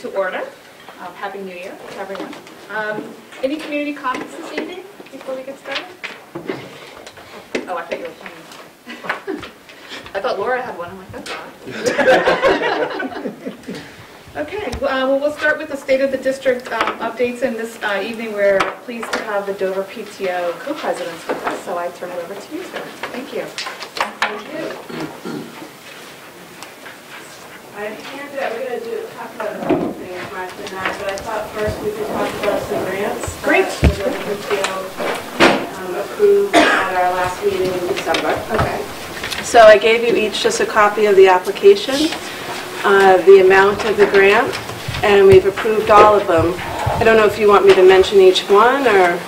to order. Happy New Year to everyone. Any community comments this evening before we get started? Oh, I thought you were playing. I thought Laura had one. I'm like, that's odd. Okay, well, we'll start with the State of the District updates, and this evening we're pleased to have the Dover PTO co-presidents with us, so I turn it over to you, sir. Thank you. Thank you. We're going to talk about a couple things, Martha and I, but I thought first we could talk about some grants. Great. That the PTO approved at our last meeting in December. Okay. So I gave you each just a copy of the application, the amount of the grant, and we've approved all of them. I don't know if you want me to mention each one, or...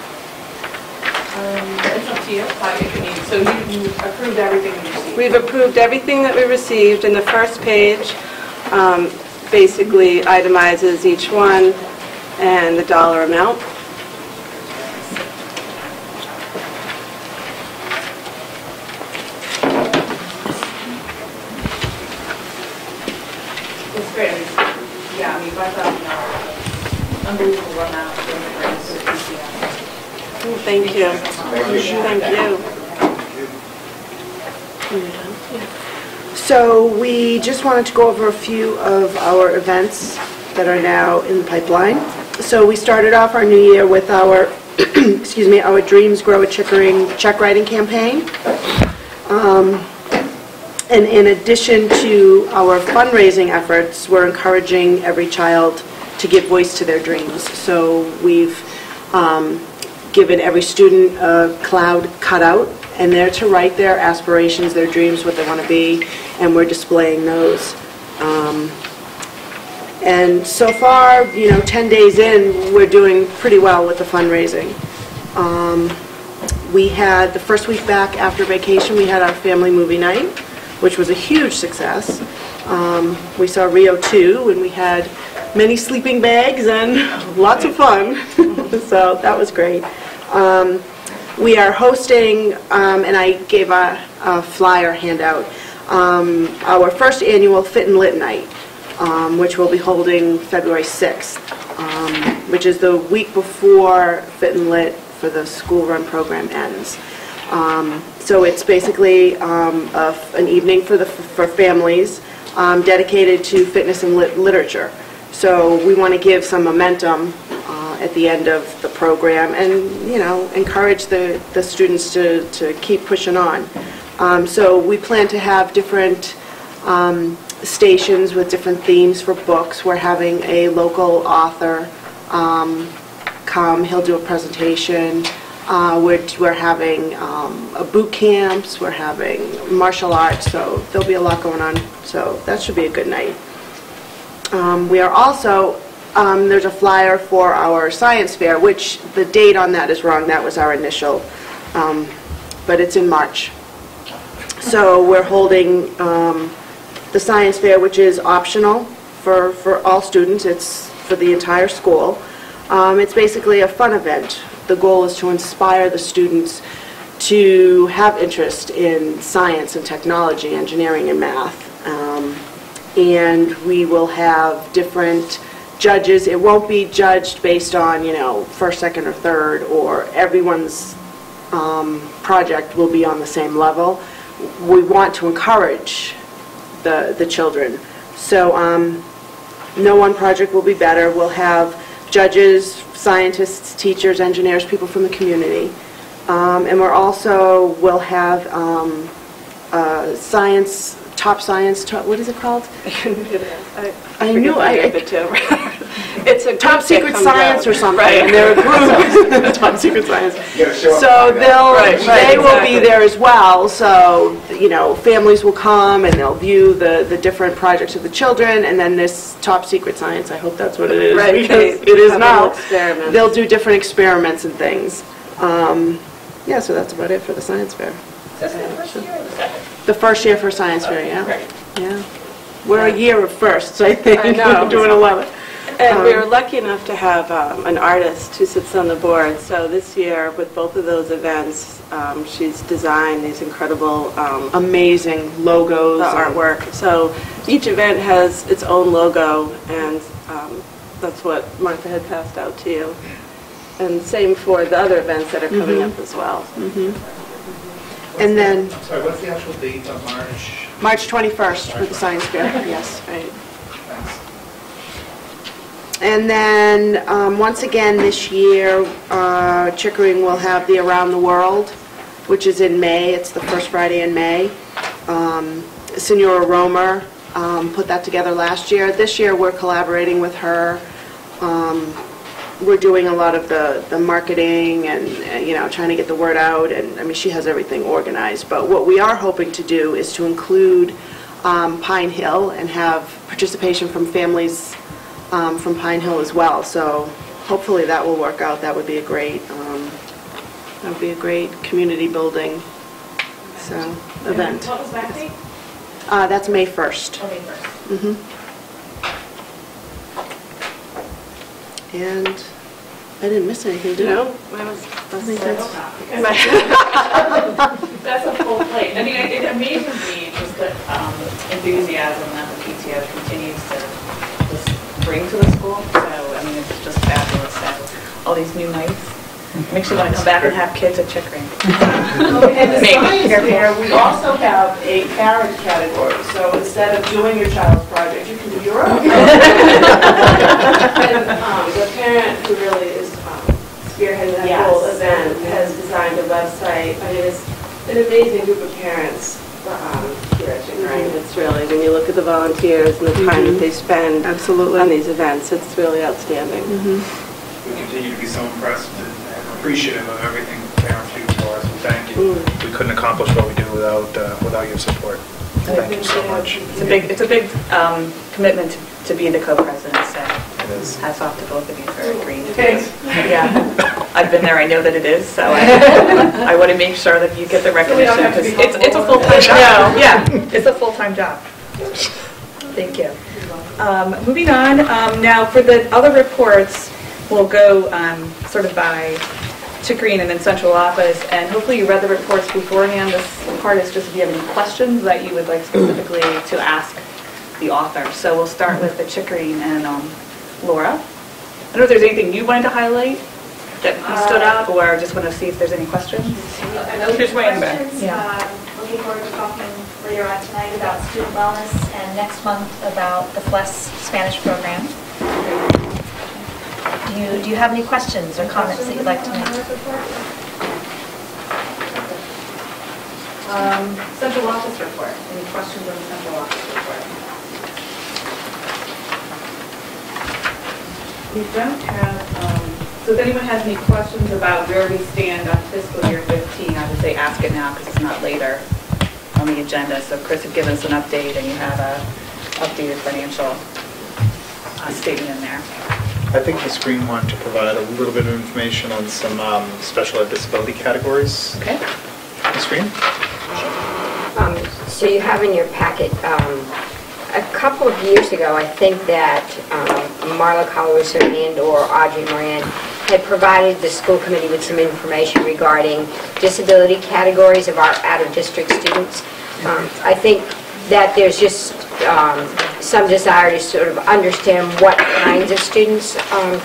It's up to you. So you approved everything you received? We've approved everything that we received, and the first page basically itemizes each one and the dollar amount. It's great. Yeah, I mean, $5,000. Unbelievable amount of grants to the PTO. Thank you. Thank you. So we just wanted to go over a few of our events that are now in the pipeline. So we started off our new year with our, excuse me, our Dreams Grow at Chickering check writing campaign. And in addition to our fundraising efforts, we're encouraging every child to give voice to their dreams. So we've given every student a cloud cutout, and they're to write their aspirations, their dreams, what they want to be, and we're displaying those. And so far, 10 days in, we're doing pretty well with the fundraising. We had the first week back after vacation, we had our family movie night, which was a huge success. We saw Rio 2, and we had many sleeping bags and lots of fun, so that was great. We are hosting, and I gave a flyer handout, our first annual Fit and Lit Night, which we'll be holding February 6th, which is the week before Fit and Lit for the school run program ends. So it's basically an evening for families dedicated to fitness and literature. So we want to give some momentum at the end of the program and, encourage the students to keep pushing on. So we plan to have different stations with different themes for books. We're having a local author come. He'll do a presentation. We're having a boot camps. We're having martial arts. So there'll be a lot going on. So that should be a good night. We are also, there's a flyer for our science fair, which the date on that is wrong. That was our initial, but it's in March. So we're holding the science fair, which is optional for all students. It's for the entire school. It's basically a fun event. The goal is to inspire the students to have interest in science and technology, engineering and math. And we will have different judges. It won't be judged based on, first, second, or third, or everyone's project will be on the same level. We want to encourage the children. So no one project will be better. We'll have judges, scientists, teachers, engineers, people from the community. And we'll have science, top science, what is it called? I knew it's a top secret science or something. Right. And they're a group. Top secret science. So they will be there as well. So families will come and they'll view the different projects of the children, and then this top secret science. I hope that's what it is. Right. Because it is now. They'll do different experiments and things. Yeah. So that's about it for the science fair. Is this the first year or the second? The first year for science fair, yeah. Great. Yeah. We're a year of firsts, I think. I know. We're doing 11. And we were lucky enough to have an artist who sits on the board. So this year, with both of those events, she's designed these incredible Amazing logos. the and- artwork. So each event has its own logo, and that's what Martha had passed out to you. And same for the other events that are coming up as well. And then I'm sorry, what's the actual date of March? March 21st for the science fair, yes. Right. Thanks. And then, once again, this year, Chickering will have the Around the World, which is in May. It's the first Friday in May. Senora Romer put that together last year. This year, we're collaborating with her. We're doing a lot of the marketing and, trying to get the word out. And, I mean, she has everything organized. But what we are hoping to do is to include Pine Hill and have participation from families from Pine Hill as well. So hopefully that will work out. That would be a great community building event. What was that date? That's May 1st. May 1st. And I didn't miss anything, did I? No, I think that's... That's a full plate. I mean, it amazes me just the enthusiasm that the PTO continues to just bring to the school. So, I mean, it's just fabulous. So, all these new nights. Makes you want to come back and have kids at Chickering. And the science fair, we also have a parent category, so instead of doing your child's project, you can do your own. And the parent who really is spearheading that Yes. whole event has designed a website. I mean, it's an amazing group of parents here at Chickering. It's really, when you look at the volunteers and the time that they spend Absolutely. on these events, it's really outstanding. We continue to be so impressed and appreciative of everything parents do for us. We thank you. We couldn't accomplish what we do without your support. Thank you so much. It's a big commitment to be the co-president. So, It is. hats off to both of you for agreeing to this. Yeah, I've been there. I know that it is. So I want to make sure that you get the recognition have to be because it's a full-time job. Yeah, it's a full-time job. Thank you. Moving on, now for the other reports, we'll go sort of by Chickering and then central office, and hopefully you read the reports beforehand. This part is just if you have any questions that you would like specifically to ask the author. So we'll start with the Chickering and Laura. I don't know if there's anything you wanted to highlight that stood out, or just want to see if there's any questions. Here's way in the back. Questions. Yeah. Looking forward to talking later on tonight about student wellness and next month about the FLES Spanish program. Do you have any questions or comments that you'd like to make? Central office report. Any questions on the central office report? We don't have, so if anyone has any questions about where we stand on fiscal year 15, I would say ask it now because it's not later on the agenda. So Chris had given us an update and you have a updated financial statement in there. I think the screen wanted to provide a little bit of information on some special ed disability categories. Okay? The screen? So you have in your packet, a couple of years ago, I think that Marla Colarusso and/or Audrey Moran had provided the school committee with some information regarding disability categories of our out-of-district students. I think that there's just some desire to sort of understand what kinds of students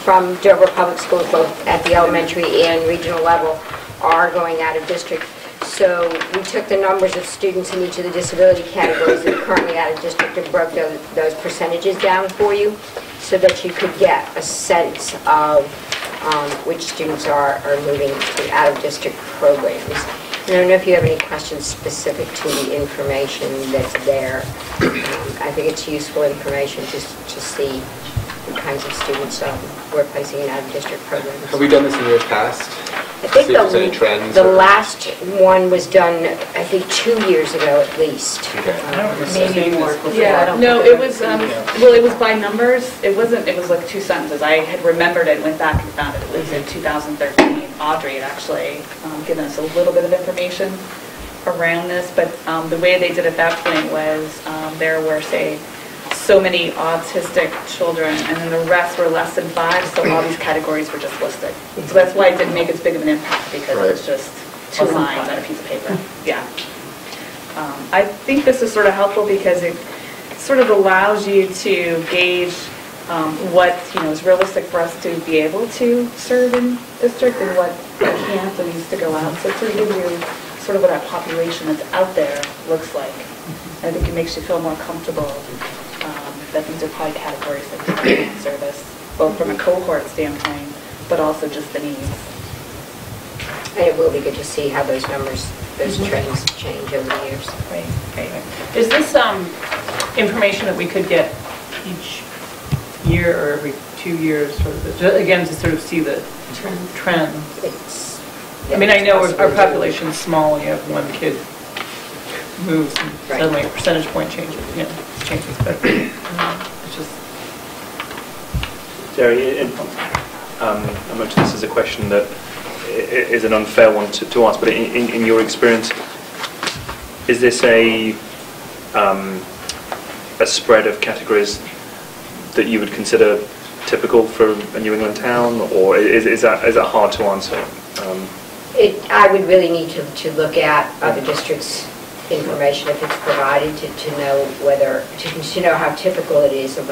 from Dover Public Schools, both at the elementary and regional level, are going out of district. So we took the numbers of students in each of the disability categories that are currently out of district and broke those percentages down for you so that you could get a sense of which students are moving to out-of-district programs. And I don't know if you have any questions specific to the information that's there. I think it's useful information just to see the kinds of students we're placing in out-of-district programs. Have we done this in years past? I think See if there's any trends the or- last one was done, I think, 2 years ago at least. Okay. Maybe more. Yeah, no, it was, well, it was by numbers. It was like 2 sentences. I had remembered it, went back and found it. It was in 2013. Audrey had actually given us a little bit of information around this, but the way they did at that point was there were, say, so many autistic children, and then the rest were less than 5, so all these categories were just listed. So that's why it didn't make as big of an impact, because it's just 2 lines on a piece of paper. Yeah. I think this is sort of helpful because it sort of allows you to gauge what is realistic for us to be able to serve in district and what can't and needs to go out. So it sort of gives you sort of what that population that's out there looks like. I think it makes you feel more comfortable that these are probably categories that we can service, both from a cohort standpoint, but also just the needs. And it will be good to see how those numbers, those trends change over the years. Right. Is this information that we could get each year or every 2 years, sort of, again, to sort of see the trends? I mean, I know our population's small, and you have one kid moves and suddenly a percentage point changes, but it's just... Jerry, I'm not sure this is a question that is an unfair one to ask, but in your experience, is this a spread of categories that you would consider typical for a New England town, or is that hard to answer? I would really need to look at other districts' information if it's provided to know whether, to know how typical it is of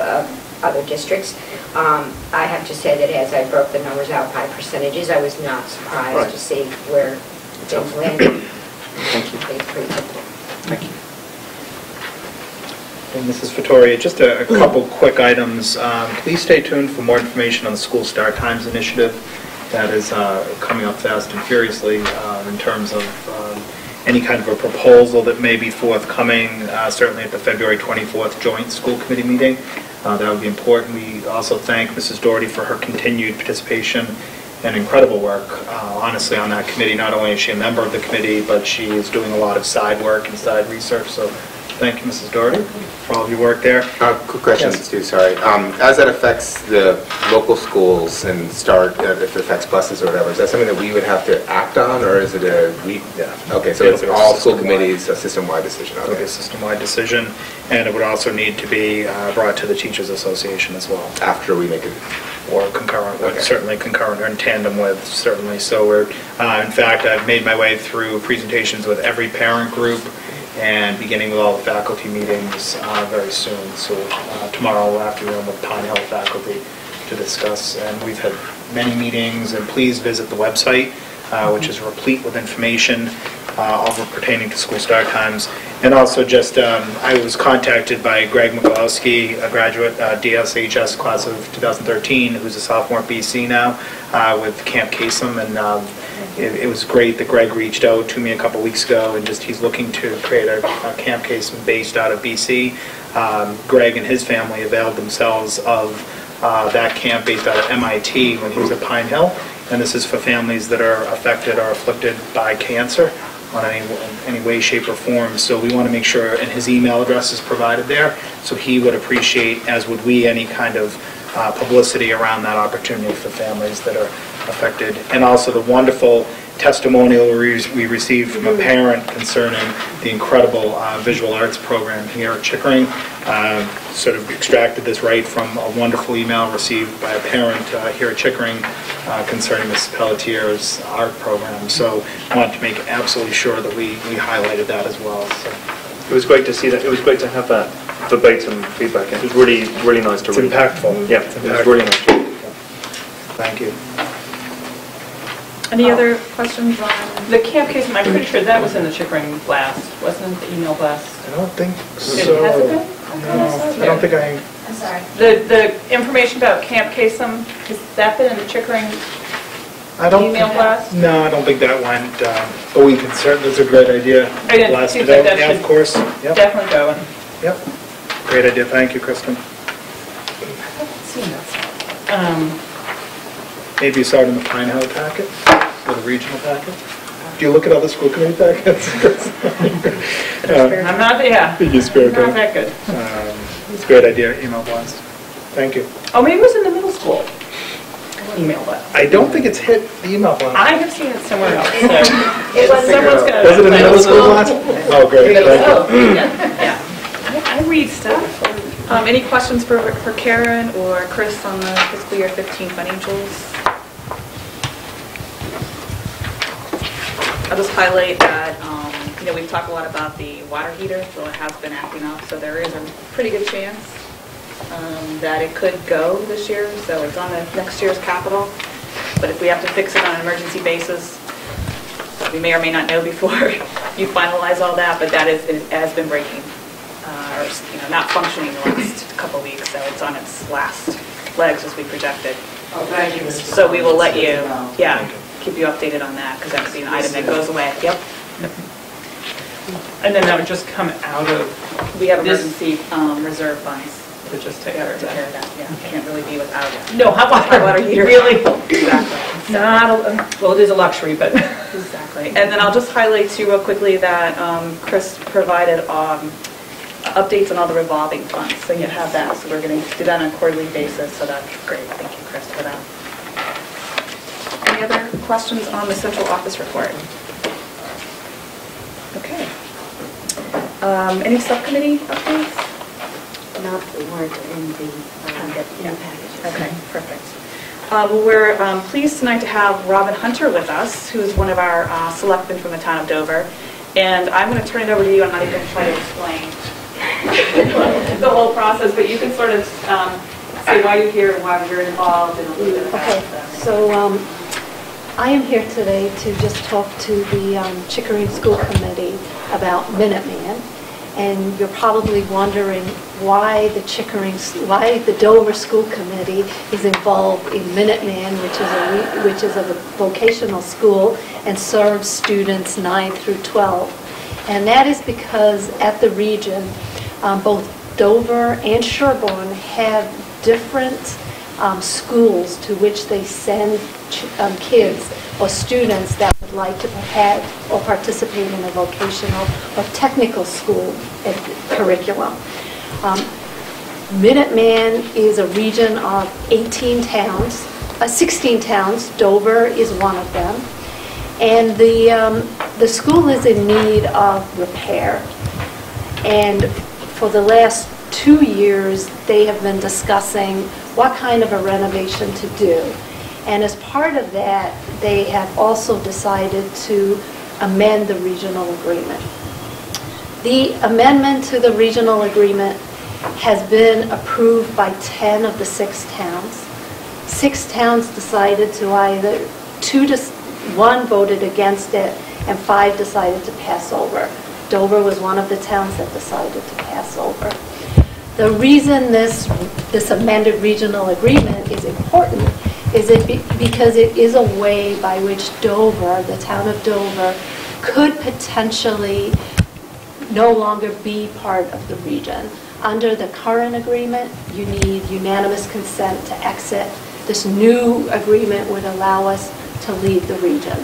other districts. I have to say that as I broke the numbers out by percentages, I was not surprised to see where things landed. Thank you. It's pretty typical. Thank you. And Mrs. Vittoria, just a couple quick items. Please stay tuned for more information on the School Start Times initiative. That is coming up fast and furiously in terms of any kind of a proposal that may be forthcoming, certainly at the February 24th joint school committee meeting. That would be important. We also thank Mrs. Doherty for her continued participation and incredible work, honestly, on that committee. Not only is she a member of the committee, but she is doing a lot of side work and side research. So thank you, Mrs. Doherty, for all of your work there. Quick question, Stu, sorry. As that affects the local schools and START, if it affects buses or whatever, is that something that we would have to act on, or is it Okay, so it's all school committees, a system-wide decision. It'll be a system-wide decision, and it would also need to be brought to the Teachers Association as well. After we make it? Or concurrent with, certainly concurrent or in tandem with, certainly. So we're, in fact, I've made my way through presentations with every parent group, and beginning with all the faculty meetings very soon. So tomorrow afternoon with Pine Hill faculty to discuss. And we've had many meetings, and please visit the website, which is replete with information all pertaining to School Start Times. And also just, I was contacted by Greg Mikulowski, a graduate DSHS class of 2013, who's a sophomore at BC now, with Camp Kasem, and it was great that Greg reached out to me a couple weeks ago, and just he's looking to create a Camp Kasem based out of BC. Greg and his family availed themselves of that camp based out of MIT when he was at Pine Hill, and this is for families that are affected or afflicted by cancer on any way, shape, or form. So we want to make sure, and his email address is provided there, so he would appreciate, as would we, any kind of publicity around that opportunity for families that are affected. And also the wonderful testimonial we received from a parent concerning the incredible visual arts program here at Chickering. Sort of extracted this right from a wonderful email received by a parent here at Chickering concerning Mrs. Pelletier's art program. So I wanted to make absolutely sure that we highlighted that as well. So. It was great to see that. It was great to have that verbatim feedback. It was really, really nice to read. It's impactful. Yeah, it was really nice to read. Thank you. Any other questions on? The Camp Kasem, I'm pretty sure that was in the Chickering blast, wasn't it, the email blast? I don't think so. Has it been? No, I don't think I... I'm sorry. The information about Camp Kasem, has that been in the Chickering email blast? No, I don't think that went, but we can certainly, that's a great idea. It seems like that yeah, should of course. Yep. definitely go in. Yep. Great idea. Thank you, Kristen. Maybe you saw it in the Pine Hill packet, or the regional packet. Do you look at other school committee packets? I'm not, yeah, Just very not good. that good. It's a great idea, email blast. Thank you. Oh, maybe it was in the middle school email blast. I don't think it's hit the email blast. I have seen it somewhere else, so It was someone's going to... Was it in the middle school blast? Oh, great. Thank you. Yeah. I read stuff. Any questions for Karen or Chris on the fiscal year 15 financials? I'll just highlight that, we've talked a lot about the water heater, so it has been acting up, so there is a pretty good chance that it could go this year, so it's on the next year's capital. But if we have to fix it on an emergency basis, we may or may not know before you finalize all that, but that has been breaking, or not functioning the last couple of weeks, so it's on its last legs as we projected. Oh, thank you, Mr. So we will let you, Yeah. keep you updated on that, because that's an item that goes away. Yep. And then that would just come out of, We have This- emergency reserve funds to just to take care take of care that. of that, yeah. Can't really be without it. No, hot water. Hot water heater. Really? Exactly. Not, well, it is a luxury, but. Exactly. And then I'll just highlight too real quickly that Chris provided updates on all the revolving funds, so you have that. So we're going to do that on a quarterly basis, so that's great. Thank you, Chris, for that. Any other questions on the central office report? Okay. Any subcommittee updates? Not the word in the package. Okay, perfect. We're pleased tonight to have Robin Hunter with us, who is one of our selectmen from the town of Dover. And I'm going to turn it over to you. I'm not even going to try to explain the whole process, but you can sort of say why you're here and why you're involved in a little bit about Okay, so I am here today to just talk to the Chickering School Committee about Minuteman. And you're probably wondering why the Dover School Committee is involved in Minuteman, which is a vocational school and serves students 9 through 12. And that is because at the region, both Dover and Sherborne have different schools to which they send kids or students that would like to have or participate in a vocational or technical school curriculum. Minuteman is a region of 16 towns. Dover is one of them. And the school is in need of repair. And for the last 2 years, they have been discussing what kind of a renovation to do. And as part of that, they have also decided to amend the regional agreement. The amendment to the regional agreement has been approved by 10 of the 6 towns. 6 towns decided to one voted against it, and 5 decided to pass over. Dover was one of the towns that decided to pass over. The reason this amended regional agreement is important is because it is a way by which Dover, the town of Dover, could potentially no longer be part of the region. Under the current agreement, you need unanimous consent to exit. This new agreement would allow us to leave the region,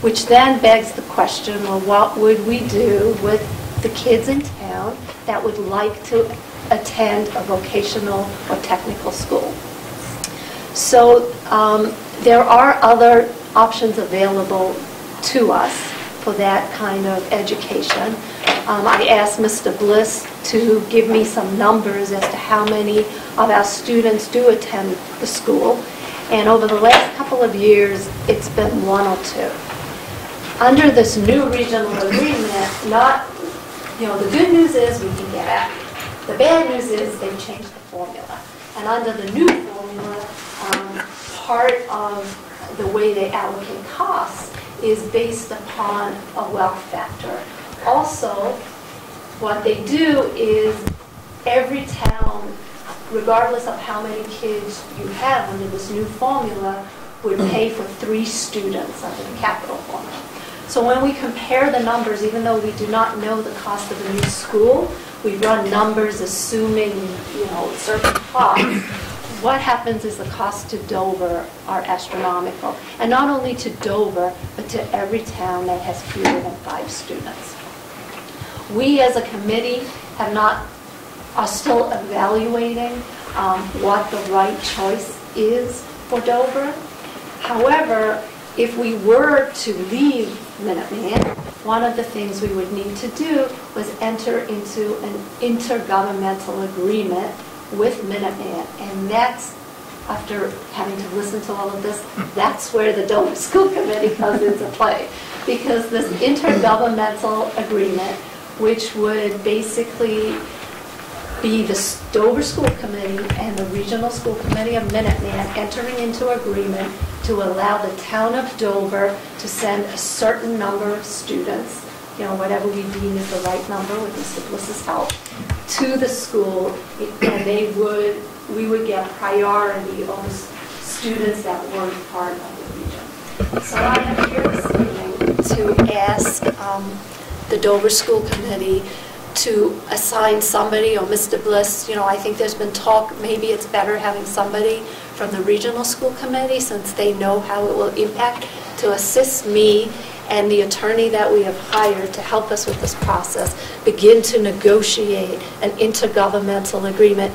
which then begs the question, well, what would we do with the kids in town that would like to attend a vocational or technical school? So there are other options available to us for that kind of education. I asked Mr. Bliss to give me some numbers as to how many of our students do attend the school. And over the last couple of years, it's been 1 or 2. Under this new regional agreement, the good news is we can get out. The bad news is they've changed the formula. And under the new formula, part of the way they allocate costs is based upon a wealth factor. Also, what they do is every town, regardless of how many kids you have under this new formula, would pay for 3 students under the capital formula. So when we compare the numbers, even though we do not know the cost of a new school, we run numbers assuming, certain costs. What happens is the costs to Dover are astronomical. And not only to Dover, but to every town that has fewer than 5 students. We as a committee are still evaluating what the right choice is for Dover. However, if we were to leave Minuteman, one of the things we would need to do was enter into an intergovernmental agreement with Minuteman. And that's, after having to listen to all of this, that's where the Dover School Committee comes into play. Because this intergovernmental agreement, which would basically be the Dover School Committee and the Regional School Committee of Minuteman entering into agreement to allow the town of Dover to send a certain number of students, you know, whatever we deem is the right number with Mr. Bliss's help, to the school, and we would get priority over students that weren't part of the region. So I am here this evening to ask the Dover School Committee to assign somebody, or Mr. Bliss, you know, I think there's been talk, maybe it's better having somebody from the Regional School Committee, since they know how it will impact, to assist me and the attorney that we have hired to help us with this process, begin to negotiate an intergovernmental agreement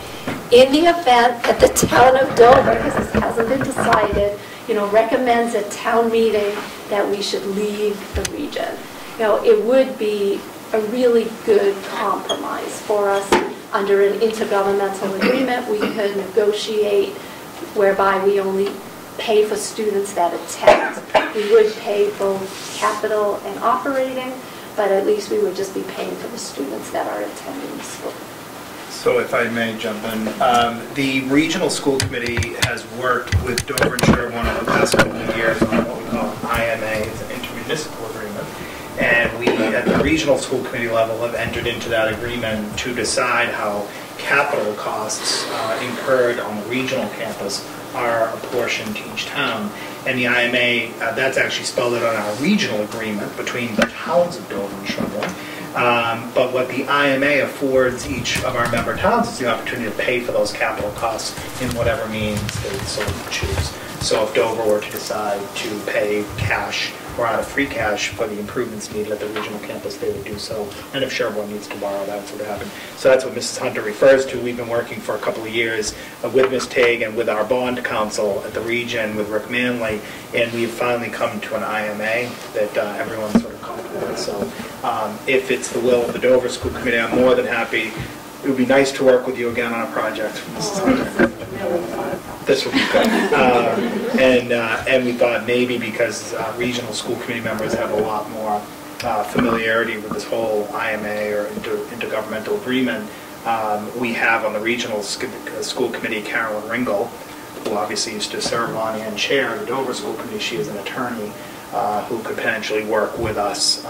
in the event that the town of Dover, because this hasn't been decided, you know, recommends at town meeting that we should leave the region. You know, it would be a really good compromise for us. Under an intergovernmental agreement, we could negotiate whereby we only pay for students that attend. We would pay both capital and operating, but at least we would just be paying for the students that are attending the school. So if I may jump in, the Regional School Committee has worked with Dover and Sherborne over the past couple of years on what we call IMA, it's an intermunicipal agreement. And we, at the Regional School Committee level, have entered into that agreement to decide how capital costs incurred on the regional campus are apportioned to each town. And the IMA, that's actually spelled out on our regional agreement between the towns of Dover and Sherborne. But what the IMA affords each of our member towns is the opportunity to pay for those capital costs in whatever means they so choose. So if Dover were to decide to pay cash or out of free cash for the improvements needed at the regional campus, they would do so. And if Sherborne needs to borrow, that would happen. So that's what Mrs. Hunter refers to. We've been working for a couple of years with Ms. Tague and with our bond counsel at the region, with Rick Manley, and we've finally come to an IMA that everyone's sort of comfortable with. So if it's the will of the Dover School Committee, I'm more than happy. It would be nice to work with you again on a project, Mrs. Hunter. This would be good. And we thought maybe because regional school committee members have a lot more familiarity with this whole IMA or intergovernmental agreement, we have on the regional school committee Carolyn Ringel, who obviously used to serve on and chair the Dover School Committee. She is an attorney who could potentially work with us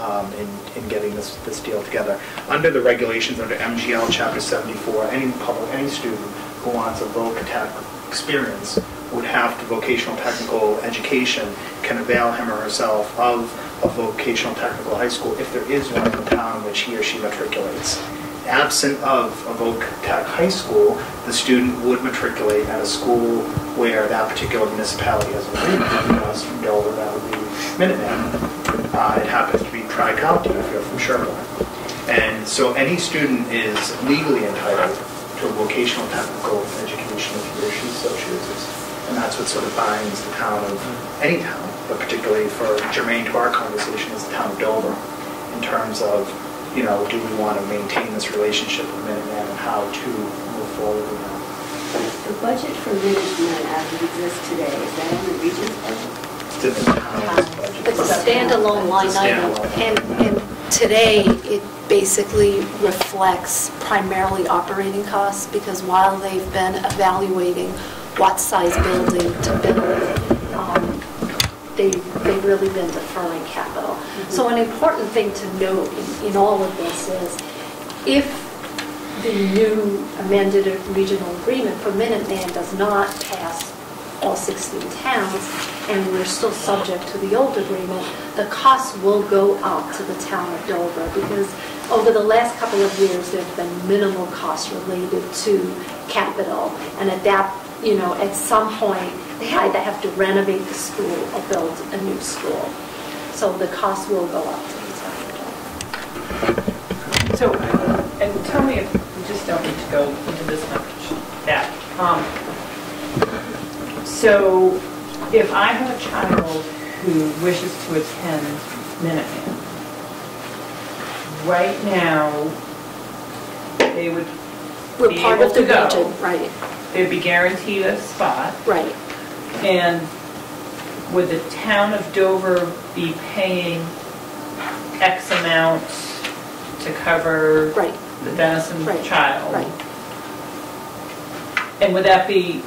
in getting this deal together. Under the regulations under MGL Chapter 74, any student who wants a voc-tech experience would have to vocational technical education, can avail him or herself of a vocational technical high school if there is one in the town in which he or she matriculates. Absent of a voc-tech high school, the student would matriculate at a school where that particular municipality has an agreement. For us from Dover, that would be Minuteman. It happens to be Tri-County if you're from Sherborne. And so any student is legally entitled to a vocational technical education if he or she so chooses. And that's what sort of binds the town of any town, but particularly for germane to our conversation is the town of Dover, in terms of, you know, do we want to maintain this relationship with Minuteman and how to move forward with that. The budget for Minuteman as it exists today, is that in the region's budget? It's in the town's budget. It's a standalone line item. And today, it basically reflects primarily operating costs, because while they've been evaluating what size building to build, they've really been deferring capital. So an important thing to note in all of this is, if the new amended regional agreement for Minuteman does not pass all 16 towns, and we're still subject to the old agreement, the costs will go up to the town of Dover, because over the last couple of years, there have been minimal costs related to capital, and at that, you know, at some point, they either have to renovate the school or build a new school. So the costs will go up to the town of Dover. So, and tell me if we just don't need to go into this much, that. So, if I have a child who wishes to attend Minuteman, right now, they would We're be part able of the to go. region, right, They'd be guaranteed a spot. right. And would the town of Dover be paying X amount to cover Right. the Dennison Right. child? Right. And would that be,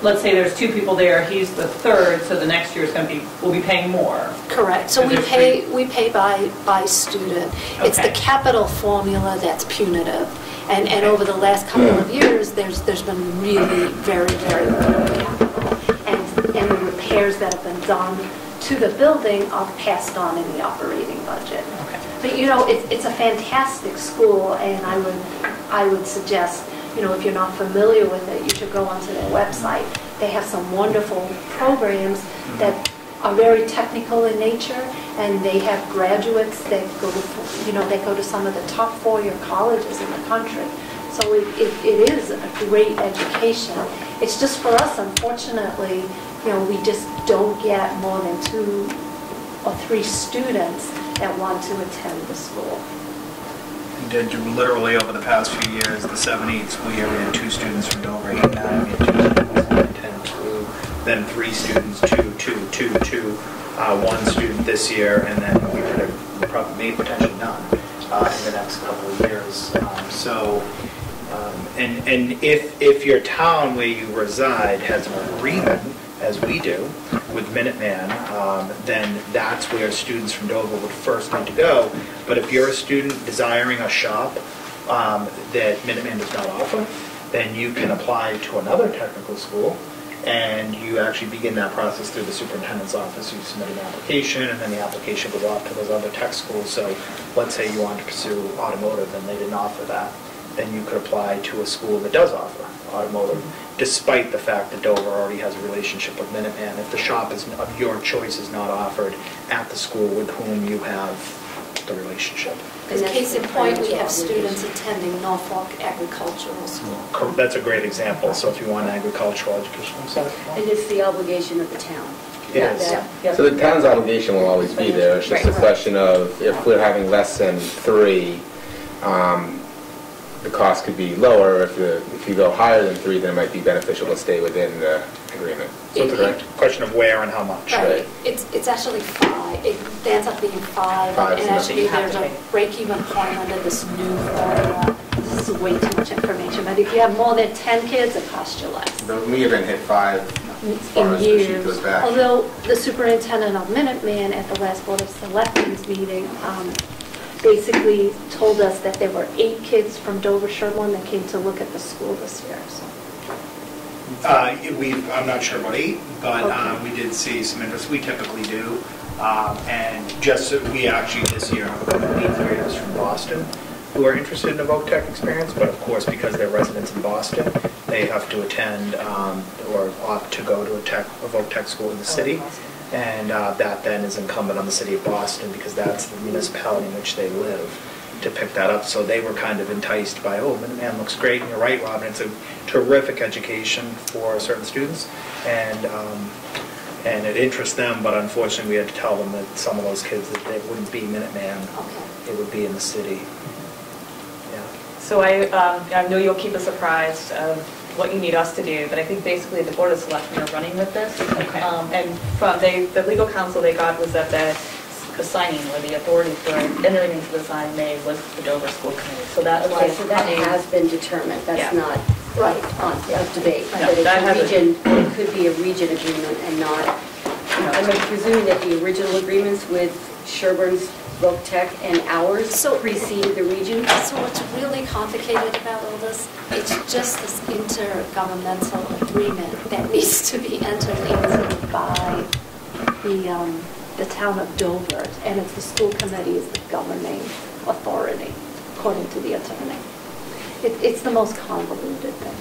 let's say there's two people there, he's the third, so the next year is going to be, we'll be paying more. Correct. So Because we pay by student. It's the Okay. capital formula that's punitive. And over the last couple of years, there's been really very, very little capital. And the repairs that have been done to the building are passed on in the operating budget. Okay. But, you know, it's a fantastic school, and I would suggest, you know, if you're not familiar with it, you should go onto their website. They have some wonderful programs that are very technical in nature, and they have graduates that go to, you know, they go to some of the top four-year colleges in the country. So it is a great education. It's just for us, unfortunately, you know, we just don't get more than 2 or 3 students that want to attend the school. We did literally over the past few years, the 7-8 school year, we had 2 students from Dover, 8, 9, we had 2 students, 9, 10, 2, then 3 students, 2, 2, 2, 2, 1 student this year, and then we could have probably made potentially none in the next couple of years. And if your town where you reside has an agreement, as we do, with Minuteman, then that's where students from Dover would first need to go. But if you're a student desiring a shop that Minuteman does not offer, then you can apply to another technical school, and you actually begin that process through the superintendent's office. You submit an application, and then the application goes off to those other tech schools. So let's say you want to pursue automotive and they didn't offer that, then you could apply to a school that does offer automotive, despite the fact that Dover already has a relationship with Minuteman. If the shop of your choice is not offered at the school with whom you have the relationship. As case in point, we have students attending Norfolk Agricultural School. That's a great example. So if you want agricultural education, And it's the obligation of the town. it is. Yeah. So the town's obligation will always be there. It's just a question of if we're having less than 3, the cost could be lower. If you go higher than 3, then it might be beneficial to stay within the agreement. So it's a question of where and how much. Right, it's actually 5, it ends up being 5, 5 and is actually nothing. there's a break-even point under this new formula. This is way too much information, but if you have more than 10 kids, it costs you less. But we haven't hit 5 as far In as the sheet years. goes back. Although the superintendent of Minuteman at the last Board of Selectmen's meeting basically told us that there were 8 kids from Dover Sherborne that came to look at the school this year, so. I'm not sure about 8, but Okay. we did see some interest. We typically do. And we actually this year have a couple of 8th graders from Boston who are interested in a Voc Tech experience, but of course, because they're residents in Boston, they have to attend or opt to go to a Voc Tech school in the city. And that then is incumbent on the city of Boston, because that's the municipality in which they live, to pick that up. So they were kind of enticed by, oh, Minuteman looks great, and you're right, Robin, it's a terrific education for certain students, and it interests them, but unfortunately we had to tell them that some of those kids, that it wouldn't be Minuteman, it would be in the city. Yeah. So I know you'll keep us apprised of what you need us to do, but I think basically the Board of Selectmen are running with this. Okay. And from the legal counsel they got was that the signing or the authority for entering into the sign made was the Dover School Committee. So that Okay, applies so to that any- has been determined, that's Yeah. not up to date. No, But it's that a hasn't. region, it could be a region agreement and not, I'm presuming that the original agreements with Sherburne's, Voc Tech, and ours preceded the region? So what's really complicated about all this, it's just this intergovernmental agreement that needs to be entered into by the town of Dover, and it's the school committee is the governing authority, according to the attorney. It's the most convoluted thing.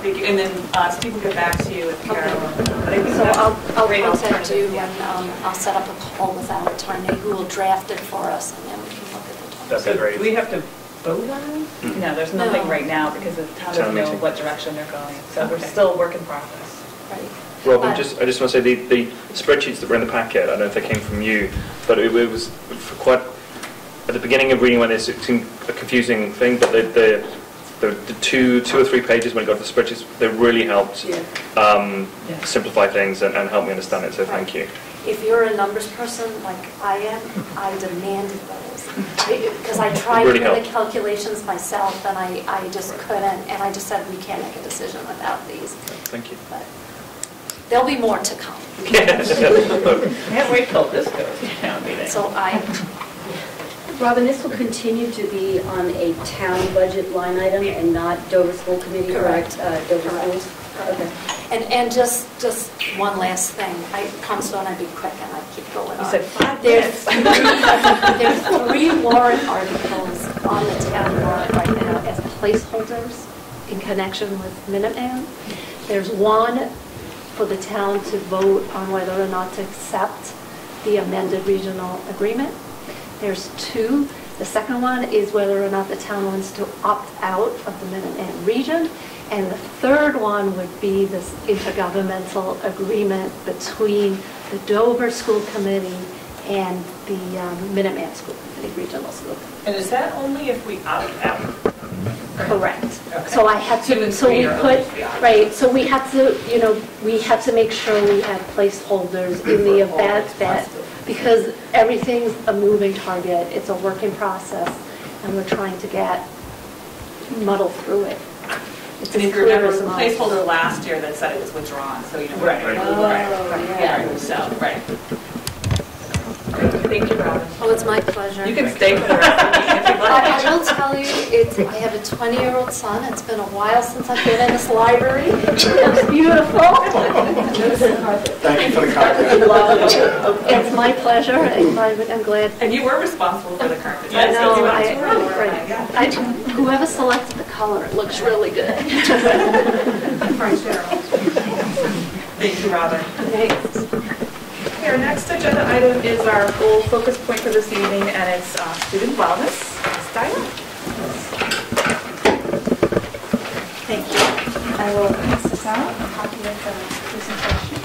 Thank you. And then Steve will get back to you with Carolyn. But I think So that's I'll a great contact you, alternative. Yeah. and I'll set up a call with our attorney who will draft it for us, and then we can look at the terms. That'd be So great. do we have to vote on it? No, there's nothing No. right now because the town Town doesn't know meeting. what direction they're going. So we're Okay. still a work in progress. Right. Rob, I just want to say the spreadsheets that were in the packet, I don't know if they came from you, but it was for quite, at the beginning of reading one this, it seemed a confusing thing, but the two or three pages when it got to the spreadsheets, they really helped simplify things and help me understand it, so thank you. If you're a numbers person like I am, I demanded those. Because I tried Really to do the helped. calculations myself, and I just couldn't, and I just said, we can't make a decision without these. Thank you. But there'll be more to come. Can't wait till this goes to town meeting. So Robin, this will continue to be on a town budget line item and not Dover School Committee? Correct. Dover Correct. Schools? Okay. And just one last thing. I promised on I'd be quick, and I keep going on. You said 5 There's minutes. there's 3 warrant articles on the town warrant right now as placeholders in connection with Minuteman. There's one for the town to vote on whether or not to accept the amended regional agreement. There's 2. The second one is whether or not the town wants to opt out of the Minuteman region. And the third one would be this intergovernmental agreement between the Dover School Committee and the Minuteman School Committee, Regional School Committee. And is that only if we opt out? Correct. Okay. So I had 2 and to, so 3 we are put, only if we opt out. right, so we had to, we had to make sure we had placeholders in the event that, because everything's a moving target, it's a working process, and we're trying to muddle through it. It's And as if you clear remember, as the mud. placeholder last year that said it was withdrawn, so you know. Right. Yeah, so, right. Thank you, Robin. Oh, it's my pleasure. You can stay for the rest of the meeting if you'd like. I will tell you, I have a 20-year-old son. It's been a while since I've been in this library. It's beautiful. Thank you for the comment. It's my pleasure, and I'm glad. And you were responsible for the carpet. I know, Yes, whoever selected the color, it looks really good. Thank you, Robin. Thanks. Okay, our next agenda item is our goal focus point for this evening, and it's student wellness. Ms. Diana. Thank you. I will pass this out, a copy of the presentation.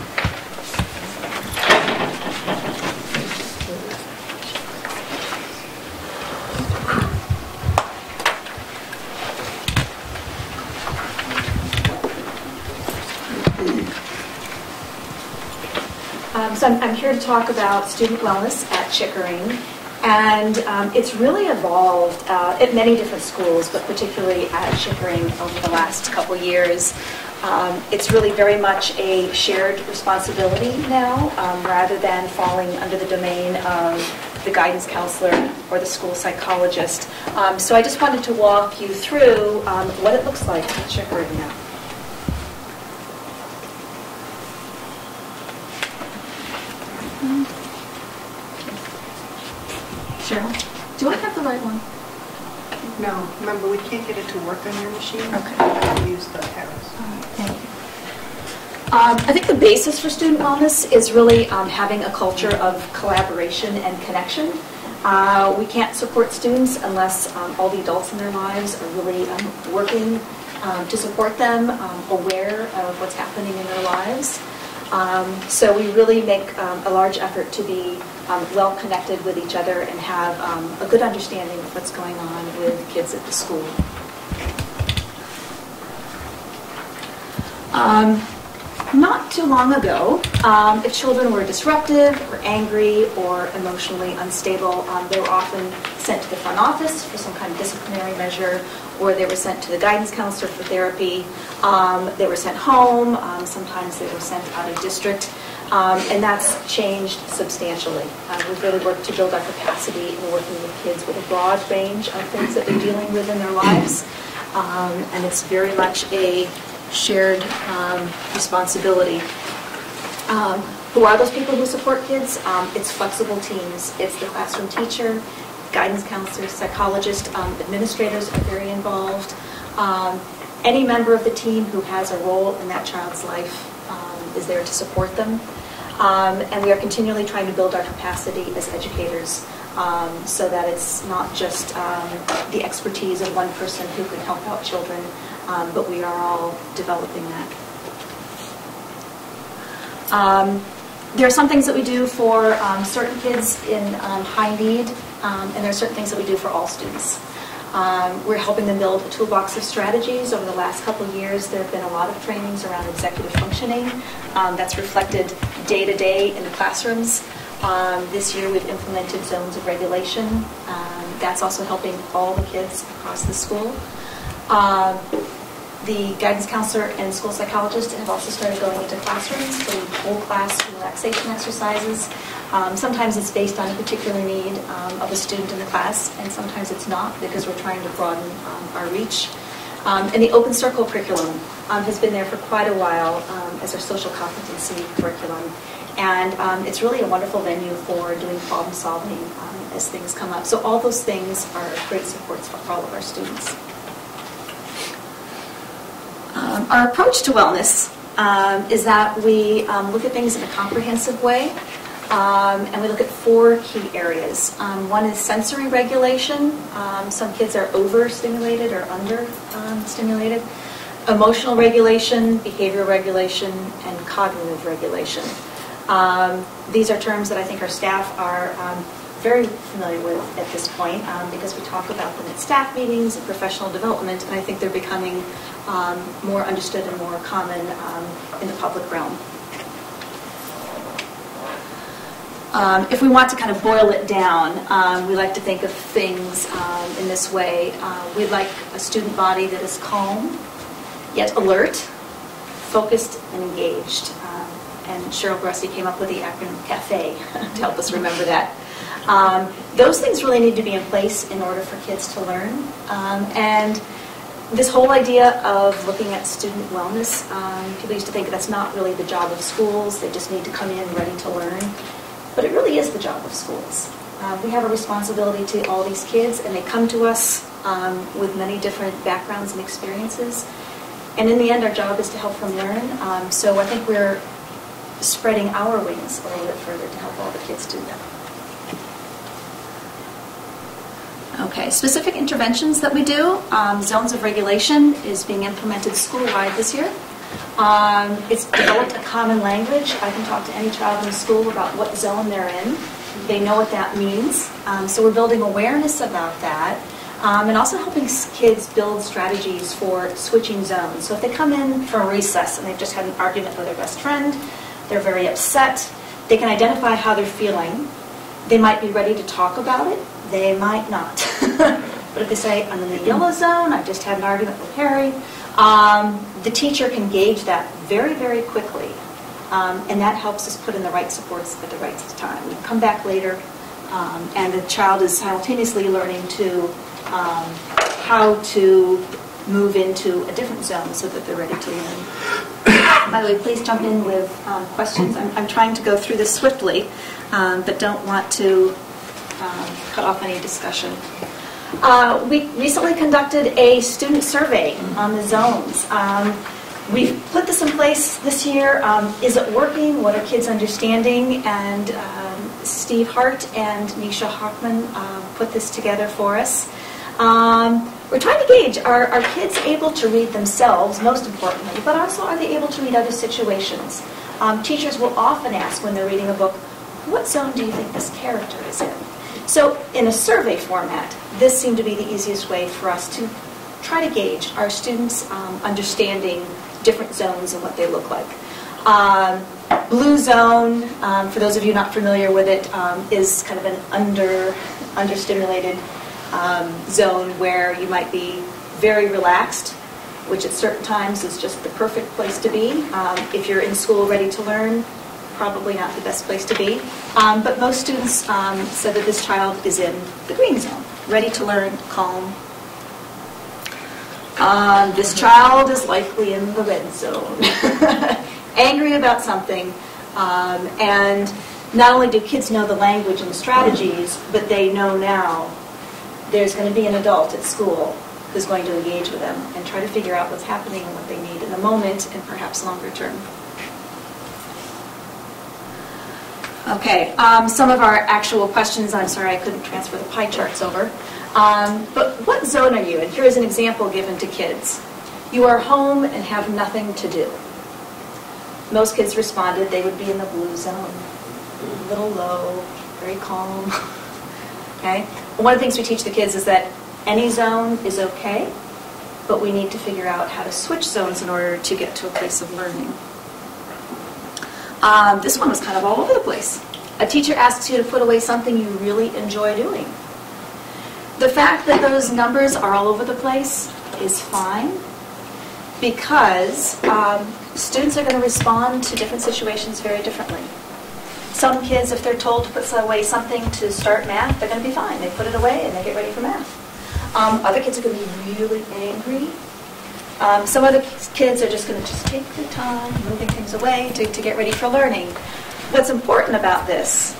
So I'm here to talk about student wellness at Chickering, and it's really evolved at many different schools, but particularly at Chickering over the last couple years. It's really very much a shared responsibility now, rather than falling under the domain of the guidance counselor or the school psychologist. So I just wanted to walk you through what it looks like at Chickering now. Cheryl, do I have the right one? No, remember, we can't get it to work on your machine. Okay. I use the arrows. Thank you. I think the basis for student wellness is really having a culture of collaboration and connection. We can't support students unless all the adults in their lives are really working to support them, aware of what's happening in their lives. So we really make a large effort to be well connected with each other and have a good understanding of what's going on with kids at the school. Not too long ago, if children were disruptive or angry or emotionally unstable, they were often sent to the front office for some kind of disciplinary measure, or they were sent to the guidance counselor for therapy. They were sent home. Sometimes they were sent out of district. And that's changed substantially. We've really worked to build our capacity in working with kids with a broad range of things that they're dealing with in their lives. And it's very much a shared responsibility. Who are those people who support kids? It's flexible teams. It's the classroom teacher, guidance counselors, psychologists, administrators are very involved. Any member of the team who has a role in that child's life is there to support them. And we are continually trying to build our capacity as educators so that it's not just the expertise of one person who can help out children, but we are all developing that. There are some things that we do for certain kids in high need, and there are certain things that we do for all students. We're helping them build a toolbox of strategies. Over the last couple of years, there have been a lot of trainings around executive functioning. That's reflected day to day in the classrooms. This year, we've implemented zones of regulation. That's also helping all the kids across the school. The guidance counselor and school psychologist have also started going into classrooms, doing whole class relaxation exercises. Sometimes it's based on a particular need of a student in the class, and sometimes it's not, because we're trying to broaden our reach. And the Open Circle curriculum has been there for quite a while as our social competency curriculum. And it's really a wonderful venue for doing problem solving as things come up. So all those things are great supports for all of our students. Our approach to wellness is that we look at things in a comprehensive way, and we look at 4 key areas. One is sensory regulation. Some kids are overstimulated or under-stimulated. Emotional regulation, behavioral regulation, and cognitive regulation. These are terms that I think our staff are very familiar with at this point, because we talk about them at staff meetings and professional development, and I think they're becoming more understood and more common in the public realm. If we want to kind of boil it down, we like to think of things in this way. We'd like a student body that is calm, yet alert, focused, and engaged. And Cheryl Grussi came up with the acronym CAFE to help us remember that. Those things really need to be in place in order for kids to learn. And this whole idea of looking at student wellness, people used to think that's not really the job of schools. They just need to come in ready to learn. But it really is the job of schools. We have a responsibility to all these kids, and they come to us with many different backgrounds and experiences. And in the end, our job is to help them learn. So I think we're spreading our wings a little bit further to help all the kids do that. Okay, specific interventions that we do. Zones of regulation is being implemented school-wide this year. It's developed a common language. I can talk to any child in the school about what zone they're in. They know what that means. So we're building awareness about that, and also helping kids build strategies for switching zones. So if they come in from recess and they've just had an argument with their best friend, they're very upset, they can identify how they're feeling. They might be ready to talk about it. They might not. But if they say, I'm in the yellow zone, I just had an argument with Harry, the teacher can gauge that very, very quickly. And that helps us put in the right supports at the right time. We come back later, and the child is simultaneously learning to how to move into a different zone so that they're ready to learn. By the way, please jump in with questions. I'm trying to go through this swiftly, but don't want to cut off any discussion. We recently conducted a student survey on the zones. We've put this in place this year. Is it working? What are kids understanding? And Steve Hart and Nisha Hockman put this together for us. We're trying to gauge, are kids able to read themselves, most importantly, but also are they able to read other situations? Teachers will often ask when they're reading a book, what zone do you think this character is in? So in a survey format, this seemed to be the easiest way for us to try to gauge our students' understanding different zones and what they look like. Blue zone, for those of you not familiar with it, is kind of an understimulated zone where you might be very relaxed, which at certain times is just the perfect place to be. If you're in school ready to learn, probably not the best place to be. But most students said that this child is in the green zone, ready to learn, calm. This child is likely in the red zone, angry about something. And not only do kids know the language and the strategies, but they know now there's going to be an adult at school who's going to engage with them and try to figure out what's happening and what they need in the moment and perhaps longer term. Okay, some of our actual questions, I'm sorry I couldn't transfer the pie charts over. But what zone are you in? Here's an example given to kids. You are home and have nothing to do. Most kids responded they would be in the blue zone, a little low, very calm. Okay? One of the things we teach the kids is that any zone is okay, but we need to figure out how to switch zones in order to get to a place of learning. This one was kind of all over the place. A teacher asks you to put away something you really enjoy doing. The fact that those numbers are all over the place is fine, because students are going to respond to different situations very differently. Some kids, if they're told to put away something to start math, they're going to be fine. They put it away and they get ready for math. Other kids are going to be really angry. Some other kids are just going to just take their time, moving things away to get ready for learning. What's important about this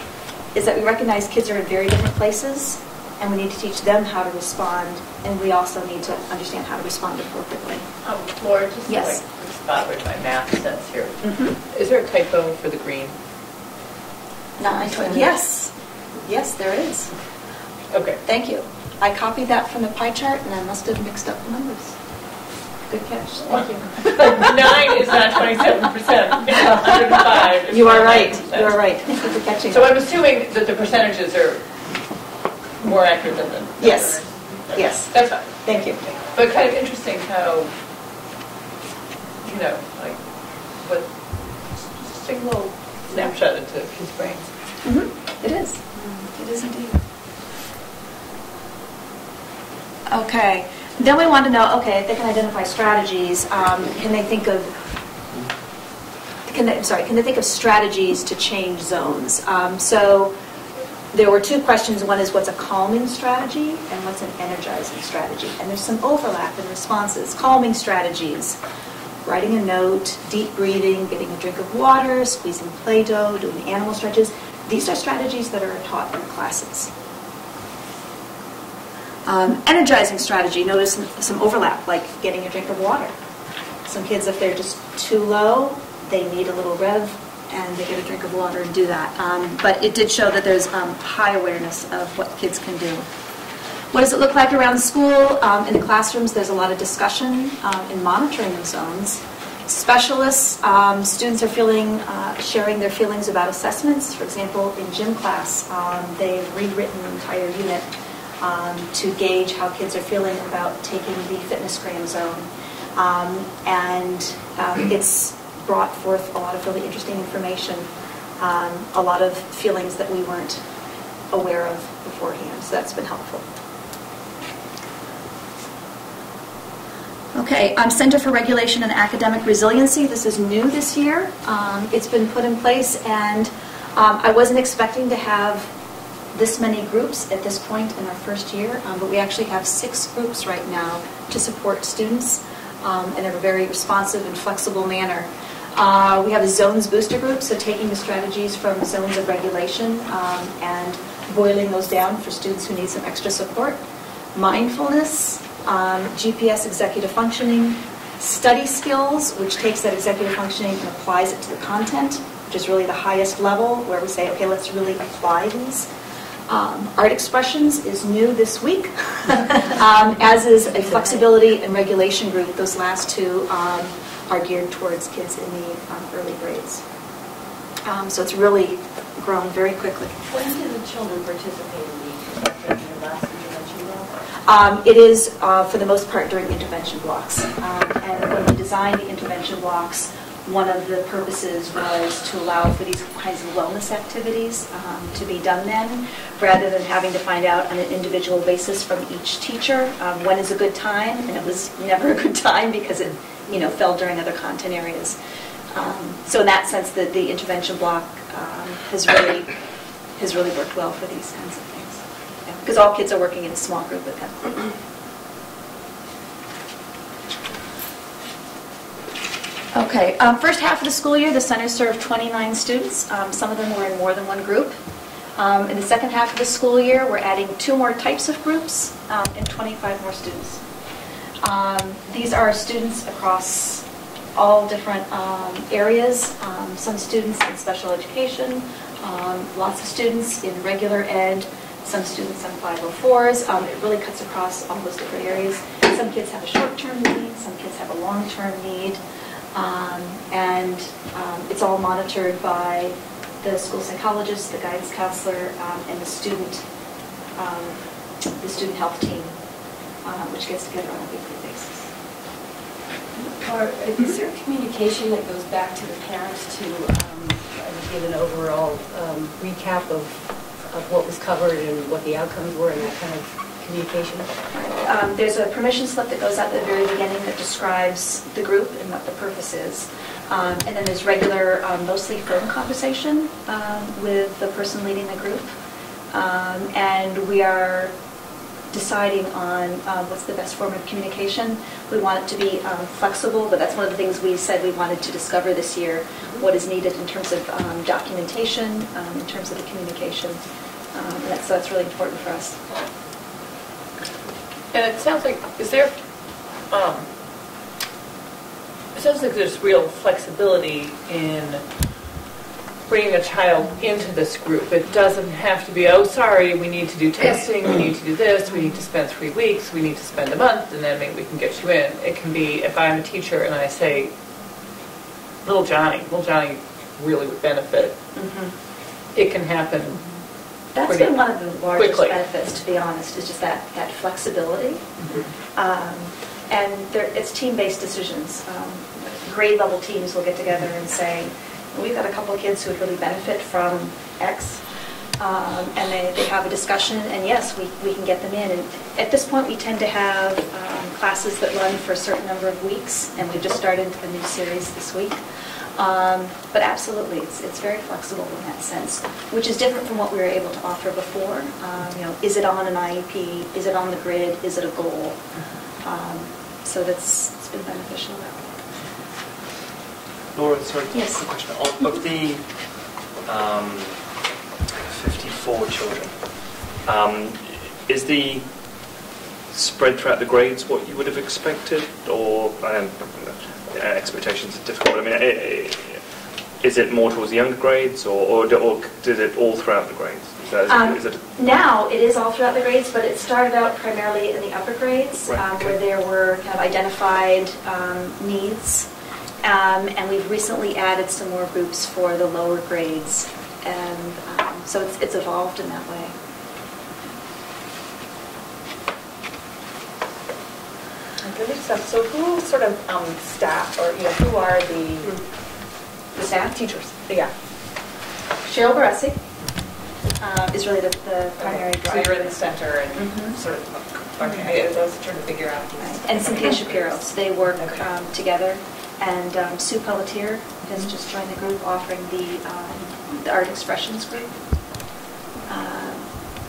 is that we recognize kids are in very different places, and we need to teach them how to respond, and we also need to understand how to respond appropriately. Laura, just Yes. like spot with my math sense here. Is there a typo for the green? Yes. Yes, there is. Okay. Thank you. I copied that from the pie chart, and I must have mixed up the numbers. Good catch. Thank you. 9 is not 27%. It's 105. It's You are right. 100%. You are right. Thank you for catching So that. I'm assuming that the percentages are more accurate than the... Yes. Yes. That's fine. Thank you. But kind of interesting how, you know, like, what, just take a little snapshot into kids' brains. It is. It is indeed. Okay. Then we want to know, okay, if they can identify strategies, can they think of can they think of strategies to change zones? So there were two questions. One is, what's a calming strategy, and what's an energizing strategy? And there's some overlap in responses. Calming strategies: writing a note, deep breathing, getting a drink of water, squeezing Play-Doh, doing animal stretches. These are strategies that are taught in classes. Energizing strategy, notice some overlap, like getting a drink of water. Some kids, if they're just too low, they need a little rev, and they get a drink of water and do that. But it did show that there's high awareness of what kids can do. What does it look like around school? In the classrooms, there's a lot of discussion in monitoring the zones. Specialists, students are sharing their feelings about assessments. For example, in gym class, they've rewritten an entire unit to gauge how kids are feeling about taking the FitnessGram zone. It's brought forth a lot of really interesting information, a lot of feelings that we weren't aware of beforehand, so that's been helpful. Okay, Center for Regulation and Academic Resiliency. This is new this year. It's been put in place, and I wasn't expecting to have this many groups at this point in our first year, but we actually have 6 groups right now to support students in a very responsive and flexible manner. We have a zones booster group, so taking the strategies from zones of regulation and boiling those down for students who need some extra support. Mindfulness, GPS executive functioning, study skills, which takes that executive functioning and applies it to the content, which is really the highest level where we say, okay, let's really apply these. Art expressions is new this week, as is a flexibility and regulation group. Those last two are geared towards kids in the early grades. So it's really grown very quickly. When do the children participate in the last intervention block? It is, for the most part, during intervention blocks. And when we designed the intervention blocks, one of the purposes was to allow for these kinds of wellness activities to be done then, rather than having to find out on an individual basis from each teacher when is a good time, and it was never a good time because it fell during other content areas. So in that sense, the intervention block has really worked well for these kinds of things, because all kids are working in a small group with them. Okay, first half of the school year, the center served 29 students. Some of them were in more than one group. In the second half of the school year, we're adding 2 more types of groups and 25 more students. These are students across all different areas. Some students in special education, lots of students in regular ed, some students on 504s. It really cuts across all those different areas. Some kids have a short-term need, some kids have a long-term need. And it's all monitored by the school psychologist, the guidance counselor, and the student health team, which gets together on a weekly basis. Is there communication that goes back to the parents to give an overall recap of what was covered and what the outcomes were and that kind of communication? There's a permission slip that goes out at the very beginning that describes the group and what the purpose is. And then there's regular, mostly phone conversation with the person leading the group. And we are deciding on what's the best form of communication. We want it to be flexible, but that's one of the things we said we wanted to discover this year, what is needed in terms of documentation, in terms of the communication. So that's really important for us. And it sounds like, it sounds like there's real flexibility in bringing a child into this group. It doesn't have to be, oh, sorry, we need to do testing, we need to do this, we need to spend 3 weeks, we need to spend a month, and then maybe we can get you in. It can be, if I'm a teacher and I say, little Johnny really would benefit, it can happen. That's been one of the largest quickly. benefits, to be honest, is just that flexibility. And it's team-based decisions. Grade level teams will get together and say, we've got a couple of kids who would really benefit from X, and they have a discussion, and yes, we can get them in. And at this point, we tend to have classes that run for a certain number of weeks, and we've just started a new series this week. But absolutely, it's very flexible in that sense, which is different from what we were able to offer before. Is it on an IEP? Is it on the grid? Is it a goal? So it's been beneficial that way. Laura, sorry, yes. Quick question. Of the 54 children, is the spread throughout the grades what you would have expected, or expectations are difficult, but I mean, is it more towards the younger grades, or did it all throughout the grades? Now it is all throughout the grades, but it started out primarily in the upper grades, where there were kind of identified needs. And we've recently added some more groups for the lower grades, and so it's evolved in that way. Good stuff. So who sort of staff, or who are the staff? Teachers. Yeah. Cheryl Baresi is really the primary driver. So you're in the center and sort of, okay, I was trying to figure out. Right. And Cynthia Shapiro. So they work together. And Sue Pelletier has just joined the group, offering the Art Expressions group.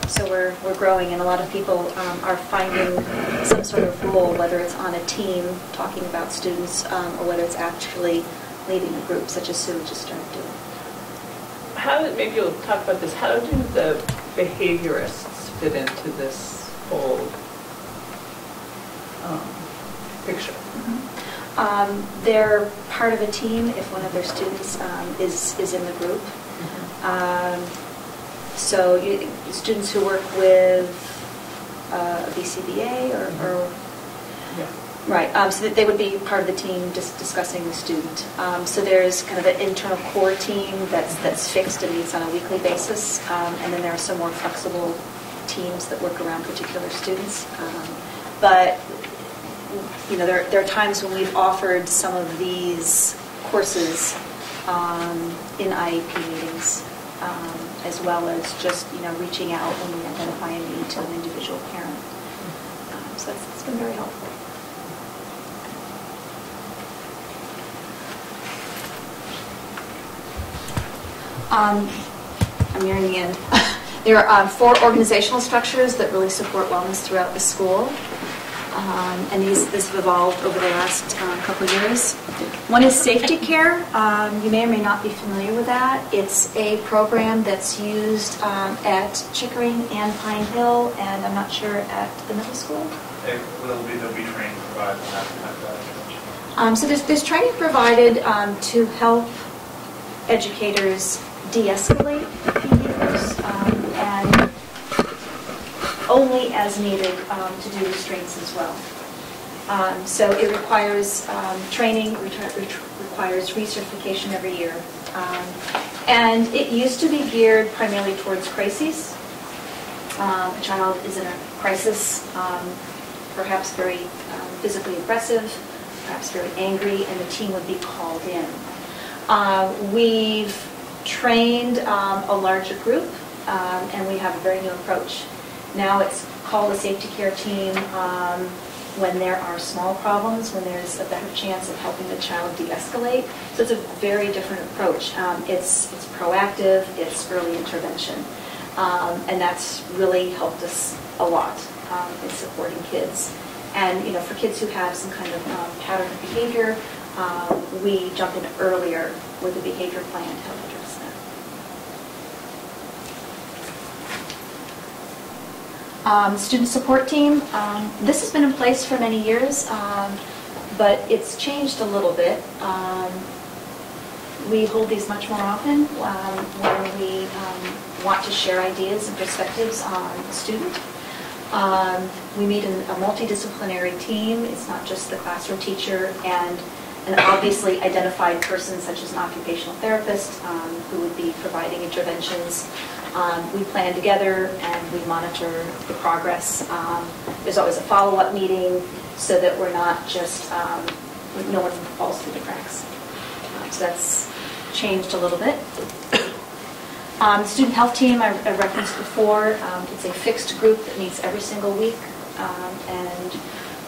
So we're growing, and a lot of people are finding some sort of role, whether it's on a team talking about students, or whether it's actually leading a group, such as Sue just started doing. Maybe you'll talk about this. How do the behaviorists fit into this whole picture? They're part of a team if one of their students is in the group. So students who work with BCBA or right, so that they would be part of the team just discussing the student. So there's kind of an internal core team that's fixed and meets on a weekly basis, and then there are some more flexible teams that work around particular students. But there are times when we've offered some of these courses in IEP meetings, as well as just reaching out when we identify a need to an individual parent. So that's been very helpful. I'm nearing the end. There are 4 organizational structures that really support wellness throughout the school. And this have evolved over the last couple of years. One is Safety Care. You may or may not be familiar with that. It's a program that's used at Chickering and Pine Hill, and I'm not sure at the middle school. There'll be training provided on that. So there's training provided to help educators de-escalate behaviors, and only as needed to do restraints as well. So it requires training, requires recertification every year. And it used to be geared primarily towards crises. A child is in a crisis, perhaps very physically aggressive, perhaps very angry, and the team would be called in. We've trained a larger group, and we have a very new approach. Now it's called a safety care team when there are small problems, when there's a better chance of helping the child de-escalate. So it's a very different approach. It's proactive, it's early intervention. And that's really helped us a lot in supporting kids. And for kids who have some kind of pattern of behavior, we jump in earlier with a behavior plan to help address that. Student support team, this has been in place for many years, but it's changed a little bit. We hold these much more often when we want to share ideas and perspectives on the student. We meet in a multidisciplinary team. It's not just the classroom teacher and an obviously identified person such as an occupational therapist who would be providing interventions. We plan together and we monitor the progress. There's always a follow-up meeting so that we're not just, no one falls through the cracks. So that's changed a little bit. The student health team I referenced before, it's a fixed group that meets every single week, and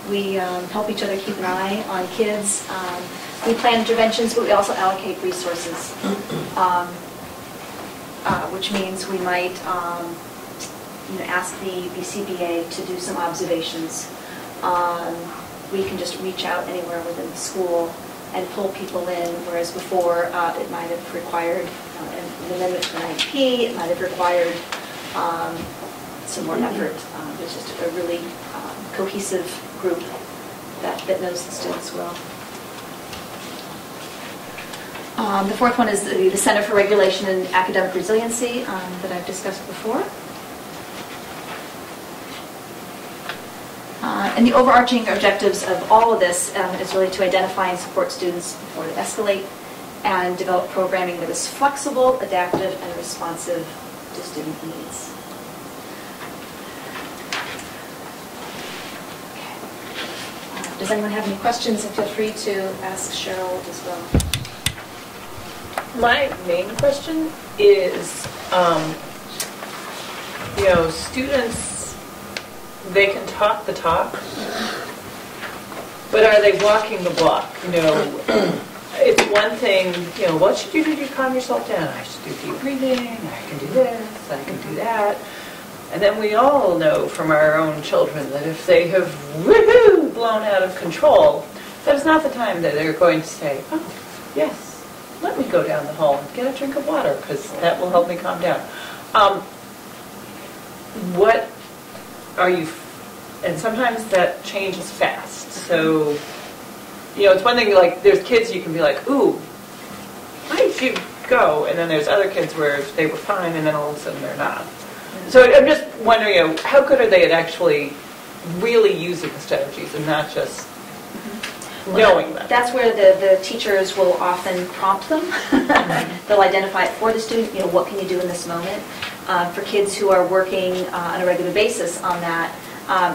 we help each other keep an eye on kids. We plan interventions, but we also allocate resources, which means we might ask the BCBA to do some observations. We can just reach out anywhere within the school and pull people in, whereas before it might have required an amendment to an IEP, it might have required some more effort. It's just a really cohesive group that knows the students well. The fourth one is the Center for Regulation and Academic Resiliency that I've discussed before. And the overarching objectives of all of this is really to identify and support students before they escalate and develop programming that is flexible, adaptive, and responsive to student needs. Okay. Does anyone have any questions? And feel free to ask Cheryl as well. My main question is, students, they can talk the talk, but are they walking the walk? It's one thing, what should you do to calm yourself down? I should do deep breathing, I can do this, I can do that. And then we all know from our own children that if they have woohoo blown out of control, that is not the time that they're going to say, oh, yes, let me go down the hall and get a drink of water, because that will help me calm down. What are you, and sometimes that changes fast. So, it's one thing, like, there's kids you can be like, ooh, why did you go? And then there's other kids where they were fine, and then all of a sudden they're not. So I'm just wondering, how good are they at actually really using the strategies and not just knowing them? That's where the teachers will often prompt them. They'll identify it for the student, what can you do in this moment? For kids who are working on a regular basis on that,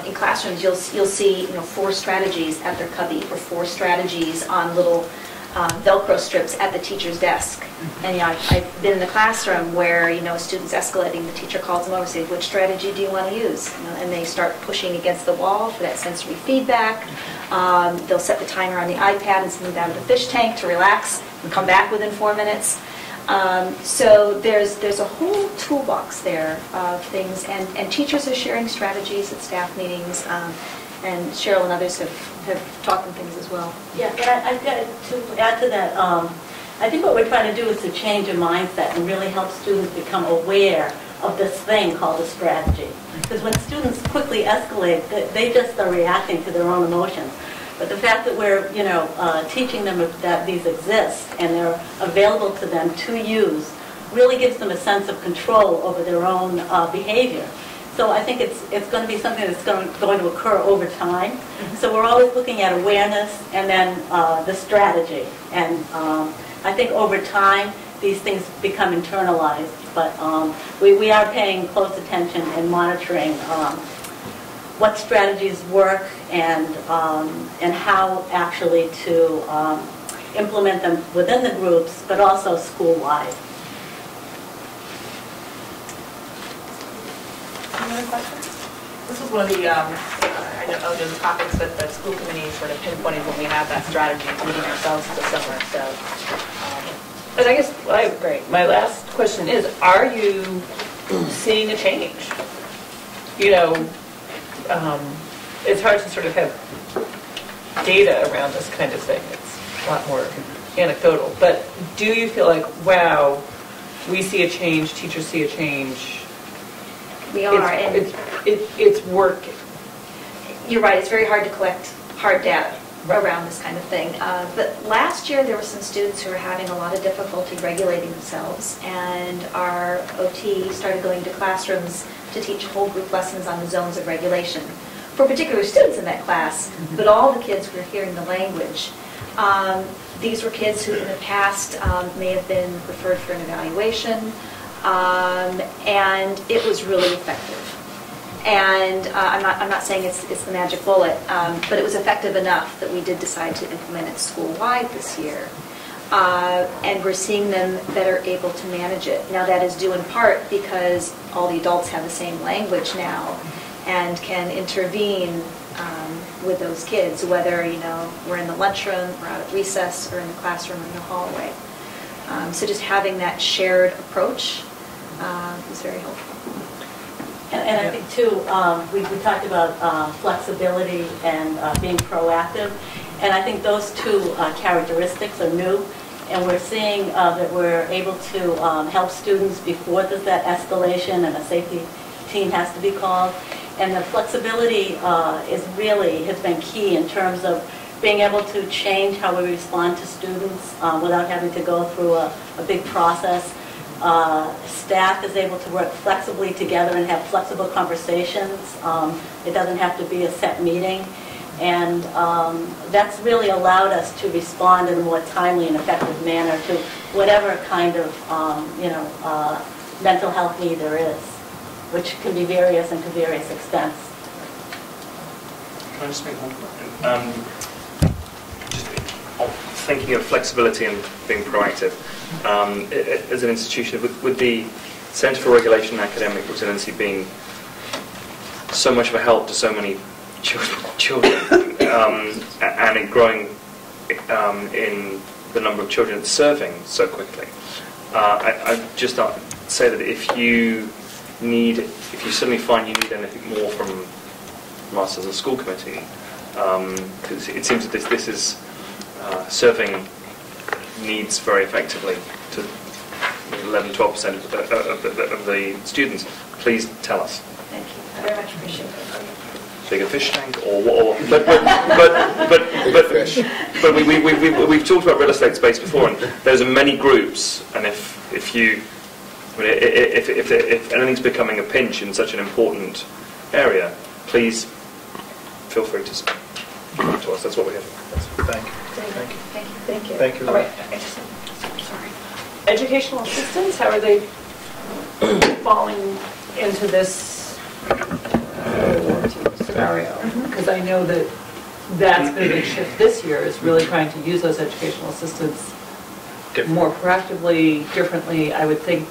in classrooms, you'll see 4 strategies at their cubby or 4 strategies on little Velcro strips at the teacher's desk. And I've been in the classroom where a student's escalating, the teacher calls them over and says, which strategy do you want to use? And they start pushing against the wall for that sensory feedback. They'll set the timer on the iPad and send them down to the fish tank to relax and come back within 4 minutes. So there's a whole toolbox there of things, and teachers are sharing strategies at staff meetings, and Cheryl and others have taught them things as well. Yeah, but I've got to add to that. I think what we're trying to do is to change a mindset and really help students become aware of this thing called a strategy. Because when students quickly escalate, they just are reacting to their own emotions. But the fact that we're, teaching them that these exist and they're available to them to use really gives them a sense of control over their own behavior. So I think it's going to be something that's going to occur over time. So we're always looking at awareness and then the strategy. And I think over time, these things become internalized. But we are paying close attention and monitoring what strategies work and how actually to implement them within the groups, but also school-wide. Any other questions? This was one of the, I know the topics that the school committee sort of pinpointed when we had that strategy meeting ourselves this summer, so. And I guess, great. My last question is, are you seeing a change? You know, it's hard to sort of have data around this kind of thing. It's a lot more anecdotal. But do you feel like, wow, we see a change, teachers see a change? We are. It's working. You're right, it's very hard to collect hard data around this kind of thing. But last year there were some students who were having a lot of difficulty regulating themselves, and our OT started going to classrooms to teach whole group lessons on the zones of regulation for particular students in that class, but all the kids were hearing the language. These were kids who in the past may have been referred for an evaluation, and it was really effective. And I'm not saying it's the magic bullet, but it was effective enough that we did decide to implement it school-wide this year. And we're seeing them better able to manage it. Now that is due in part because all the adults have the same language now and can intervene with those kids, whether we're in the lunchroom, or out at recess, or in the classroom, or in the hallway. So just having that shared approach is very helpful. And I think, too, we talked about flexibility and being proactive. And I think those two characteristics are new. And we're seeing that we're able to help students before there's that escalation and a safety team has to be called. And the flexibility has been key in terms of being able to change how we respond to students without having to go through a big process. Staff is able to work flexibly together and have flexible conversations. It doesn't have to be a set meeting. And that's really allowed us to respond in a more timely and effective manner to whatever kind of mental health need there is, which can be various and to various extents. Can I just make one point? Just thinking of flexibility and being proactive. As an institution, with the Centre for Regulation and Academic Resiliency being so much of a help to so many children and it growing in the number of children it's serving so quickly, I just say that if you suddenly find you need anything more from us as a school committee, because it seems that this is serving needs very effectively to 11-12% of the students. Please tell us. Thank you. I very much appreciate it. Bigger fish tank, but we've talked about real estate space before, and there's many groups, and if anything's becoming a pinch in such an important area, please feel free to speak to us. That's what we're here for. Thank you. Thank you. Thank you. All right. Sorry. Educational assistants, how are they falling into this scenario? Because I know that's been a big shift this year, is really trying to use those educational assistants more proactively, differently. I would think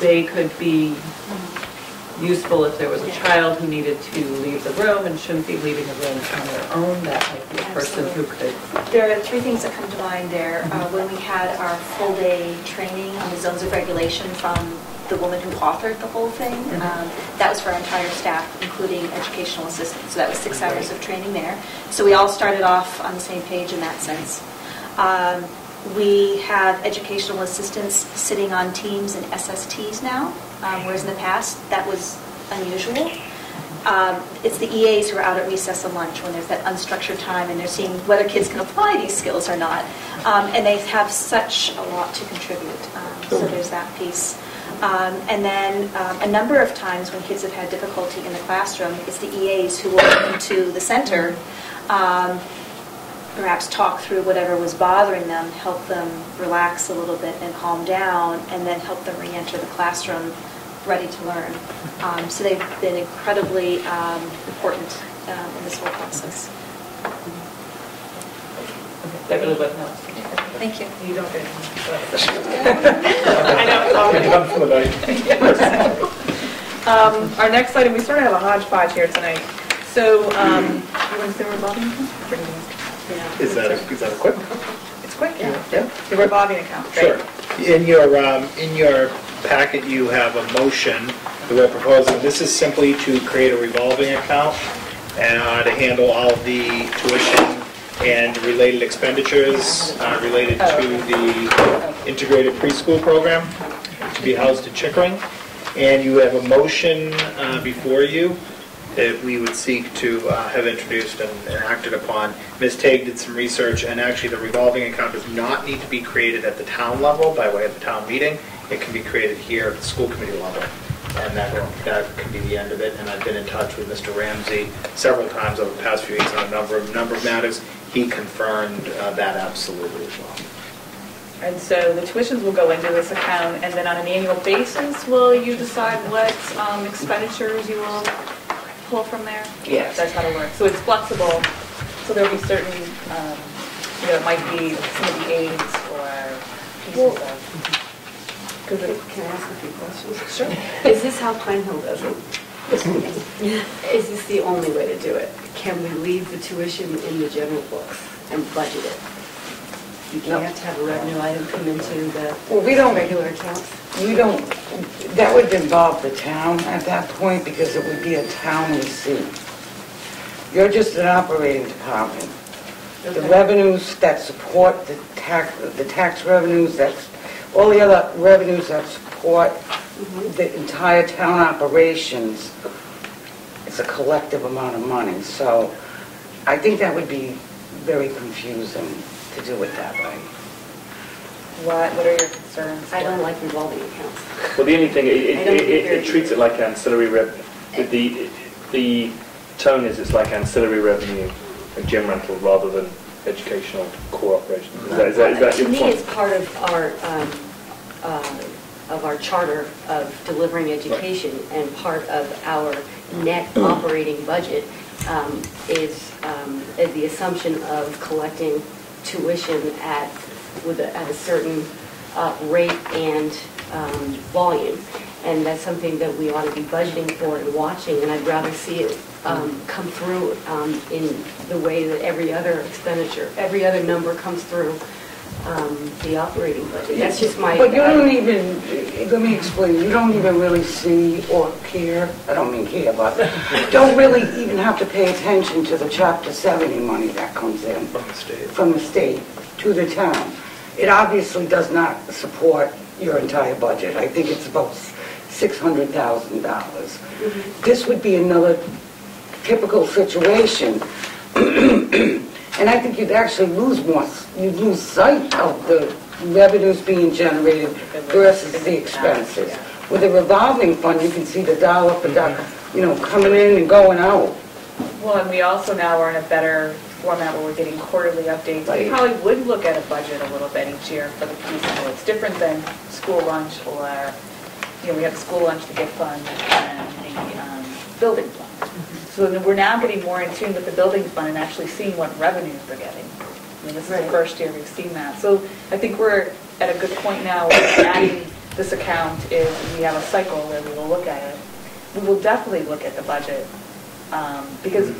they could be useful if there was a child who needed to leave the room and shouldn't be leaving the room on their own. That might be a person who could. There are three things that come to mind there. When we had our full-day training on the zones of regulation from the woman who authored the whole thing, that was for our entire staff, including educational assistants. So that was 6 hours of training there. So we all started off on the same page in that sense. We have educational assistants sitting on teams and SSTs now, whereas in the past that was unusual. It's the EAs who are out at recess and lunch when there's that unstructured time and they're seeing whether kids can apply these skills or not. And they have such a lot to contribute. So there's that piece. And then a number of times when kids have had difficulty in the classroom, it's the EAs who will come into the center, perhaps talk through whatever was bothering them, help them relax a little bit and calm down, and then help them re-enter the classroom ready to learn. So they've been incredibly important in this whole process. That really was nice. Thank you. You don't get I know. Our next item, we sort of have a hodgepodge here tonight. So, you want to say revolving account? Is that a quick? It's quick, yeah. The revolving account, Sure. In your packet, you have a motion that we're proposing. This is simply to create a revolving account and to handle all of the tuition and related expenditures related to the integrated preschool program to be housed at Chickering. And you have a motion before you that we would seek to have introduced and acted upon. Ms. Tague did some research, and actually the revolving account does not need to be created at the town level by way of the town meeting. It can be created here at the school committee level, and that can be the end of it. And I've been in touch with Mr. Ramsey several times over the past few weeks on a number of matters. He confirmed that absolutely as well. And so the tuitions will go into this account, and then on an annual basis, will you decide what expenditures you will pull from there? Yes. That's how it works. So it's flexible, so there'll be certain, it might be some of the aids or pieces of. Can I ask a few questions? Sure. Is this how Pine Hill does it? Is this the only way to do it? Can we leave the tuition in the general books and budget it? You can't have a revenue item come into the regular accounts? We don't, that would involve the town at that point because it would be a town receipt. You're just an operating department. The revenues that support the tax revenues, that's all the other revenues that support the entire town operations, it's a collective amount of money. So I think that would be very confusing to do it that way. What are your concerns? I don't like revolving accounts. Well, the only thing, it treats it like ancillary revenue. The tone is it's like ancillary revenue and gym rental rather than educational core operations. Is that your point? To me, it's part of our charter of delivering education, and part of our net operating budget is the assumption of collecting tuition at a certain rate and volume. And that's something that we ought to be budgeting for and watching, and I'd rather see it come through in the way that every other expenditure, every other number comes through the operating budget. That's just my... But you don't even, let me explain, you don't even really see or care, I don't mean care, but don't really even have to pay attention to the Chapter 70 money that comes in from the state to the town. It obviously does not support your entire budget. I think it's about $600,000. This would be another typical situation. And I think you'd actually you'd lose sight of the revenues being generated versus the expenses. With a revolving fund, you can see the dollar for dollar, coming in and going out. Well, and we also now are in a better format where we're getting quarterly updates. We probably would look at a budget a little bit each year for the preschool. It's different than school lunch or, we have the school lunch, the gift fund, and the building fund. So we're now getting more in tune with the building fund and actually seeing what revenues they're getting. This is the first year we've seen that. So I think we're at a good point now where adding this account is we have a cycle where we will look at it. We will definitely look at the budget because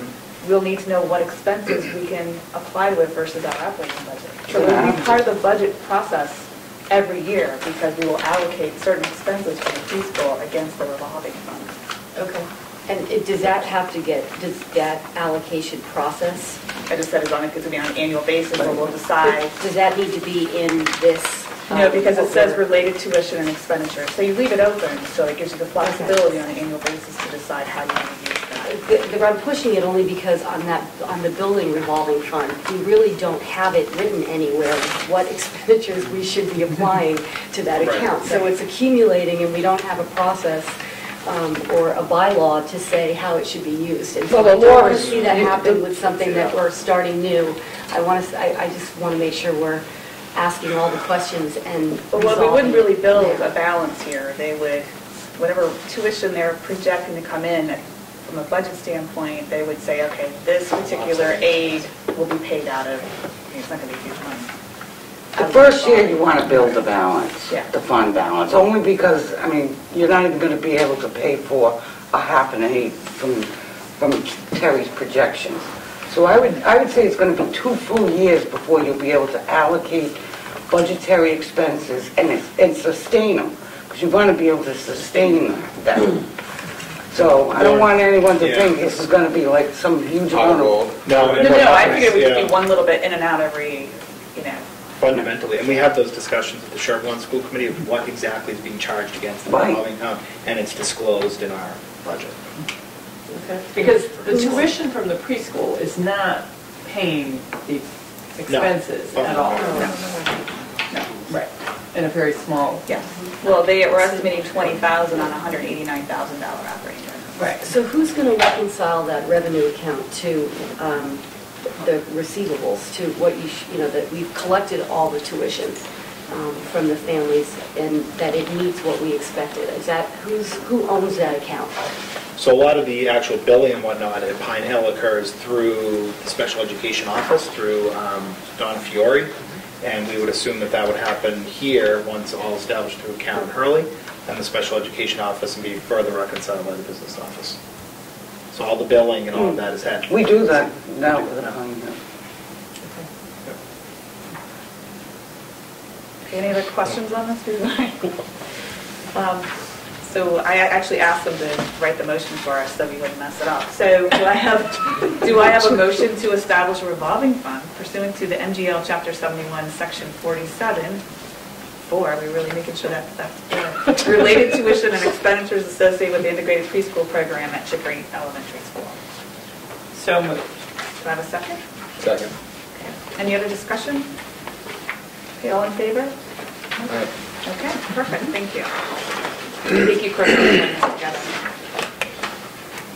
we'll need to know what expenses we can apply to it versus our operating budget. So it will be part of the budget process every year because we will allocate certain expenses for the preschool against the revolving fund. Okay. And does that allocation process? I just said it's going to be on an annual basis, but we'll decide. Does that need to be in this? No, because it says related tuition and expenditure. So you leave it open, so it gives you the flexibility on an annual basis to decide how you want to use that. I'm pushing it only because on the building revolving fund, we really don't have it written anywhere what expenditures we should be applying to that account. So it's accumulating and we don't have a process or a bylaw to say how it should be used. And so I don't want to see that happen with something that we're starting new. I just want to make sure we're asking all the questions and Well, we wouldn't really build a balance here. They would, whatever tuition they're projecting to come in, from a budget standpoint, they would say, okay, this particular aid will be paid out of, it's not going to be huge money. The first year you want to build the balance, Yeah. the fund balance, only because, I mean, you're not even going to be able to pay for a half and eighth from Terry's projections. So I would say it's going to be 2 full years before you'll be able to allocate budgetary expenses and sustain them, because you want to be able to sustain them. So I don't want anyone to think this is going to be like some huge amount of... No, I figured we could be one little bit in and out every, Fundamentally, and we have those discussions with the Sherborne School Committee of what exactly is being charged against the revolving account, and it's disclosed in our budget. Because the tuition from the preschool is not paying the expenses at all. No. Right. In a very small. Yeah. Well, they were estimating $20,000 on $189,000 operating budget. Right. So who's going to reconcile that revenue account to the receivables, to what that we've collected all the tuition from the families and that it meets what we expected? Is that who owns that account? So a lot of the actual billing and whatnot at Pine Hill occurs through the special education office, through Don Fiore, and we would assume that would happen here once all established through Karen Hurley and the special education office, and be further reconciled by the business office. So all the billing and all of that is handled. We do that now with the Pine Hill. Okay, any other questions on this? So I actually asked them to write the motion for us so we wouldn't mess it up. So do I have a motion to establish a revolving fund pursuant to the MGL Chapter 71, Section 47? Are we really making sure that's related tuition and expenditures associated with the integrated preschool program at Chickering Elementary School? So moved. Do I have a second? Second. Okay. Any other discussion? Okay, all in favor? Okay, perfect, thank you. Thank you, Chris, for putting this together.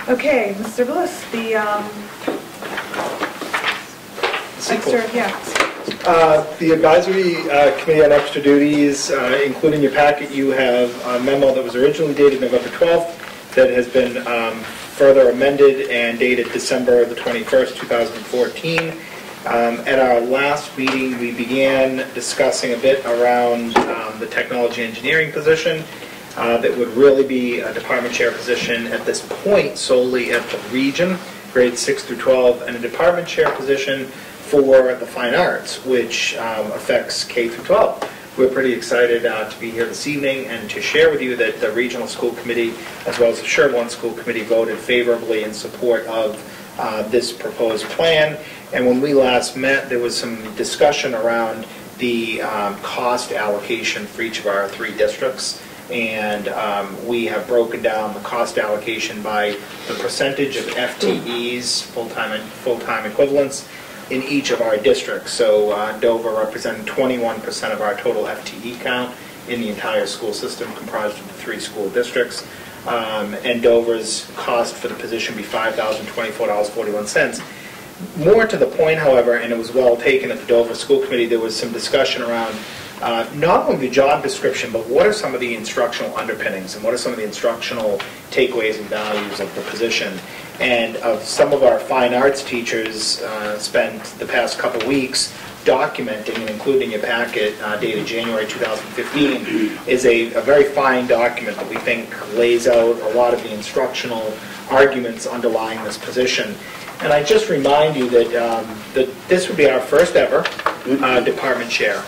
Okay, Mr. Bliss, the The advisory committee on extra duties, including your packet, you have a memo that was originally dated November 12th that has been further amended and dated December the 21st, 2014. At our last meeting, we began discussing a bit around the technology engineering position that would really be a department chair position at this point solely at the region, grades 6 through 12, and a department chair position for the fine arts, which affects K through 12. We're pretty excited to be here this evening and to share with you that the regional school committee, as well as the Sherborne School Committee, voted favorably in support of this proposed plan. And when we last met, there was some discussion around the cost allocation for each of our 3 districts. And we have broken down the cost allocation by the percentage of FTEs, full-time equivalents, in each of our districts. So Dover representing 21% of our total FTE count in the entire school system, comprised of the 3 school districts. And Dover's cost for the position be $5,024.41. More to the point, however, and it was well taken at the Dover School Committee, there was some discussion around not only the job description, but what are some of the instructional underpinnings and what are some of the instructional takeaways and values of the position. And some of our fine arts teachers spent the past couple weeks documenting and including your packet dated January 2015 is a very fine document that we think lays out a lot of the instructional arguments underlying this position. And I just remind you that, that this would be our first ever department chair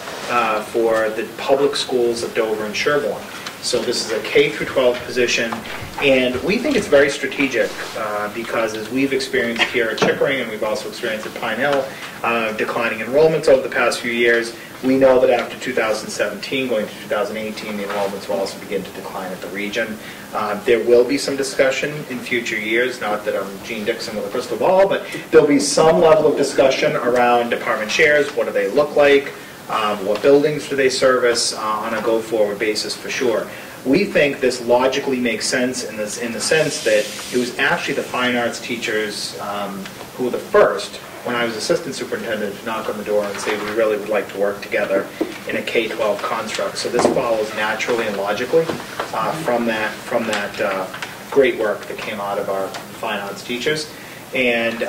for the public schools of Dover and Sherborne. So this is a K through 12 position, and we think it's very strategic because as we've experienced here at Chickering, and we've also experienced at Pine Hill, declining enrollments over the past few years, we know that after 2017, going to 2018, the enrollments will also begin to decline at the region. There will be some discussion in future years, not that I'm Gene Dixon with a crystal ball, but there'll be some level of discussion around department chairs. What do they look like? What buildings do they service on a go-forward basis for sure. We think this logically makes sense in the sense that it was actually the fine arts teachers who were the first, when I was assistant superintendent, to knock on the door and say we really would like to work together in a K-12 construct. So this follows naturally and logically from that great work that came out of our fine arts teachers. And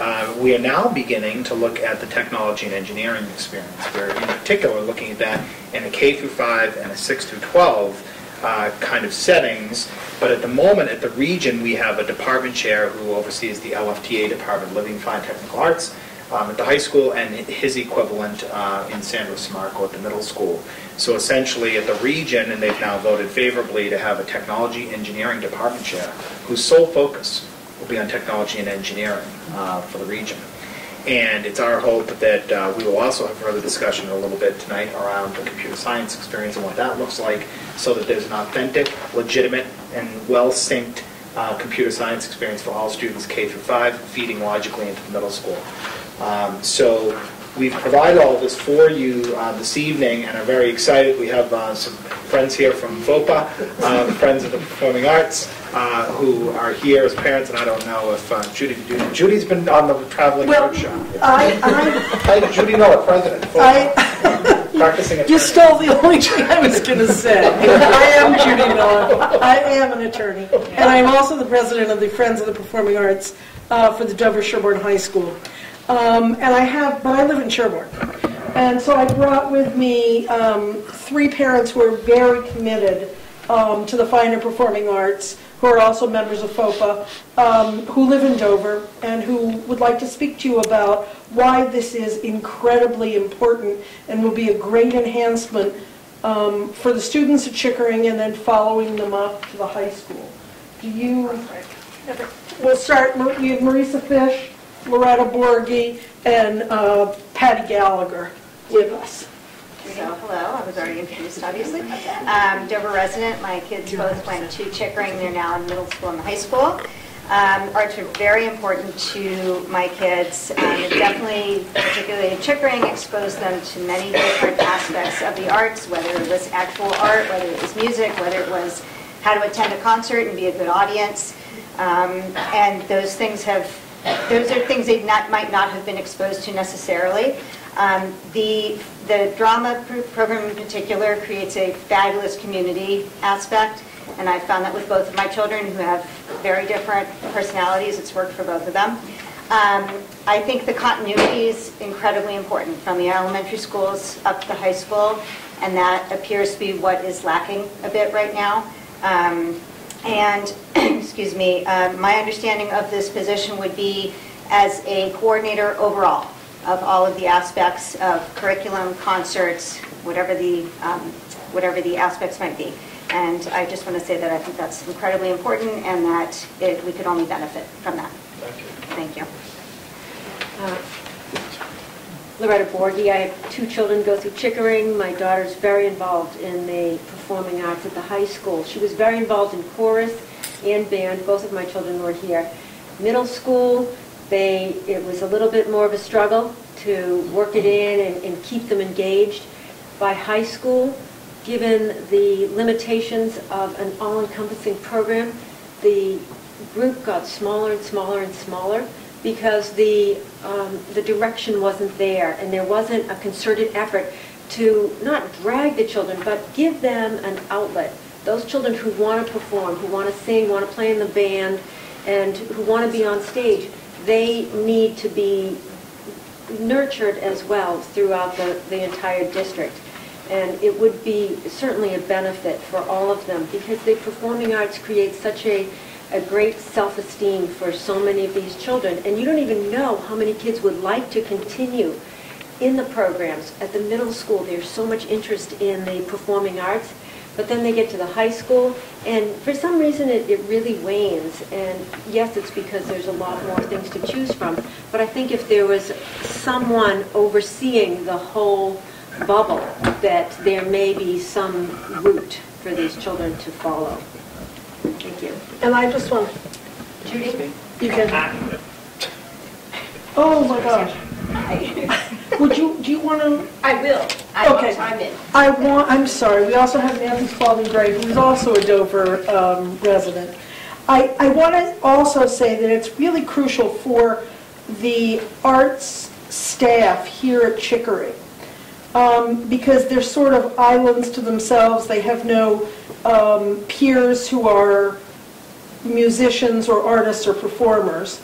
we are now beginning to look at the technology and engineering experience. We're in particular looking at that in a K through 5 and a 6 through 12 kind of settings. But at the moment, at the region, we have a department chair who oversees the LFTA department, Living Fine Technical Arts, at the high school, and his equivalent in San Luis Marco at the middle school. So essentially at the region, and they've now voted favorably to have a technology engineering department chair whose sole focus will be on technology and engineering for the region. And it's our hope that we will also have further discussion a little bit tonight around the computer science experience and what that looks like, so that there's an authentic, legitimate, and well-synced computer science experience for all students K through 5, feeding logically into the middle school. So we've provided all of this for you this evening and are very excited. We have some friends here from FOPA, Friends of the Performing Arts, who are here as parents, and I don't know if Judy's been on the traveling workshop. How did Judy know a president? Practicing attorney. You stole the only thing I was going to say. I am Judy Miller. I am an attorney, and I am also the president of the Friends of the Performing Arts for the Dover Sherborne High School. But I live in Sherborne. And so I brought with me 3 parents who are very committed to the fine and performing arts, who are also members of FOPA, who live in Dover, and who would like to speak to you about why this is incredibly important and will be a great enhancement for the students at Chickering and then following them up to the high school. We'll start, we have Marisa Fish, Loretta Borghi, and Patty Gallagher with us. So, hello, I was already introduced, obviously. Dover resident, my kids both went to Chickering, they're now in middle school and high school. Arts are very important to my kids. It definitely, particularly in Chickering, exposed them to many different aspects of the arts, whether it was actual art, whether it was music, whether it was how to attend a concert and be a good audience. And those are things they might not have been exposed to necessarily. The drama program in particular creates a fabulous community aspect, and I found that with both of my children who have very different personalities, it's worked for both of them. I think the continuity is incredibly important from the elementary schools up to the high school, and that appears to be what is lacking a bit right now. Excuse me, my understanding of this position would be as a coordinator overall of all of the aspects of curriculum, concerts, whatever the aspects might be. And I just want to say that I think that's incredibly important and that we could only benefit from that. Thank you. Loretta Borghi. I have 2 children go through Chickering. My daughter's very involved in the performing arts at the high school. She was very involved in chorus and band. Both of my children were here. Middle school, it was a little bit more of a struggle to work it in and keep them engaged. By high school, given the limitations of an all-encompassing program, the group got smaller and smaller and smaller because the direction wasn't there, and there wasn't a concerted effort to not drag the children, but give them an outlet. Those children who want to perform, who want to sing, want to play in the band, and who want to be on stage, they need to be nurtured as well throughout the entire district. And it would be certainly a benefit for all of them because the performing arts create such a great self-esteem for so many of these children. And you don't even know how many kids would like to continue in the programs. At the middle school, there's so much interest in the performing arts, But then they get to the high school, and for some reason it really wanes. And yes, it's because there's a lot more things to choose from. But I think if there was someone overseeing the whole bubble, that there may be some route for these children to follow. Thank you. And I just want, Judy? you can. Oh my gosh. Do you want to? I will. I will chime in. I'm sorry, we also have Nancy Spalding Gray, who's also a Dover resident. I want to also say that it's really crucial for the arts staff here at Chickering, because they're sort of islands to themselves. They have no peers who are musicians or artists or performers,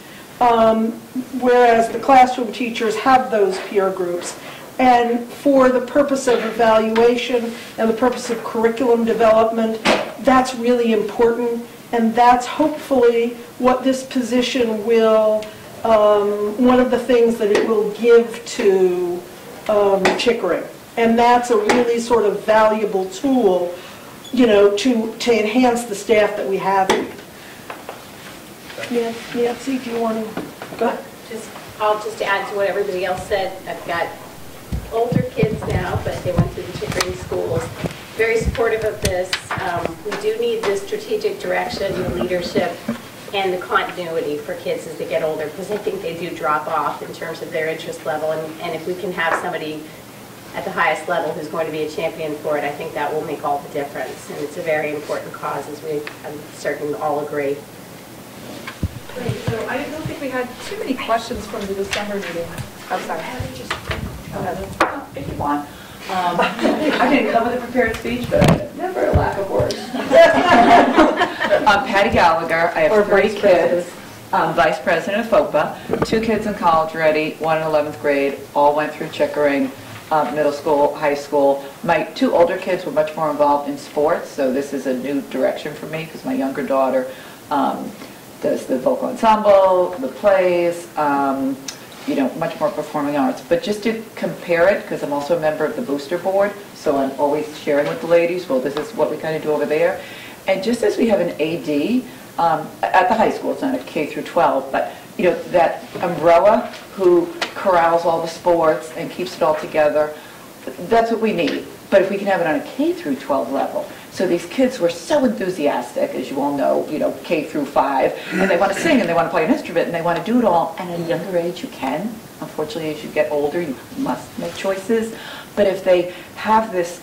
whereas the classroom teachers have those peer groups. And for the purpose of evaluation and the purpose of curriculum development, that's really important, and that's hopefully what this position will, one of the things that it will give to Chickering. And that's a really sort of valuable tool, you know, to enhance the staff that we have. Nancy, do you want to go ahead? I'll just add to what everybody else said. I've got older kids now, but they went through the Chickering schools. Very supportive of this. We do need the strategic direction, the leadership, and the continuity for kids as they get older, because I think they do drop off in terms of their interest level. And if we can have somebody at the highest level who's going to be a champion for it, I think that will make all the difference. And it's a very important cause, as I'm certain all agree. Great. So I don't think we had too many questions from the December meeting. I'm sorry. Go ahead. If you want. I didn't come with a prepared speech, but never a lack of words. I'm Patty Gallagher. I have 3 kids. I'm Vice President of FOPA. 2 kids in college already, 1 in 11th grade, all went through Chickering, middle school, high school. My 2 older kids were much more involved in sports, so this is a new direction for me because my younger daughter does the vocal ensemble, the plays, you know, much more performing arts. But just to compare it, because I'm also a member of the booster board, so I'm always sharing with the ladies, well, this is what we kind of do over there. And just as we have an AD at the high school, it's not a K through 12, but you know, that umbrella who corrals all the sports and keeps it all together, that's what we need. But if we can have it on a K through 12 level, so these kids were so enthusiastic, as you all know, you know, K through 5, and they want to sing and they want to play an instrument and they want to do it all. And at a younger age, you can. Unfortunately, as you get older, you must make choices. But if they have this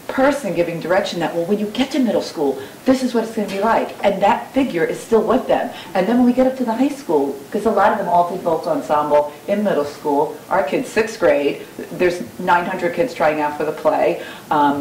person giving direction that, well, when you get to middle school, this is what it's going to be like, and that figure is still with them. And then when we get up to the high school, because a lot of them all take vocal ensemble in middle school, our kids 6th grade, there's 900 kids trying out for the play,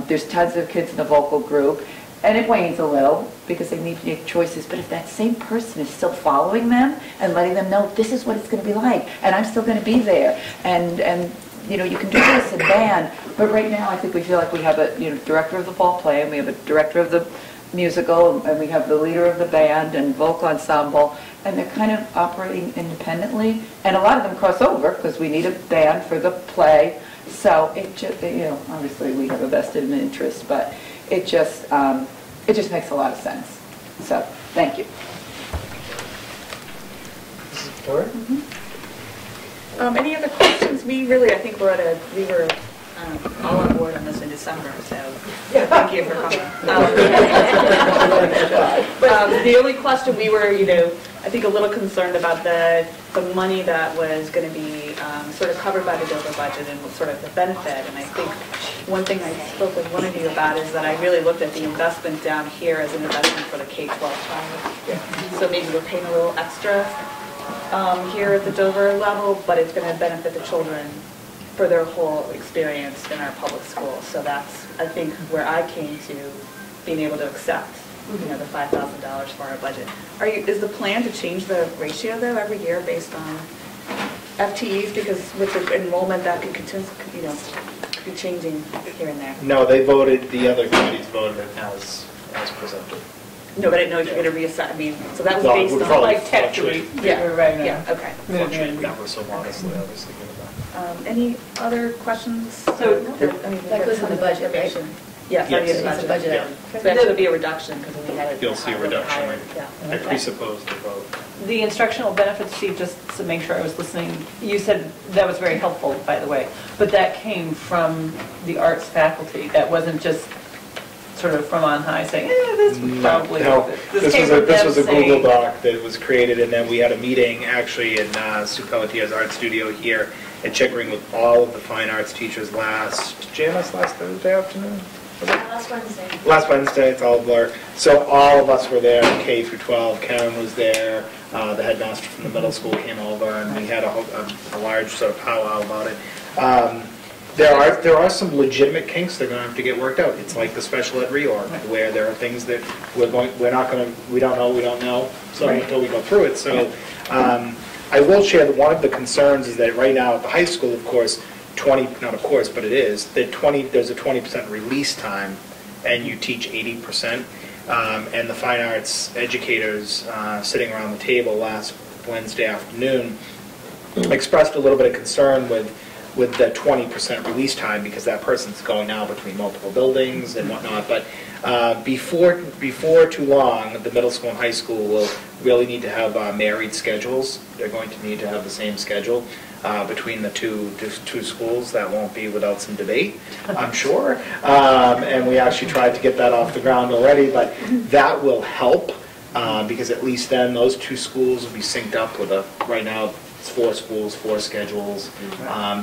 there's tons of kids in the vocal group, and it wanes a little because they need to make choices. But if that same person is still following them and letting them know this is what it's going to be like, and I'm still going to be there, and you know, you can do this in band, but right now I think we feel like we have a director of the fall play, and we have a director of the musical, and we have the leader of the band and vocal ensemble, and they're kind of operating independently, and a lot of them cross over because we need a band for the play. So it just, you know, obviously we have a vested interest, but it just makes a lot of sense. So thank you. Victoria? Any other questions? We think we were all on board on this in December, so thank you for coming. The only question we were, I think a little concerned about the money that was going to be sort of covered by the Dover budget and sort of the benefit. And I think one thing I spoke with one of you about is that I really looked at the investment down here as an investment for the K-12 child. So maybe we're paying a little extra here at the Dover level, but it's going to benefit the children for their whole experience in our public schools. So that's, I think, where I came to being able to accept, the $5,000 for our budget. Is the plan to change the ratio though every year based on FTEs? Because with the enrollment, that could continue, could be changing here and there. No, the other committees voted it as presented. No, but I didn't know if you're going to reassess. So that was based on like tech. Yeah. Okay. Fluctuate never so modestly, obviously. Any other questions? So that goes in the budget, right? Yes, Yes. it's a budget Yeah. item. So actually, there'll be a reduction because we had it. You'll see a reduction. higher. Yeah. I presuppose the vote. The instructional benefits, Steve, just to make sure I was listening, you said that was very helpful, by the way, but that came from the arts faculty. That wasn't just sort of from on high saying, this would probably. No, this came from was a them saying- Google Doc that was created, and then we had a meeting actually in Sue Pelletier's art studio here at Chickering with all of the fine arts teachers last Thursday afternoon? Last Wednesday. Last Wednesday, it's all a blur. So all of us were there, K through 12. Karen was there, the headmaster from the middle school came over, and we had a large sort of powwow about it. There are some legitimate kinks that are going to have to get worked out. It's like the special ed reorg, where there are things that we don't know, so until we go through it. So I will share that one of the concerns is that right now at the high school, of course, but it is, there's a 20% release time, and you teach 80%. And the fine arts educators sitting around the table last Wednesday afternoon expressed a little bit of concern with the 20% release time, because that person's going now between multiple buildings and whatnot. But before too long, the middle school and high school will really need to have married schedules. They're going to need to have the same schedule between the two schools. That won't be without some debate, I'm sure. And we actually tried to get that off the ground already, but that will help, because at least then those two schools will be synced up with right now it's 4 schools, 4 schedules.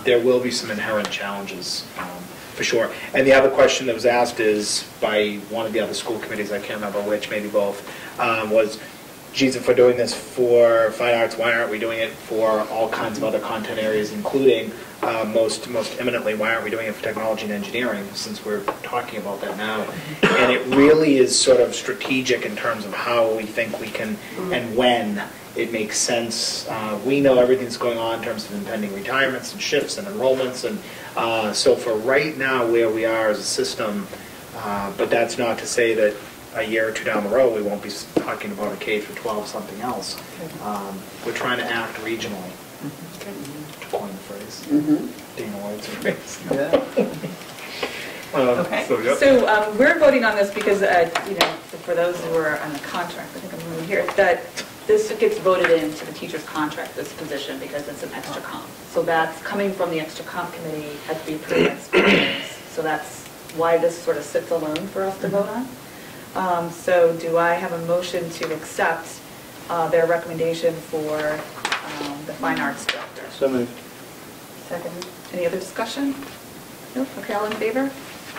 There will be some inherent challenges, for sure. And the other question that was asked is by one of the other school committees, I can't remember which, maybe both, was, geez, if we're doing this for fine arts, why aren't we doing it for all kinds of other content areas, including most eminently, why aren't we doing it for technology and engineering, since we're talking about that now? And it really is sort of strategic in terms of how we think we can and when it makes sense. We know everything's going on in terms of impending retirements and shifts and enrollments, and so for right now where we are as a system, but that's not to say that a year or two down the road we won't be talking about a K through 12 something else. We're trying to act regionally, to coin the phrase. Dana White's phrase. Okay, so we're voting on this because, for those who are on the contract, I think I'm really here, that this gets voted into the teacher's contract, this position, because it's an extra comp. So that's coming from the extra comp committee, has to be approved by school committees. So that's why this sort of sits alone for us to vote on. So do I have a motion to accept their recommendation for the fine arts director? So moved. Second. Any other discussion? No? Okay, all in favor?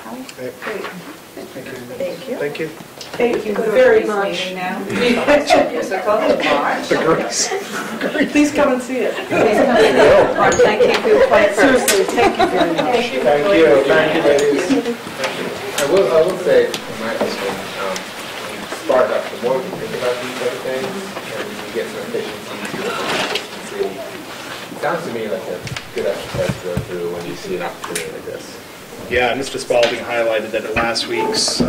Aye. Great. Thank you. Thank you. Thank you. Thank you very much. Now. Please come and see it. Thank you for your point. Seriously, thank you very much. Thank you, ladies. I will say, from my perspective, you spark up the more we think about these other things, and we get some efficiency, it sounds to me like a good exercise to go through when you see an opportunity like this. Yeah, Mr. Spalding highlighted that at last week's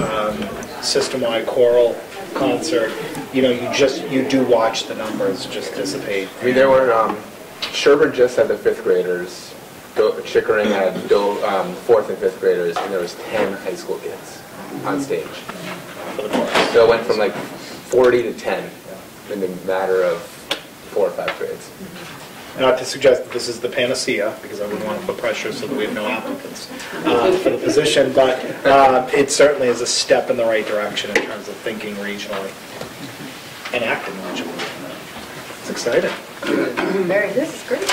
system-wide choral concert, you do watch the numbers just dissipate. I mean, there were, Sherburne just had the 5th graders, Chickering had 4th and 5th graders, and there was 10 high school kids on stage. So it went from like 40 to 10 in the matter of 4 or 5 grades. Not to suggest that this is the panacea, because I wouldn't want to put pressure so that we have no applicants for the position, but it certainly is a step in the right direction in terms of thinking regionally and acting regionally. It's exciting. This is great.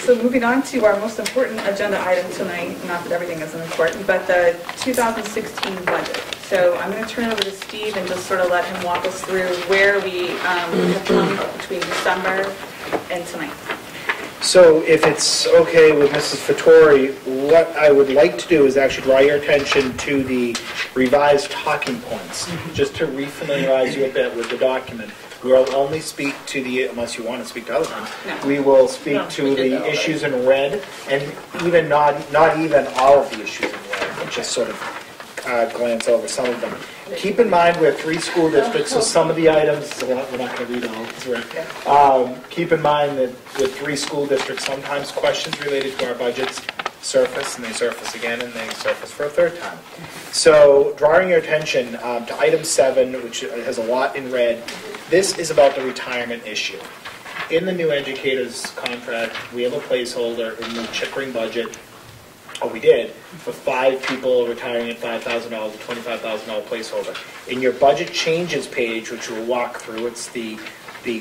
So moving on to our most important agenda item tonight, not that everything isn't important, but the 2016 budget. So I'm going to turn it over to Steve and just sort of let him walk us through where we have come between December and tonight. So if it's okay with Mrs. Fattori, what I would like to do is actually draw your attention to the revised talking points, just to refamiliarize you a bit with the document. We will only speak to unless you want to speak to other things, we will speak to the issues in red, and even not even all of the issues in red, but just sort of glance over some of them. Keep in mind we're 3 school districts, so some of the items, we're not going to read all. Keep in mind that with 3 school districts, sometimes questions related to our budgets surface, and they surface again, and they surface for a third time. So drawing your attention to item 7, which has a lot in red, this is about the retirement issue. In the new educators contract, we have a placeholder in the Chickering budget, we did, for 5 people retiring at $5,000, a $25,000 placeholder. In your budget changes page, which we'll walk through, it's the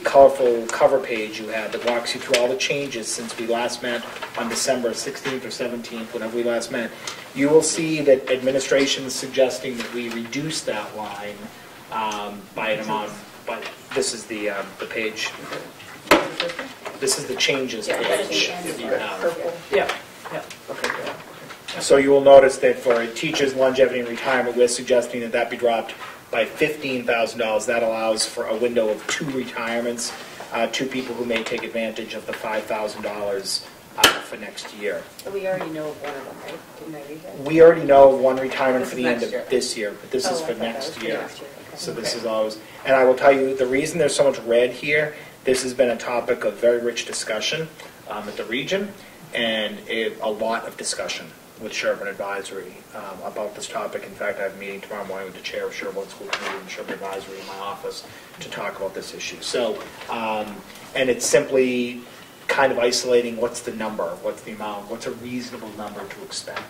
colorful cover page you have that walks you through all the changes since we last met on December 16th or 17th, whenever we last met. You will see that administration is suggesting that we reduce that line by an amount, but this is the page. This is the changes page that you have. Yeah. Okay. So you will notice that for teachers' longevity and retirement, we're suggesting that that be dropped by $15,000. That allows for a window of 2 retirements, 2 people who may take advantage of the $5,000 for next year. So we already know of one of them, right? Didn't I read that? We already know of 1 retirement for the end next year. of this year, but this is for next year. Okay. So this is always, and I will tell you, the reason there's so much red here, this has been a topic of very rich discussion at the region, and a lot of discussion with Sherburne Advisory about this topic. In fact, I have a meeting tomorrow morning with the chair of Sherburne School Committee and Sherburne Advisory in my office to talk about this issue. So, and it's simply kind of isolating what's the number, what's the amount, what's a reasonable number to expect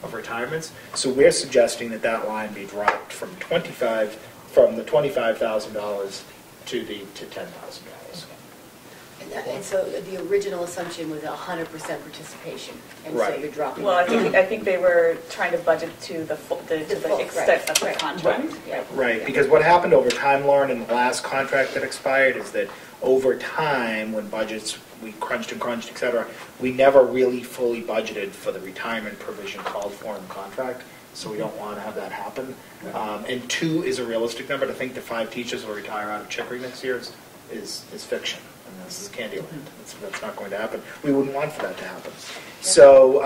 of retirements. So we're suggesting that that line be dropped from the $25,000 to $10,000. And so the original assumption was 100% participation, and so Right. you're dropping. Well, I think they were trying to budget to the extent of the contract. Yeah. Right, because what happened over time, Lauren, in the last contract that expired is that over time, when budgets, we crunched, et cetera, we never really fully budgeted for the retirement provision called for in the contract, so we don't want to have that happen. And 2 is a realistic number. To think that 5 teachers will retire out of Chickering next year is fiction. And this is Candyland. That's not going to happen. We wouldn't want for that to happen. So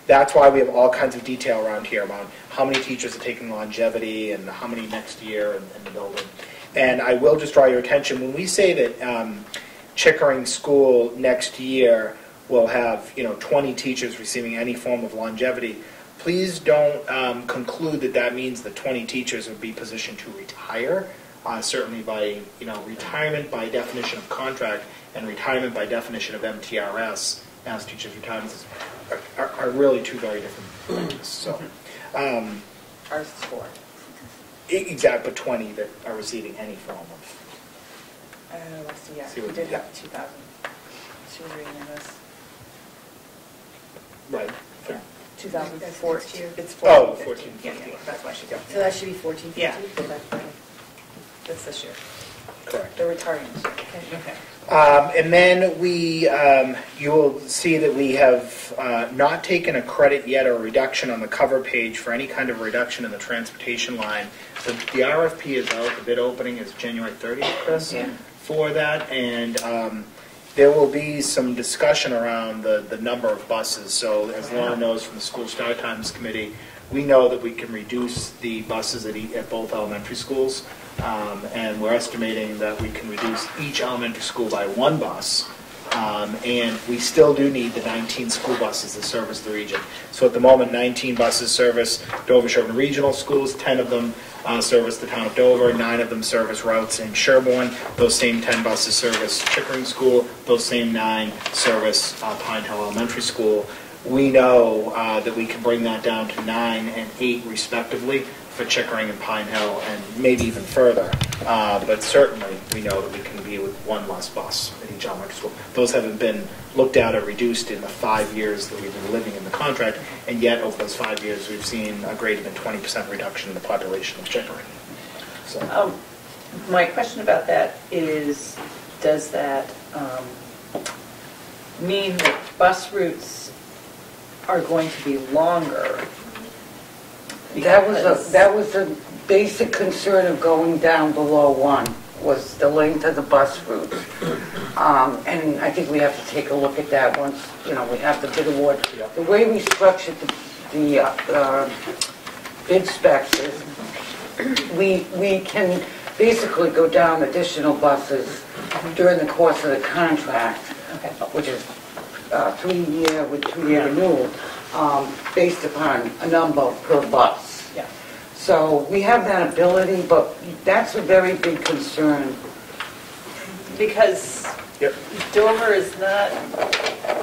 that's why we have all kinds of detail around here about how many teachers are taking longevity and how many next year in the building. And I will just draw your attention, when we say that Chickering School next year will have 20 teachers receiving any form of longevity, please don't conclude that that means that 20 teachers would be positioned to retire. Certainly by retirement by definition of contract and retirement by definition of MTRS, as teachers' retirements are really 2 very different things. So, Ours is 4. Exactly, but 20 that are receiving any form of. Let's see, See we what- did have 2,000. She was reading this. Right. 2014. It's 14. Oh, 14. Yeah, that's why she got. So that should be 14, 15? Yeah. That's this year. Correct. They're retiring this year. Okay. And then you will see that we have not taken a credit yet or a reduction on the cover page for any kind of reduction in the transportation line. The RFP is out, the bid opening is January 30th, Chris, for that, and there will be some discussion around the number of buses. So as Lauren knows from the School Start Times Committee, we know that we can reduce the buses at both elementary schools. And we're estimating that we can reduce each elementary school by 1 bus, and we still do need the 19 school buses that service the region. So at the moment, 19 buses service Dover-Sherburne Regional Schools, 10 of them service the town of Dover, 9 of them service routes in Sherborne, those same 10 buses service Chickering School, those same 9 service Pine Hill Elementary School. We know that we can bring that down to 9 and 8 respectively for Chickering and Pine Hill, and maybe even further. But certainly, we know that we can be with 1 less bus at each elementary school. Those haven't been looked at or reduced in the 5 years that we've been living in the contract, and yet over those 5 years, we've seen a greater than 20% reduction in the population of Chickering. So. My question about that is, does that mean that bus routes are going to be longer? That was a basic concern of going down below 1, was the length of the bus route. And I think we have to take a look at that once, we have the bid award. The way we structured the bid specs is we can basically go down additional buses during the course of the contract, which is 3-year with 2-year renewal, based upon a number per bus. Yeah. So we have that ability, but that's a very big concern. Because Dover is not,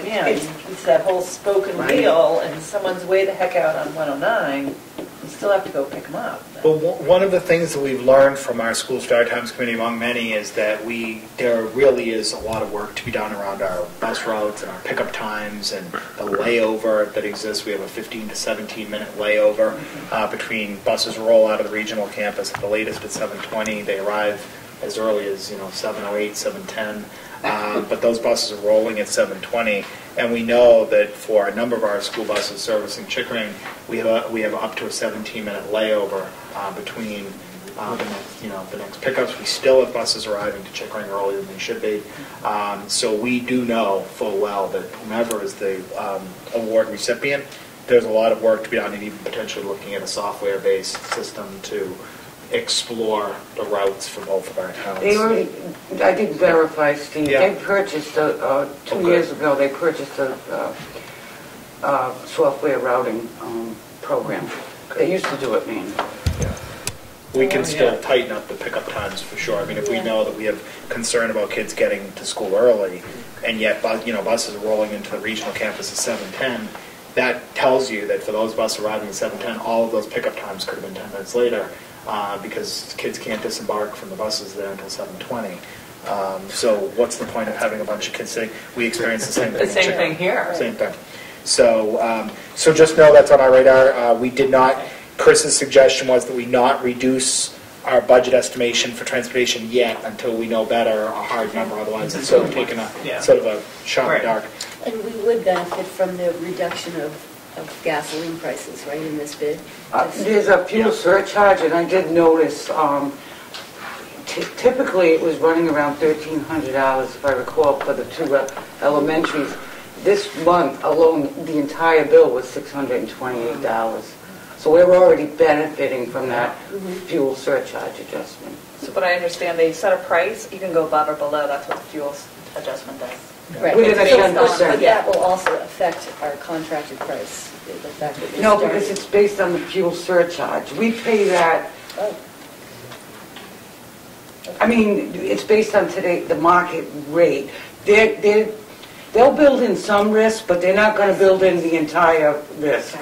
it's that whole spoken wheel, and someone's way the heck out on 109, you still have to go pick them up. Well, one of the things that we've learned from our School Start Times Committee, among many, is that there really is a lot of work to be done around our bus routes and our pickup times and the layover that exists. We have a 15 to 17 minute layover between buses roll out of the regional campus at the latest at 7:20. They arrive as early as 7:08, 7:10. But those buses are rolling at 7:20, and we know that for a number of our school buses servicing Chickering, we have up to a 17-minute layover between the next pickups. We still have buses arriving to Chickering earlier than they should be. So we do know full well that whomever is the award recipient, there's a lot of work to be done, and even potentially looking at a software-based system to explore the routes for both of our towns. I did verify, Steve. Yeah. They purchased, 2 years ago, they purchased a software routing program. They used to do it manually. We can still tighten up the pickup times for sure. I mean, if we know that we have concern about kids getting to school early, and yet buses are rolling into the regional campus at 7:10, that tells you that for those buses arriving at 7:10, all of those pickup times could have been 10 minutes later. Because kids can't disembark from the buses there until 7:20. So what's the point of having a bunch of kids sitting? We experience the same thing. The same thing here. Same thing. So just know that's on our radar. We did not. Chris's suggestion was that we not reduce our budget estimation for transportation yet until we know better a hard number. Otherwise, it's sort of taking a sort of a shot in the dark. And we would benefit from the reduction of gasoline prices, right, in this bid? There's a fuel surcharge, and I did notice, typically it was running around $1,300, if I recall, for the 2 elementaries. This month alone, the entire bill was $628. So we're already benefiting from that fuel surcharge adjustment. So, but I understand they set a price, you can go above or below, that's what the fuel adjustment does. Right. Within a 10%. But that will also affect our contracted price. The fact that No, because it's based on the fuel surcharge. We pay that. I mean, it's based on the market rate. They'll build in some risk, but they're not going to build in the entire risk.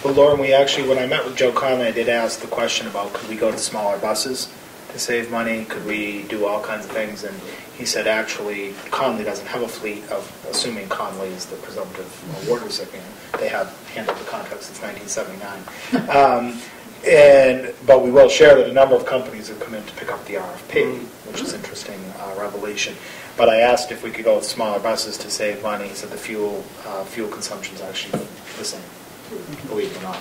Well, Lauren, when I met with Joe Conley, I did ask the question about could we go to smaller buses to save money? Could we do all kinds of things? And he said actually Conley doesn't have a fleet of, assuming Conley is the presumptive award recipient. They have handled the contract since 1979. But we will share that a number of companies have come in to pick up the RFP, which is interesting revelation. But I asked if we could go with smaller buses to save money. He said the fuel consumption is actually the same, believe it or not,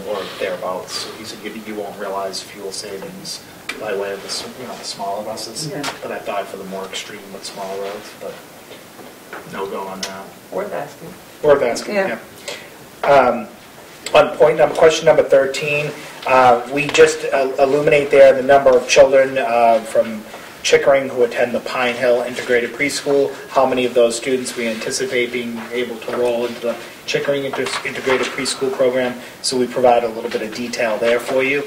or thereabouts. So he said you won't realize fuel savings by way of the smaller buses. Yeah. But I thought for the more extreme but smaller roads, but no go on that. Worth asking. Worth asking, yeah. On question number 13, we just illuminate there the number of children from Chickering who attend the Pine Hill Integrated Preschool, how many of those students we anticipate being able to roll into the Chickering Integrated Preschool program. So we provide a little bit of detail there for you,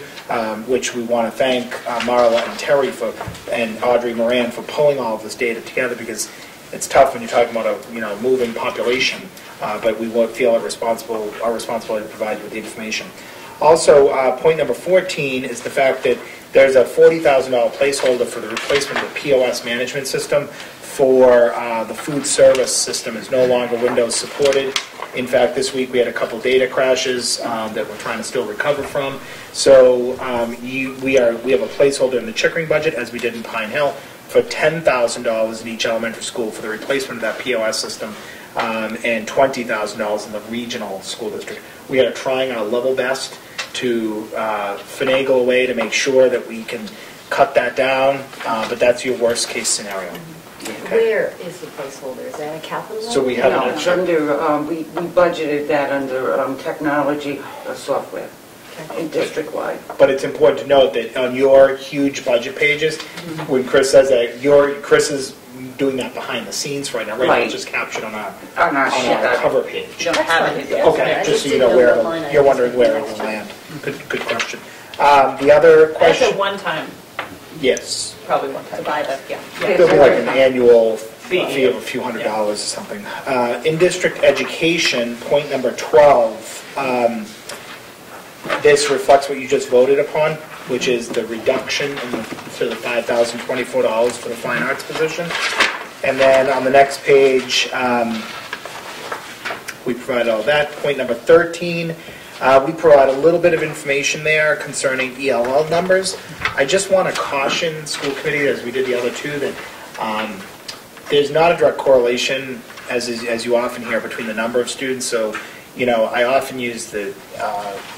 which we want to thank Marla and Terry and Audrey Moran for pulling all of this data together, because it's tough when you're talking about a moving population, but we feel our responsibility to provide you with the information. Also, point number 14 is the fact that there's a $40,000 placeholder for the replacement of the POS management system for the food service system. Is no longer Windows supported. In fact, this week we had a couple data crashes that we're trying to still recover from. So we have a placeholder in the Chickering budget, as we did in Pine Hill, for $10,000 in each elementary school for the replacement of that POS system, and $20,000 in the regional school district. We are trying our level best to finagle a way to make sure that we can cut that down, but that's your worst case scenario. Okay. Where is the placeholder? Is that a capital? So we have it's under, we budgeted that under technology software. in district-wide. But it's important to note that on your huge budget pages, when Chris says that, Chris is doing that behind the scenes right now. Right now, it's just captured on our cover page. Don't have it. Okay, just so you know where, you're wondering where it will land. Good question. The other question. That's a one-time, Yes. probably one-time. To buy the, There'll be like an annual fee of a few $100s or something. In-district education, point number 12. This reflects what you just voted upon, which is the reduction to the $5,024 for the fine arts position. And then on the next page, we provide all that. Point number 13, we provide a little bit of information there concerning ELL numbers. I just want to caution school committee, as we did the other two, that there's not a direct correlation, as you often hear, between the number of students. So, you know, I often use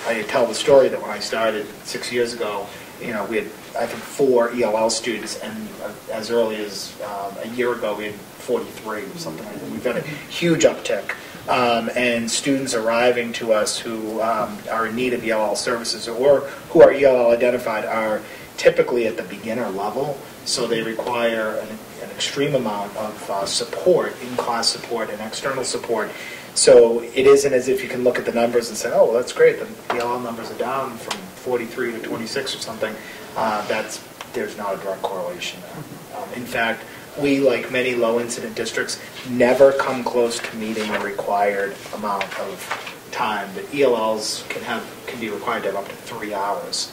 I tell the story that when I started 6 years ago, you know, we had, I think, 4 ELL students, and as early as a year ago, we had 43 or something like that. We've got a huge uptick. And students arriving to us who are in need of ELL services or who are ELL identified are typically at the beginner level, so they require an extreme amount of support, in-class support and external support. So it isn't as if you can look at the numbers and say, oh, well, that's great, the ELL numbers are down from 43 to 26 or something. There's not a direct correlation there. In fact, we, like many low-incident districts, never come close to meeting a required amount of time. The ELLs can be required to have up to 3 hours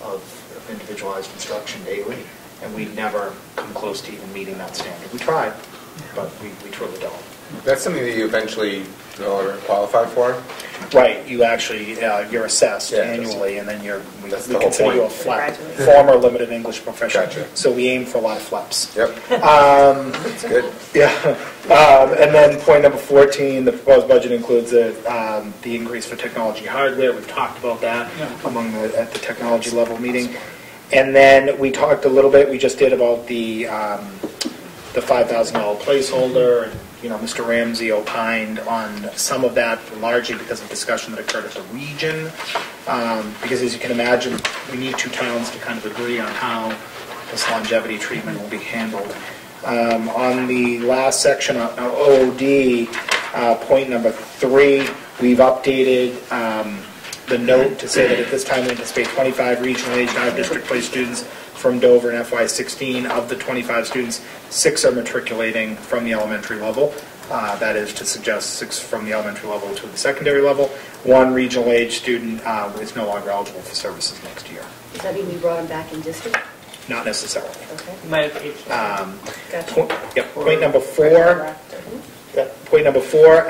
of individualized instruction daily, and we never come close to even meeting that standard. We tried, but we truly don't. That's something that you eventually qualify for? Right, you actually, you're assessed annually, and then we the whole consider you a point. FLEP, former limited English professional. Gotcha. So we aim for a lot of FLEPs. Yep. That's good. Yeah. And then point number 14, the proposed budget includes the increase for technology hardware. We've talked about that at the technology level meeting. And then we talked a little bit, we just did about the $5,000 placeholder, and you know, Mr. Ramsey opined on some of that, largely because of discussion that occurred at the region. Because as you can imagine, we need 2 towns to kind of agree on how this longevity treatment will be handled. On the last section on OOD, point number 3, we've updated the note to say that at this time we anticipate 25 regional aged out-of-district placed students from Dover in FY16. Of the 25 students, 6 are matriculating from the elementary level. That is to suggest 6 from the elementary level to the secondary level. 1 regional age student is no longer eligible for services next year. Does that mean we brought them back in district? Not necessarily. Okay. Might have aged. Gotcha. Point number 4. Point number 4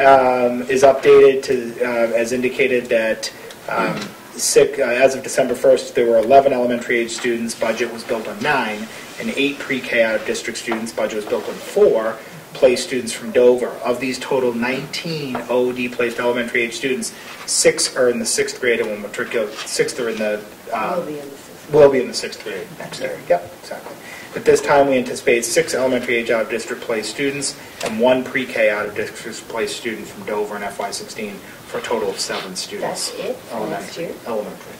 is updated to, as indicated, that as of December 1st, there were 11 elementary age students. Budget was built on 9, and 8 pre-K out-of-district students. Budget was built on 4 placed students from Dover. Of these total 19 OOD placed elementary age students, 6 are in the 6th grade and will matriculate. 6 are in the will be in the 6th grade next year. Yep, exactly. At this time, we anticipate 6 elementary age out-of-district placed students and 1 pre-K out-of-district placed student from Dover in FY16 for a total of 7 students. That's it for next year? Elementary.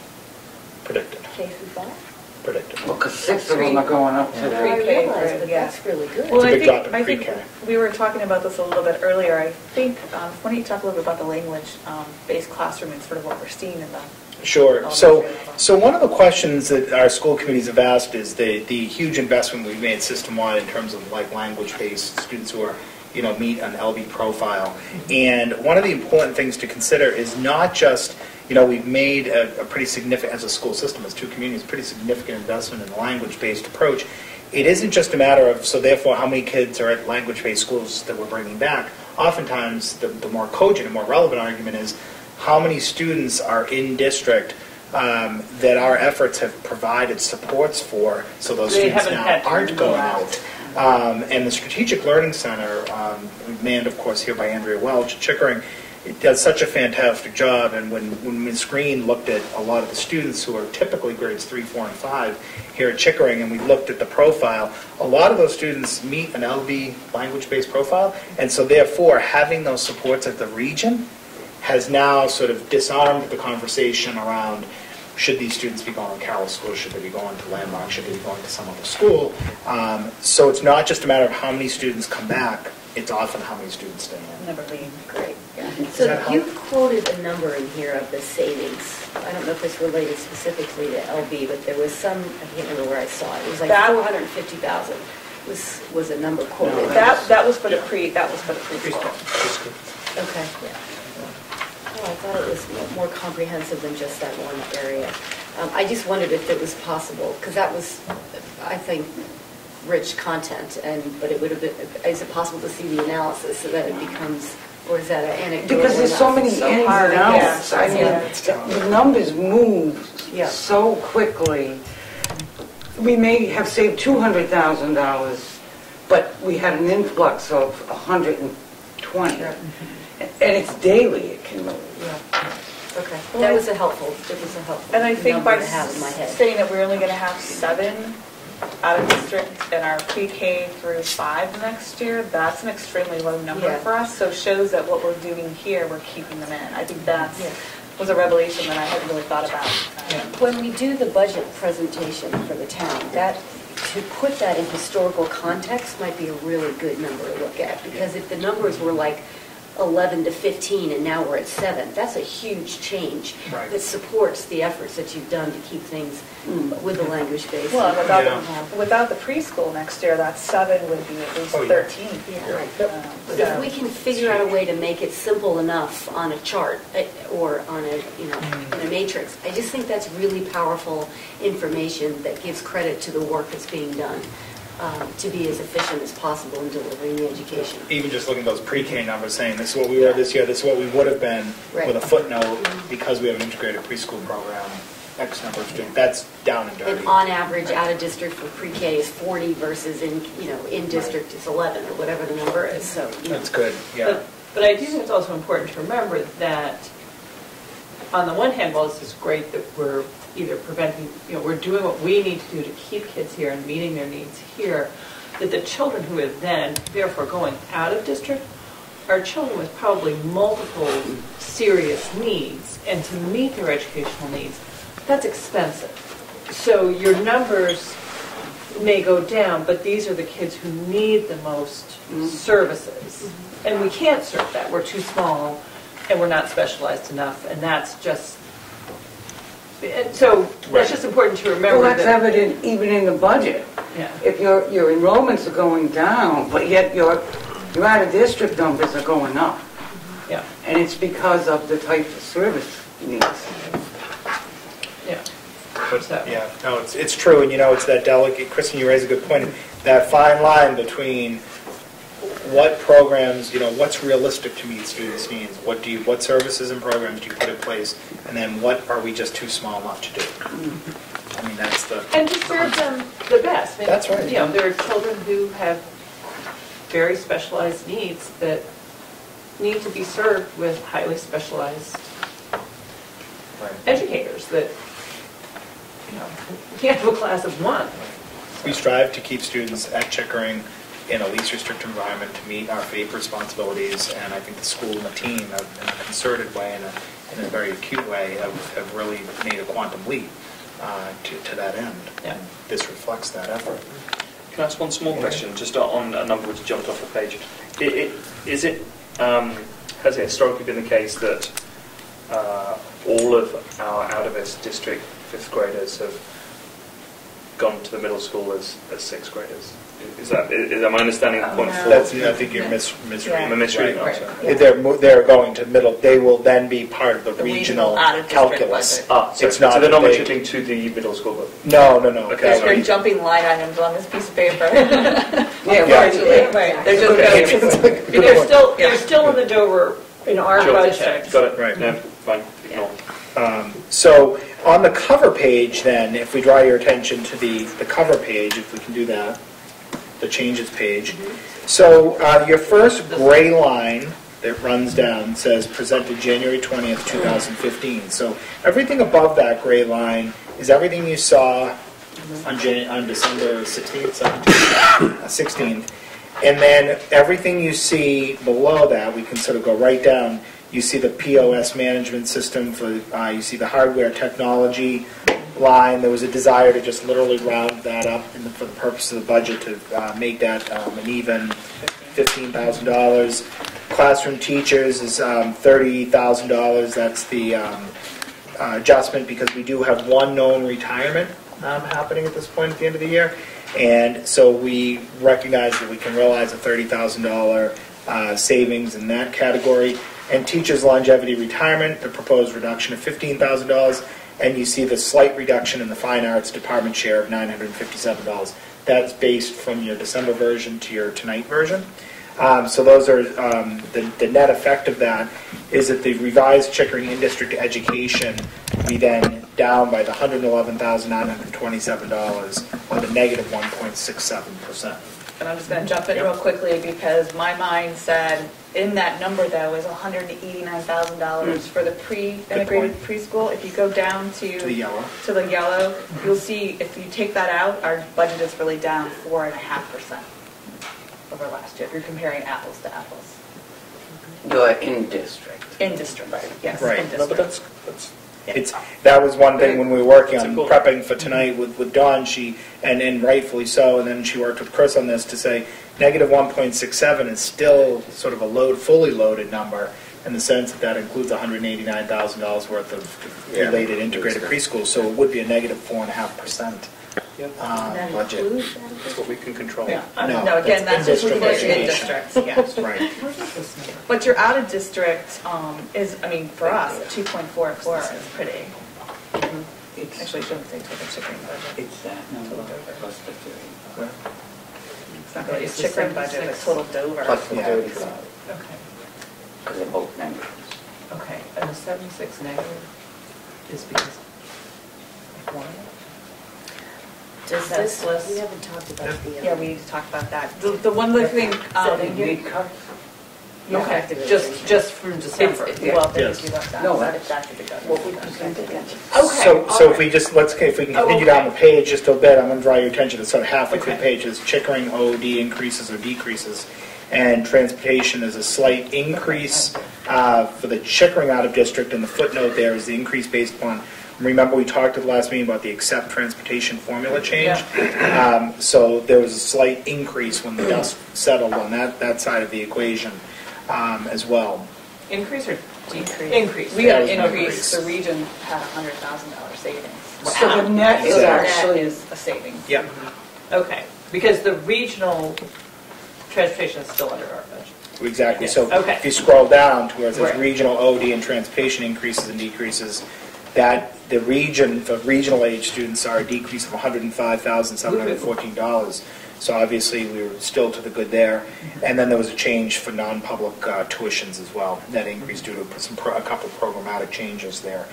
Predicted. K through 5? Predicted. Well, because 6 of them are going up to the Pre-K, but that's really good. Well, It's a big drop in I think pre-K. we were talking about this a little bit earlier. I think, why don't you talk a little bit about the language-based classroom and sort of what we're seeing in the Sure. So one of the questions that our school committees have asked is the huge investment we've made system-wide in terms of like language-based students who are, you know, meet an LB profile. And one of the important things to consider is not just, you know, we've made a pretty significant, as a school system, as 2 communities, pretty significant investment in the language-based approach. It isn't just a matter of, so therefore, how many kids are at language-based schools that we're bringing back. Oftentimes, the more cogent and more relevant argument is, how many students are in district that our efforts have provided supports for, so those students now aren't going out. And the Strategic Learning Center, manned, of course, here by Andrea Welch at Chickering, it does such a fantastic job. And when Ms. Green looked at a lot of the students who are typically grades 3, 4, and 5 here at Chickering, and we looked at the profile, a lot of those students meet an LB language-based profile. And so therefore, having those supports at the region has now sort of disarmed the conversation around, should these students be going to Carroll School, should they be going to Landmark, should they be going to some other school? So it's not just a matter of how many students come back, it's often how many students stay in. Never leave. Great. Yeah. Does So that help? you quoted a number in here of the savings. I don't know if it's related specifically to LB, but there was some, I can't remember where I saw it. It was like That- 450,000 was a number quoted. That was for the preschool. Okay. Oh, I thought it was more comprehensive than just that one area. I just wondered if it was possible, because that was, I think, rich content, but it would have been, is it possible to see the analysis so that it becomes, or is that an anecdotal? Because there's so many ins and outs. I mean, Yeah. the numbers move so quickly. We may have saved $200,000, but we had an influx of 120. And it's daily, it can move. Okay, that was a helpful, And I think number by to have in my head. saying that we're only going to have 7 out of district in our pre-K through 5 next year, that's an extremely low number Yeah. for us. So it shows that what we're doing here, we're keeping them in. I think that was a revelation that I hadn't really thought about. When we do the budget presentation for the town, that, to put that in historical context might be a really good number to look at, because if the numbers were like 11 to 15 and now we're at 7, that's a huge change that supports the efforts that you've done to keep things with the language base. Well, without the preschool next year, that 7 would be at least 13. Yeah. But if we can figure out a way to make it simple enough on a chart or on a, in a matrix, I just think that's really powerful information that gives credit to the work that's being done to be as efficient as possible in delivering the education. Even just looking at those pre-K numbers, saying this is what we were this year, this is what we would have been, with a footnote, because we have an integrated preschool program, X number of students, that's down and dirty. And on average, out of district for pre-K is 40 versus in district is 11 or whatever the number is. So that's good. Yeah. But I do think it's also important to remember that on the one hand, while this is great that we're either preventing, we're doing what we need to do to keep kids here and meeting their needs here, that the children who are then therefore going out of district are children with probably multiple serious needs, and to meet their educational needs, that's expensive. So your numbers may go down, but these are the kids who need the most services. And we can't serve that. We're too small, and we're not specialized enough, and that's just... So that's just important to remember. Well, that's evident even in the budget. Yeah. If your enrollments are going down, but yet your out-of-district numbers are going up. Yeah. And it's because of the type of service needs. Yeah. But, yeah, no, it's true, and it's that delicate, Kristen, you raise a good point, that fine line between what programs, what's realistic to meet students' needs, what services and programs do you put in place, and then what are we just too small not to do? I mean, that's the... And to serve them the best. That's right. There are children who have very specialized needs that need to be served with highly specialized educators that, you can't have a class of 1. We strive to keep students at Chickering in a least restrictive environment to meet our FAPE responsibilities, and I think the school and the team have, in a concerted way, in a very acute way, have really made a quantum leap to that end. Yeah. This reflects that effort. Can I ask one small question, just on a number which jumped off the page? Has it historically been the case that all of our out-of-district 5th graders have gone to the middle school as 6th graders? Is that my understanding of point 4? I think you're misreading. I'm misreading. Right. They're going to middle. They will then be part of the regional calculus. It's not. So they're not matriculating to the middle school. But no. Okay, they're jumping line items on this piece of paper. They're just they're still in the Dover in our budget. Got it. Right. No, fine. Ignore. So on the cover page, then, if we draw your attention to the cover page, if we can do that, the changes page. So your first gray line that runs down says presented January 20th, 2015. So everything above that gray line is everything you saw on December 16th, 17th, 16th. And then everything you see below that, we can sort of go right down. You see the POS management system for, you see the hardware technology line. There was a desire to just literally round that up for the purpose of the budget to make that an even $15,000. Classroom teachers is $30,000. That's the adjustment because we do have one known retirement happening at this point at the end of the year. And so we recognize that we can realize a $30,000 savings in that category. And teachers' longevity retirement, the proposed reduction of $15,000. And you see the slight reduction in the fine arts department share of $957. That's based from your December version to your tonight version. So those are the net effect of that is that the revised Chickering in-district education be then down by the $111,927 or the negative 1.67%. And I'm just going to jump in real quickly because my mind said in that number though is $189,000 for the pre-integrated preschool. If you go down to the yellow, you'll see if you take that out, our budget is really down 4.5% over last year. If you're comparing apples to apples. You're in district. In district, right? Yes. Right. In district. No, but that was one thing when we were working on prepping for tonight with Dawn, and rightfully so, and then she worked with Chris on this to say negative 1.67 is still sort of a fully loaded number in the sense that includes $189,000 worth of related integrated preschool, so it would be a negative 4.5%. Budget. That's what we can control. Yeah. No, again, that's just in districts. Yes, right. But your out of district is, I mean, for us, 2.44 is pretty. Actually, I shouldn't say total Chickering budget. It's that number plus the 30. It's not really a Chickering budget, it's total Dover. Plus the 35. Okay. Because they're both numbers. Okay, and the 76 negative is because of one? Does this list? We haven't talked about the. Yeah, we need to talk about that. The one other thing. Okay, just from December. Well, Yes. No, that's after the what we presented. So if we can continue down the page just a bit, I'm going to draw your attention to sort of halfway through the page is Chickering OD increases or decreases, and transportation is a slight increase for the Chickering out of district, and the footnote there is the increase based upon. Remember we talked at the last meeting about the accept transportation formula change? Yeah. So there was a slight increase when the dust settled on that side of the equation as well. Increase or decrease? Increase. We got an increase. The region had $100,000 savings. So the net is actually is a savings. Yep. Okay, because the regional transportation is still under our budget. Exactly. Yes. So Okay. if you scroll down to where it says Right. regional OD and transportation increases and decreases, that the region for regional age students are a decrease of $105,714. So obviously we were still to the good there. And then there was a change for non-public tuitions as well. That increase due to a couple of programmatic changes there.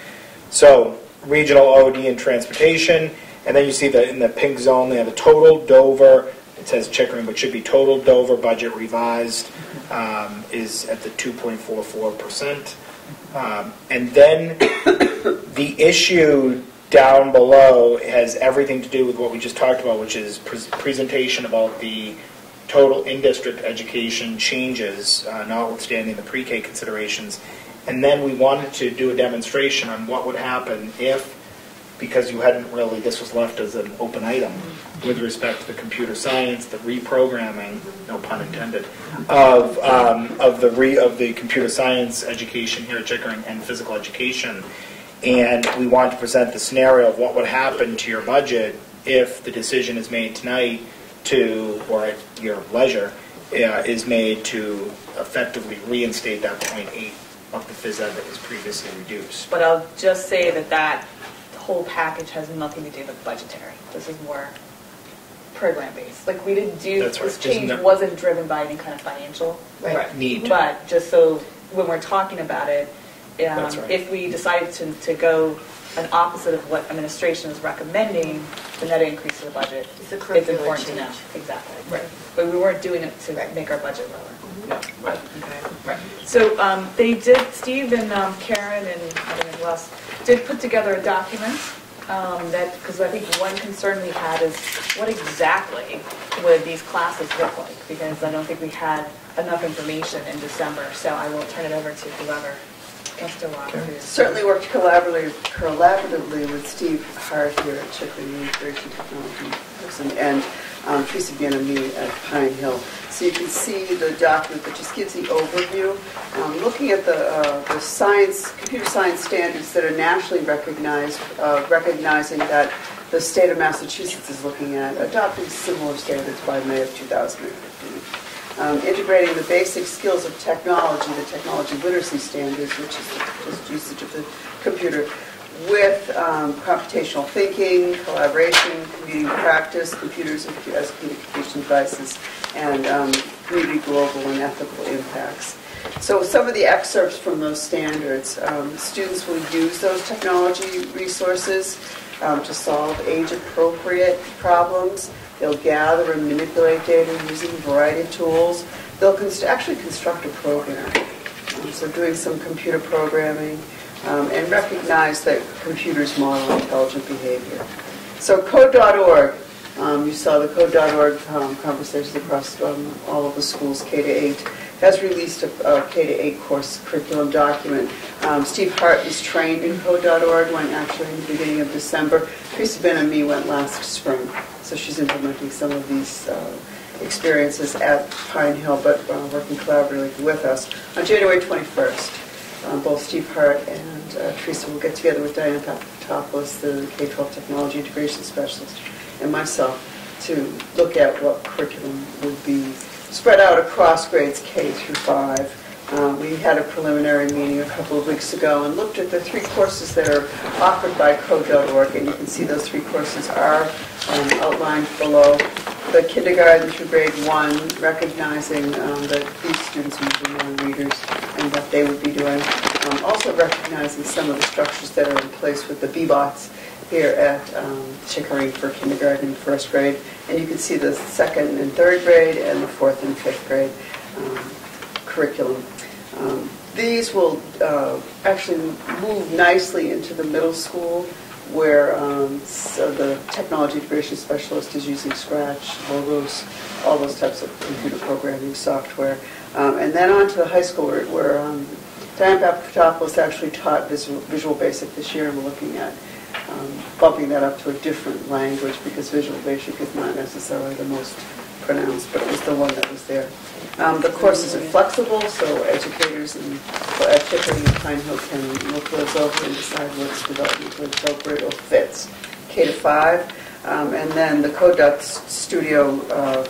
So regional OD and transportation, and then you see in the pink zone there the total Dover. It says Chickering, but should be total Dover budget revised is at the 2.44%. And then the issue down below has everything to do with what we just talked about, which is presentation about the total in-district education changes, notwithstanding the pre-K considerations. And then we wanted to do a demonstration on what would happen if, because you hadn't really, this was left as an open item with respect to the computer science, the reprogramming, no pun intended, of the computer science education here at Chickering and physical education. And we wanted to present the scenario of what would happen to your budget if the decision is made tonight to, or at your leisure, is made to effectively reinstate that 0.8 of the phys ed that was previously reduced. But I'll just say that whole package has nothing to do with budgetary. This is more program-based. Like we didn't do, this change wasn't driven by any kind of financial need. But just so when we're talking about it, if we decided to go an opposite of what administration is recommending, the net increase of the budget, it's important to know. Exactly. Right. But we weren't doing it to make our budget lower. No. Right. Okay. Right. So they did, Steve and Karen and I don't know who else, did put together a document Because I think one concern we had is what exactly would these classes look like? Because I don't think we had enough information in December, so I will turn it over to whoever wants to walk through. Certainly worked collaboratively with Steve Hart here at Chickering, the Information Technology person, and Teresa Bien-Ami at Pine Hill. So you can see the document that just gives the overview. Looking at the computer science standards that are nationally recognized, recognizing that the state of Massachusetts is looking at adopting similar standards by May of 2015. Integrating the basic skills of technology, the technology literacy standards, which is just usage of the computer, with computational thinking, collaboration, computing practice, computers as communication devices, and community global and ethical impacts. So some of the excerpts from those standards, students will use those technology resources to solve age-appropriate problems. They'll gather and manipulate data using a variety of tools. They'll actually construct a program. So doing some computer programming, and recognize that computers model intelligent behavior. So code.org, you saw the code.org conversations across all of the schools, K-8, has released a K-8 course curriculum document. Steve Hart was trained in code.org, went actually in the beginning of December. Teresa Ben-Ami went last spring, so she's implementing some of these experiences at Pine Hill, but working collaboratively with us. On January 21st, both Steve Hart and Teresa will get together with Diane Papadopoulos, the K-12 Technology Integration Specialist, and myself to look at what curriculum would be spread out across grades K through 5. We had a preliminary meeting a couple of weeks ago and looked at the 3 courses that are offered by code.org, and you can see those 3 courses are outlined below. The kindergarten through grade 1, recognizing that these students are usually non-readers and what they would be doing. Also recognizing some of the structures that are in place with the BBOTs here at Chickering for kindergarten and 1st grade. And you can see the 2nd and 3rd grade and the 4th and 5th grade curriculum. These will actually move nicely into the middle school, where so the technology integration specialist is using Scratch, Logos, all those types of computer programming software. And then on to the high school, where Diane Papadopoulos actually taught Visual Basic this year, and we're looking at bumping that up to a different language, because Visual Basic is not necessarily the most pronounced, but it was the one that was there. The courses are flexible, so educators at Chickering and Pine Hill can look those over and decide what's developmentally appropriate or fits K to 5. And then the Code.Studio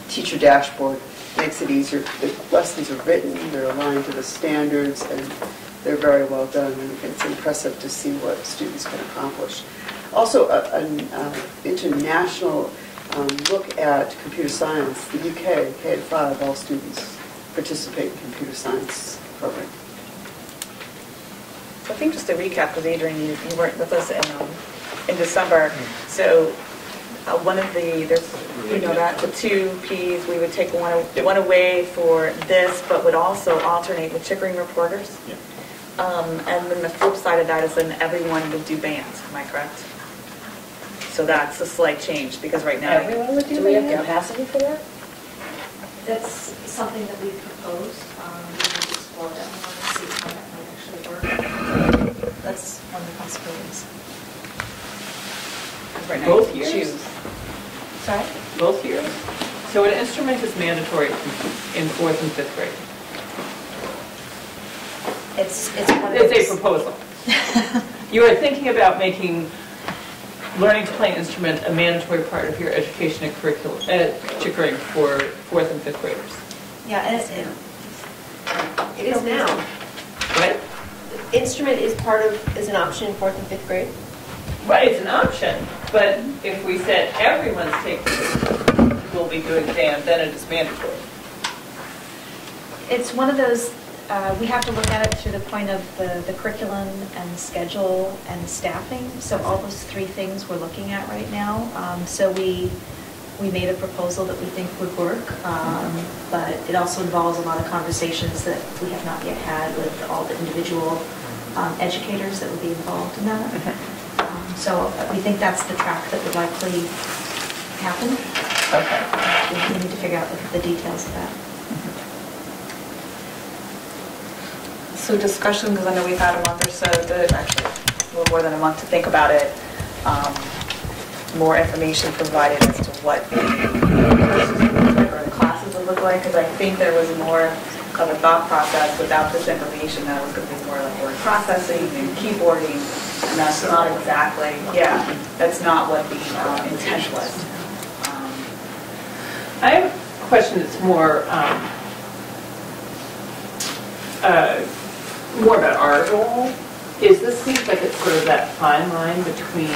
teacher dashboard makes it easier. The lessons are written, they're aligned to the standards, and they're very well done, and it's impressive to see what students can accomplish. Also, an international look at computer science. The UK, K to 5, all students participate in computer science program. So I think just to recap, because Adrian, you weren't with us in December, so one of the, the 2 Ps, we would take one away for this, but would also alternate with Chickering reporters. Yeah. And then the flip side of that is then everyone would do bands, am I correct? So that's a slight change, because right now... Everyone would do we have bands? capacity for that? That's something that we've proposed. We will explore that more and see how that might actually work. That's one of the possibilities. Right now Both you years? choose. Sorry? Both years? So an instrument is mandatory in 4th and 5th grade. It's one of It's a proposal. You are thinking about making learning to play an instrument a mandatory part of your education and curriculum at Chickering for 4th and 5th graders. Yeah, and It is now. Right? Instrument is an option in 4th and 5th grade. Right, it's an option, but if we said everyone's will be doing band, then it is mandatory. It's one of those, we have to look at it through the point of the curriculum and the schedule and the staffing. So all those 3 things we're looking at right now. So we made a proposal that we think would work, but it also involves a lot of conversations that we have not yet had with all the individual educators that would be involved in that. So we think that's the track that would likely happen. Okay. We need to figure out the details of that. So discussion, because I know we've had a month or so, actually a little more than a month to think about it. More information provided as to what the courses would look like or the classes would look like, because I think there was more of a thought process without this information that was going to be more like word processing and keyboarding, and that's not exactly, that's not what the intent was. I have a question that's more about our role. This seems like it's sort of that fine line between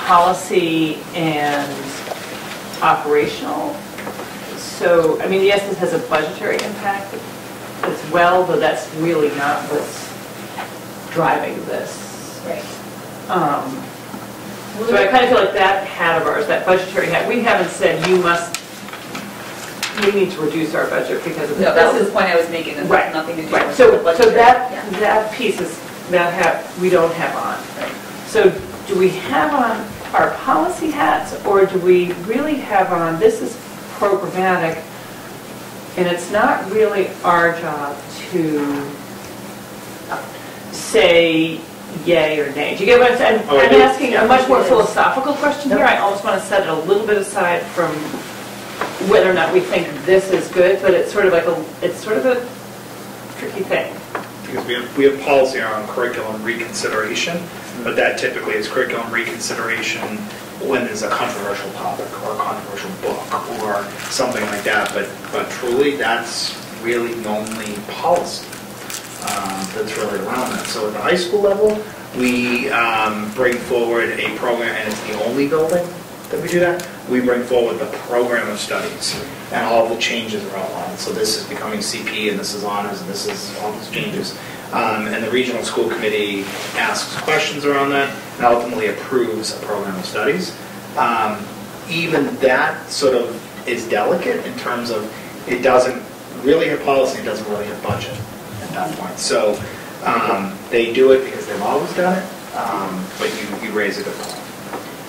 policy and operational. So, I mean, yes, this has a budgetary impact as well, but that's really not what's driving this. Right. So I kind of feel like that hat of ours, that budgetary hat, we haven't said we need to reduce our budget because of this. No, that was the point I was making, that has nothing to do with So the budgetary. that piece is, that hat, we don't have on. So do we have on our policy hats, or do we really have on, this is programmatic, and it's not really our job to say yay or nay. Do you get what I'm saying? I'm asking a much more philosophical question here. I almost want to set it a little bit aside from whether or not we think this is good, but it's sort of like it's sort of a tricky thing. Because we have policy around curriculum reconsideration, but that typically is curriculum reconsideration when there's a controversial topic or a controversial book or something like that. But truly, that's really the only policy that's really around that. So at the high school level, we bring forward a program, and it's the only building that we do that. We bring forward the program of studies, and all the changes are outlined. So this is becoming CP, and this is honors, and this is all these changes. And the regional school committee asks questions around that, and ultimately approves a program of studies. Even that sort of is delicate in terms of it doesn't really have policy, it doesn't really have budget at that point. So they do it because they've always done it, but you raise a good point.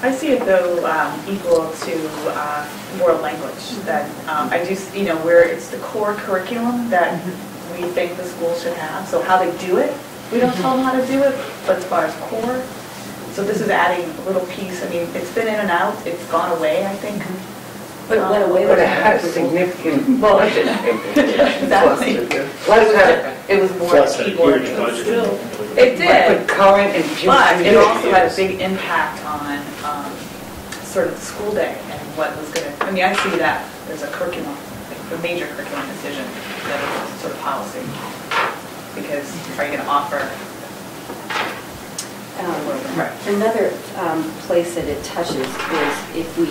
I see it though equal to world language. That I do, where it's the core curriculum that we think the school should have. So how they do it, we don't tell them how to do it, but as far as core. So this is adding a little piece. I mean, it's been in and out. It's gone away, I think. But it went away. But it had significant. Well, it didn't. Exactly. It was more keyboard. It did. But current and but it also had a big impact on sort of the school day and what was going to. I mean, I see that there's a curriculum, a major curriculum decision that is sort of policy. Because are you going to offer? Another place that it touches is if we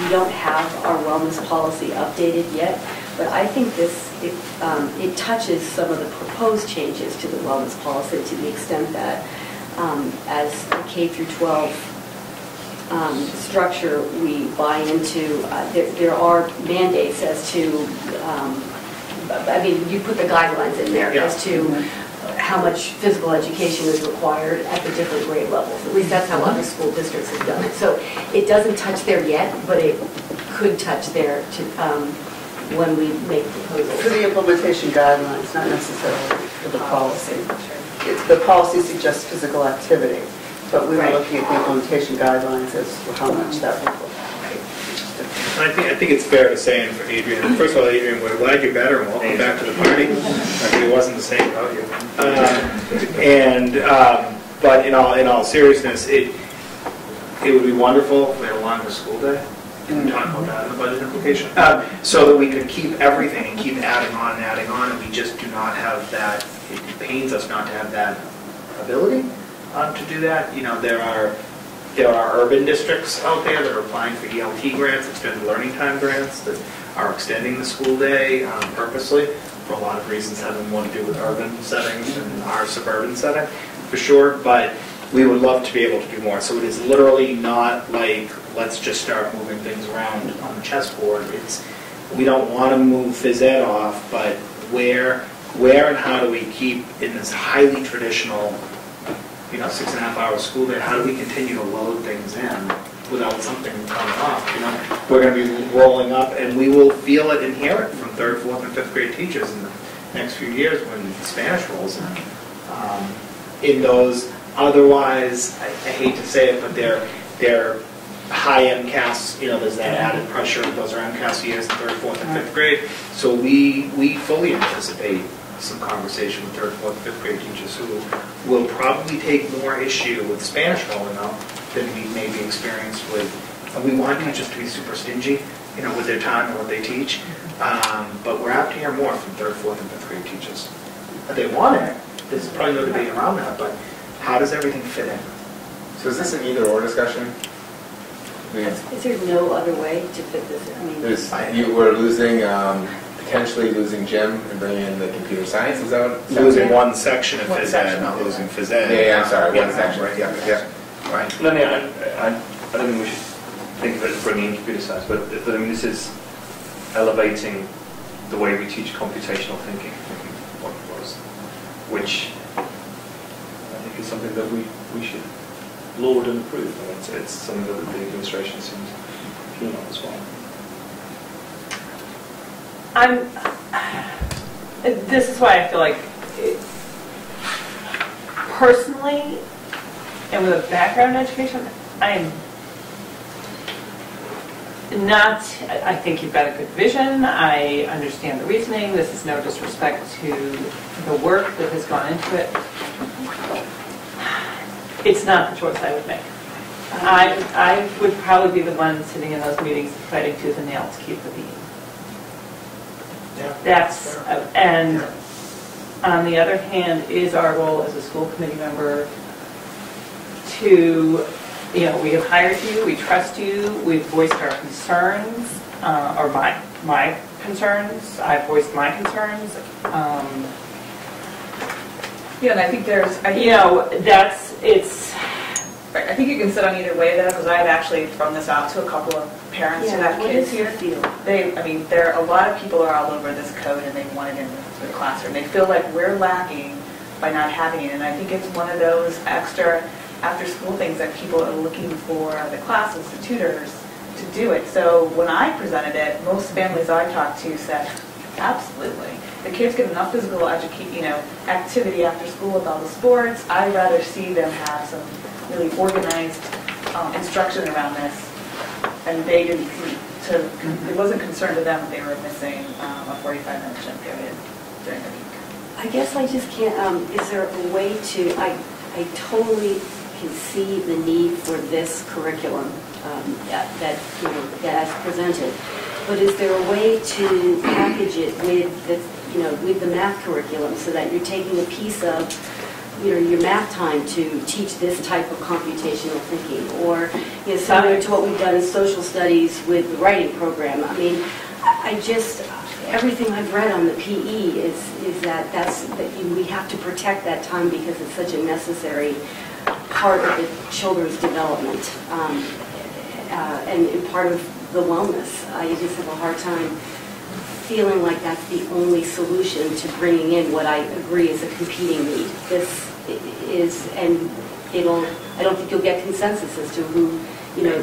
don't have our wellness policy updated yet, but I think it touches some of the proposed changes to the wellness policy to the extent that as a K through 12 structure we buy into, there are mandates as to, I mean, you put the guidelines in there as to how much physical education is required at the different grade levels. At least that's how other school districts have done it. So it doesn't touch there yet, but it could touch there to, when we make proposals. For the implementation guidelines, not necessarily for the policy. The policy suggests physical activity, but we were looking at the implementation guidelines as to how much that would look. I think it's fair to say, and for Adrian, first of all, Adrian, we're glad you're better and welcome back to the party. It wasn't the same without you. But in all seriousness, it would be wonderful if we had a longer school day. And talk about that in the budget implication, so that we could keep everything and keep adding on, and we just do not have that. It pains us not to have that ability to do that. There are urban districts out there that are applying for ELT grants, extended learning time grants, that are extending the school day purposely for a lot of reasons having more to do with urban settings and our suburban setting, for sure. But we would love to be able to do more. So it is literally not like, let's just start moving things around on the chessboard. We don't want to move phys ed off, but where and how do we keep in this highly traditional 6.5 hour school day, how do we continue to load things in without something coming off? We're going to be rolling up, and we will feel it and hear it from 3rd, 4th, and 5th grade teachers in the next few years when Spanish rolls in. In those, otherwise, I hate to say it, but they're high MCAS, there's that added pressure. Those are MCAS years in 3rd, 4th, and 5th grade. So we fully anticipate some conversation with 3rd, 4th, 5th grade teachers who will probably take more issue with Spanish rolling up than we maybe experienced with. And we want teachers to be super stingy, with their time and what they teach. But we're apt to hear more from 3rd, 4th, and 5th grade teachers. They want it. There's probably no debate around that, but how does everything fit in? So is this an either-or discussion? Is there no other way to fit this? You were potentially losing gym and bringing in the computer science. Is that what? Losing one section of phys ed, not losing phys ed. Yeah, I'm sorry, one section. Right. Yeah. Right. I don't think we should think of it as bringing in computer science, but this is elevating the way we teach computational thinking, what it was, which I think is something that we should laud and approve. It's something that the administration seems keen on as well. This is why I feel like, personally, and with a background in education, I'm not, I think you've got a good vision, I understand the reasoning, this is no disrespect to the work that has gone into it. It's not the choice I would make. I would probably be the one sitting in those meetings fighting tooth and nail to keep the beam. That's, and on the other hand, is our role as a school committee member to, we have hired you, we trust you, we've voiced our concerns, or my concerns, I've voiced my concerns. And I think there's, I think you can sit on either way though, because I've actually thrown this out to a couple of parents who have kids here. There are a lot of people are all over this code and they want it in the classroom. They feel like we're lacking by not having it, and I think it's one of those extra after-school things that people are looking for the classes, the tutors, to do it. So when I presented it, most families I talked to said, absolutely. The kids get enough physical activity after school with all the sports. I'd rather see them have some really organized instruction around this, and they didn't see. It wasn't concerned to them that they were missing a 45-minute gym period during the week. I guess I just can't, is there a way to, I totally can see the need for this curriculum that as presented, but is there a way to package it with the math curriculum so that you're taking a piece of your math time to teach this type of computational thinking, or similar to what we've done in social studies with the writing program? I mean, everything I've read on the PE is that we have to protect that time because it's such a necessary part of the children's development and part of the wellness. I just have a hard time feeling like that's the only solution to bringing in what I agree is a competing need. This is, and I don't think you'll get consensus as to who,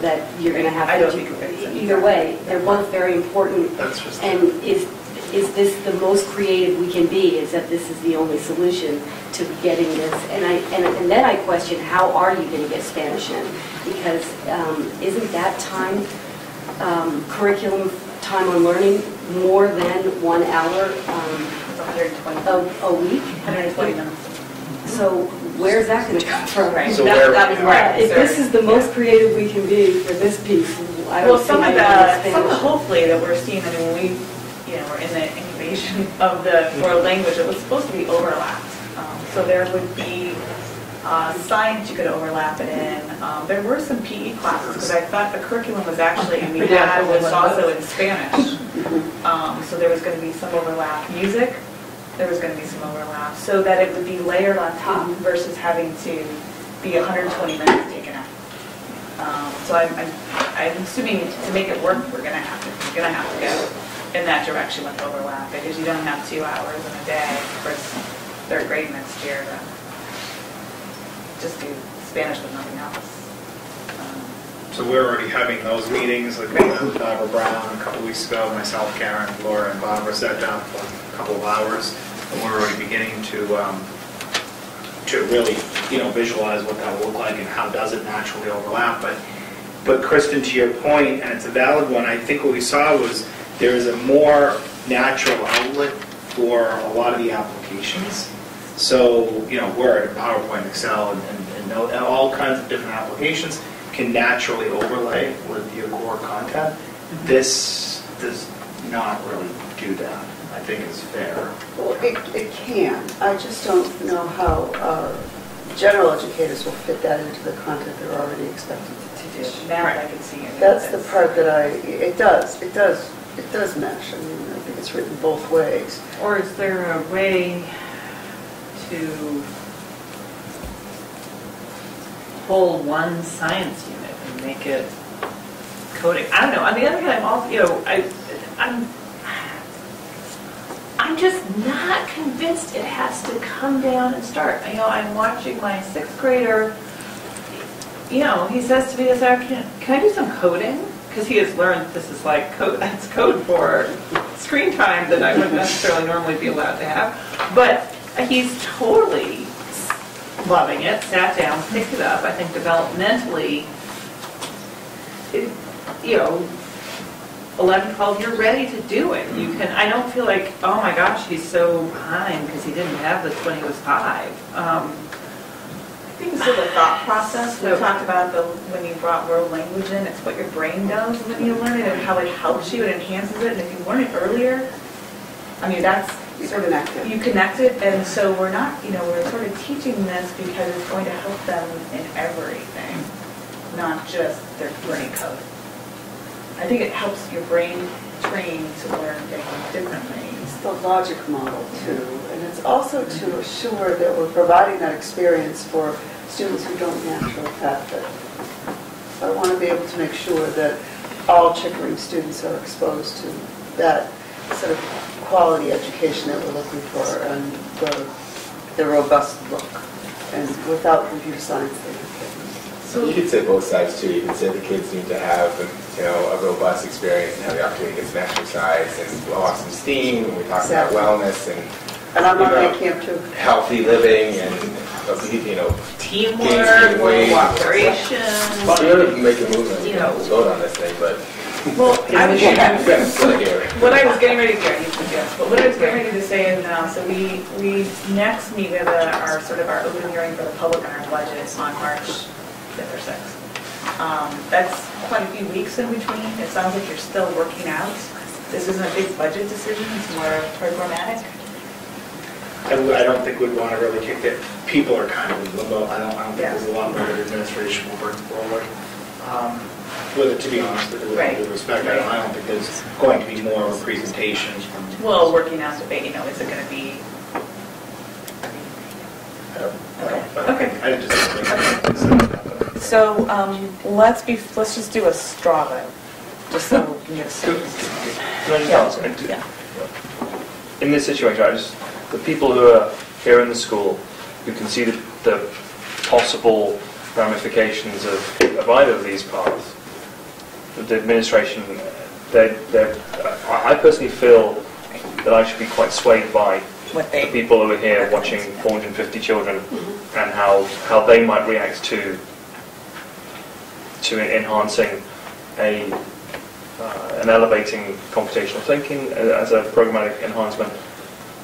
that you're going to have to do. Either way, they're both very important. And is this the most creative we can be? Is that this is the only solution to getting this? And then I question, how are you going to get Spanish in? Because isn't that time, curriculum time on learning, more than 1 hour a week? 120 minutes. So where's that going to come from? Right. So if this is the most creative we can be for this piece, some of the hopefully that we're seeing, when we we're in the incubation of the world language, it was supposed to be overlapped. So there would be science you could overlap it in. There were some PE classes because I thought the curriculum was actually was also in Spanish. So there was going to be some overlap. Music, there was going to be some overlap, so that it would be layered on top versus having to be 120 minutes taken out. So I'm assuming to make it work, we're going to have to go in that direction with overlap, because you don't have 2 hours in a day for 3rd grade next year to just do Spanish with nothing else. So we're already having those meetings, like we met with Barbara Brown a couple weeks ago, myself, Karen, Laura, and Barbara sat down for a couple of hours, and we're already beginning to really, visualize what that will look like and how does it naturally overlap. But Kristen, to your point, and it's a valid one, I think what we saw was there is a more natural outlet for a lot of the applications. So, Word, PowerPoint, Excel, and all kinds of different applications can naturally overlay with your core content. This does not really do that, I think is fair. Well, it can. I just don't know how general educators will fit that into the content they're already expected to teach. Now I can see it. That's the part that it does mesh. I mean, I think it's written both ways. Or is there a way to pull one science unit and make it coding? I don't know. On the other hand, I'm also, I'm just not convinced it has to come down and start. I'm watching my 6th grader. He says to me this afternoon, "Can I do some coding?" Because he has learned this is like code. That's code for screen time that I wouldn't necessarily normally be allowed to have. But he's totally loving it. Sat down, picked it up. I think developmentally, 11, 12, you're ready to do it. You can. I don't feel like, oh my gosh, he's so behind because he didn't have this when he was 5. I think it's the thought process. We talked about when you brought world language in, it's what your brain does when you learn it and how it helps you, it enhances it. And if you learn it earlier, that's sort of, you connect it. And so we're not, we're sort of teaching this because it's going to help them in everything, not just their learning code. I think it helps your brain train to learn things differently. It's the logic model too, and it's also to assure that we're providing that experience for students who don't naturally have it. So I want to be able to make sure that all Chickering students are exposed to that sort of quality education that we're looking for and the robust look, and without computer science. So you could say both sides too. You could say the kids need to have a robust experience and have the opportunity to get some exercise and blow off some steam. And we talk about wellness and I'm on that camp too. Healthy living and teamwork, cooperation. Well, we already make a movement. Vote on this thing, but. Well, I was what I was getting ready to what I was getting ready to say is now. So we next meet with our open hearing for the public on our budget on March 5th or 6th. That's quite a few weeks in between. It sounds like you're still working out. This isn't a big budget decision. It's more programmatic. I don't think we'd want to really kick it. People are kind of in limbo. I don't think there's a lot more that administration will bring forward. With it, to be honest, with due respect, I don't think there's going to be more of a presentation. Well, working out debate, is it going to be? Okay. I just So let's just do a straw vote, just so we can get a sense. Can I just ask? In this situation, the people who are here in the school who can see the possible ramifications of either of these paths, the administration, I personally feel that I should be quite swayed by the people who are here watching 450 children and how they might react to enhancing an elevating computational thinking as a programmatic enhancement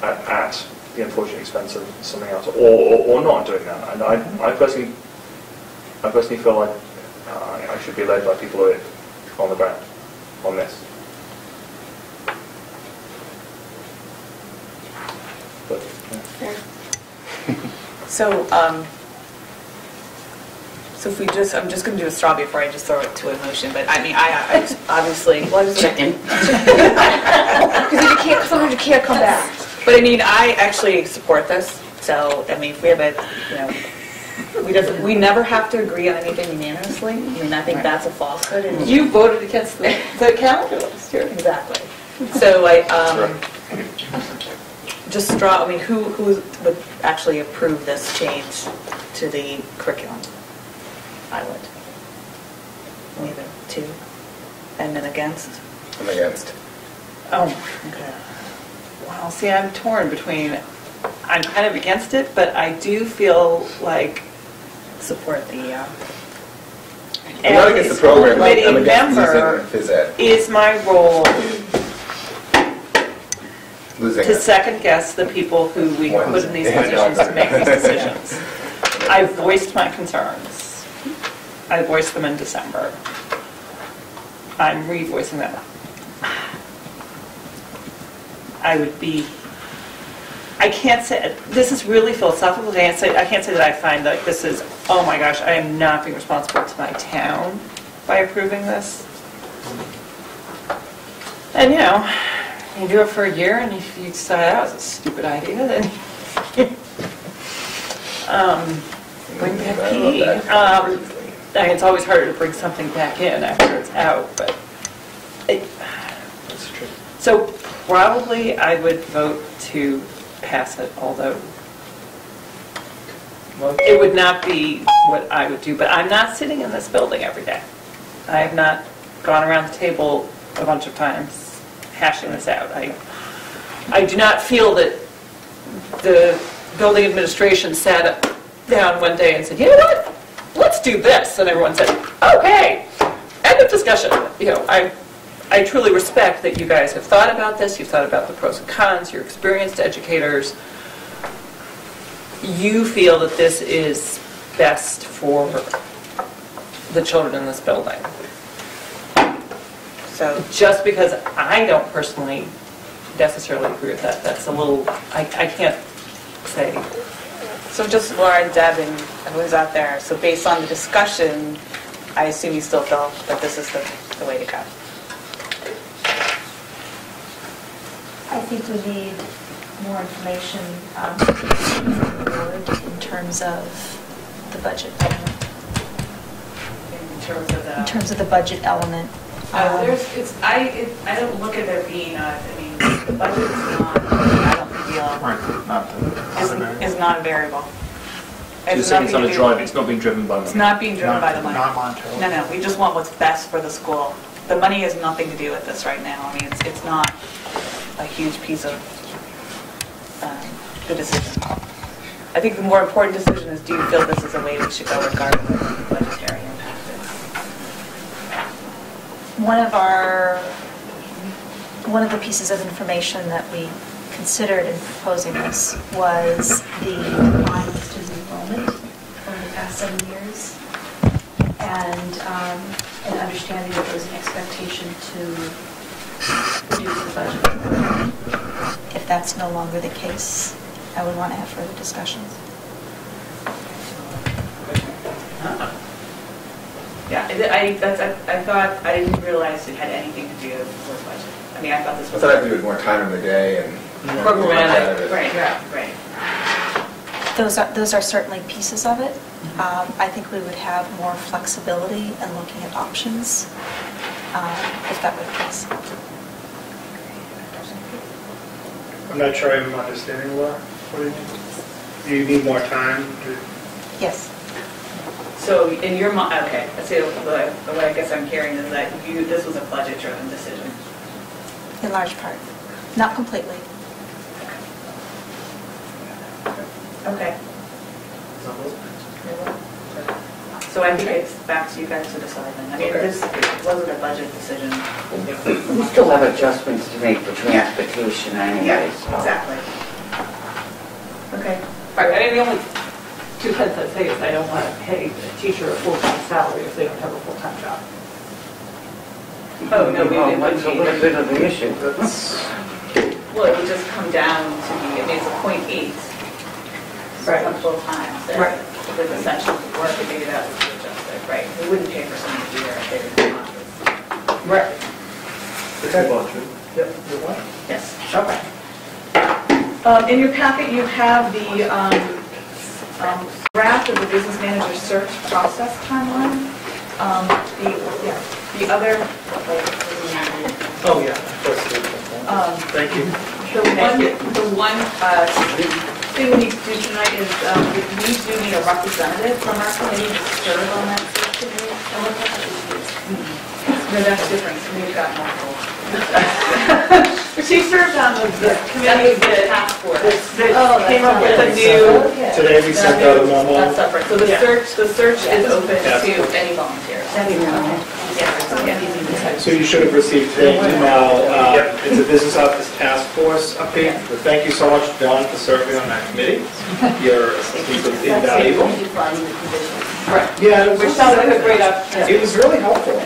at the unfortunate expense of something else, or not doing that. And I personally feel like I should be led by people who are on the ground on this. But, So if we I'm just going to do a straw before I just throw it to a motion. But I obviously, well, I was checking because sometimes you can't come back. But I actually support this. So if we have we never have to agree on anything unanimously. I think that's a falsehood. And you voted against the calendar last year. Exactly. So just straw. Who would actually approve this change? to the curriculum. I would. Neither, two. And then against? I'm against. Oh, okay. Wow, see, I'm torn between, I'm kind of against it, but I do feel like support the, I'm not against the program, committee I'm against member losing phys ed. is my role Losing to it. second guess the people who we put in these positions to make these decisions. I voiced my concerns. I voiced them in December. I'm re-voicing them. I can't say, this is really philosophical, I can't say that I find that this is, oh my gosh, I am not being responsible to my town by approving this. And you do it for a year, and if you decide that was a stupid idea, then bring back PE. It's always harder to bring something back in after it's out, but That's true. so probably I would vote to pass it, although it would not be what I would do. But I'm not sitting in this building every day. I have not gone around the table a bunch of times hashing this out. I do not feel that the building administration sat down one day and said, you know what, let's do this. And everyone said, okay, end of discussion. I truly respect that you guys have thought about this, you've thought about the pros and cons, you're experienced educators. You feel that this is best for the children in this building. So just because I don't personally necessarily agree with that, that's a little, I can't say. So just Laura and Deb and everyone's out there, so based on the discussion, I assume you still feel that this is the way to go. I think we need more information from the board in terms of the budget element. In terms of the budget element. I don't look at there being the budget is not, I don't feel, is not a variable. You're saying it's not a drive, it's not being driven by money. It's not being driven by the money. Not monetary. No, we just want what's best for the school. The money has nothing to do with this right now. It's not a huge piece of the decision. I think the more important decision is, do you feel this is a way we should go regardless of the budgetary impact is? One of the pieces of information that we considered in proposing this was the decline of student enrollment over the past 7 years, and an understanding that there was an expectation to reduce the budget. If that's no longer the case, I would want to have further discussions. Yeah, I didn't realize it had anything to do with budget. I thought this I was. thought I could do it more time in the day and. Programmatic, right. Those are certainly pieces of it. I think we would have more flexibility in looking at options, if that were the case. I'm not sure I'm understanding, Laura. What do you mean? Do you need more time to... Yes. So in your mind, okay, so the way I guess I'm hearing is that this was a budget-driven decision. In large part. Not completely. Okay. So I think it's back to you guys to decide then. This wasn't a budget decision. We still have adjustments to make for transportation anyways. Yeah, exactly. Okay. All right, the only two cents I'd say is I don't want to pay a teacher a full-time salary if they don't have a full-time job. Oh, no, That's a little bit of the issue. Well, it would just come down to it's a 0.8. Right. On full-time. Right. With essential work, and maybe that would be adjusted, right? We wouldn't pay for someone to be there if they didn't want to. Right. Yes. Okay. In your packet, you have the draft of the business manager search process timeline. The other. Oh, yeah. Thank you. The one thing we need to do tonight is, we do need a representative from our committee to serve on that search committee. No, that's different, we've got multiple. She served on the committee that came up with a new. Today we sent out a memo. That's separate, so the search is open to any volunteers. So you should have received today an email. It's a business office task force update. But thank you so much, Dawn, for serving on that committee. Your assistance was invaluable. Yeah, Which sounds like a great opportunity. It was really helpful.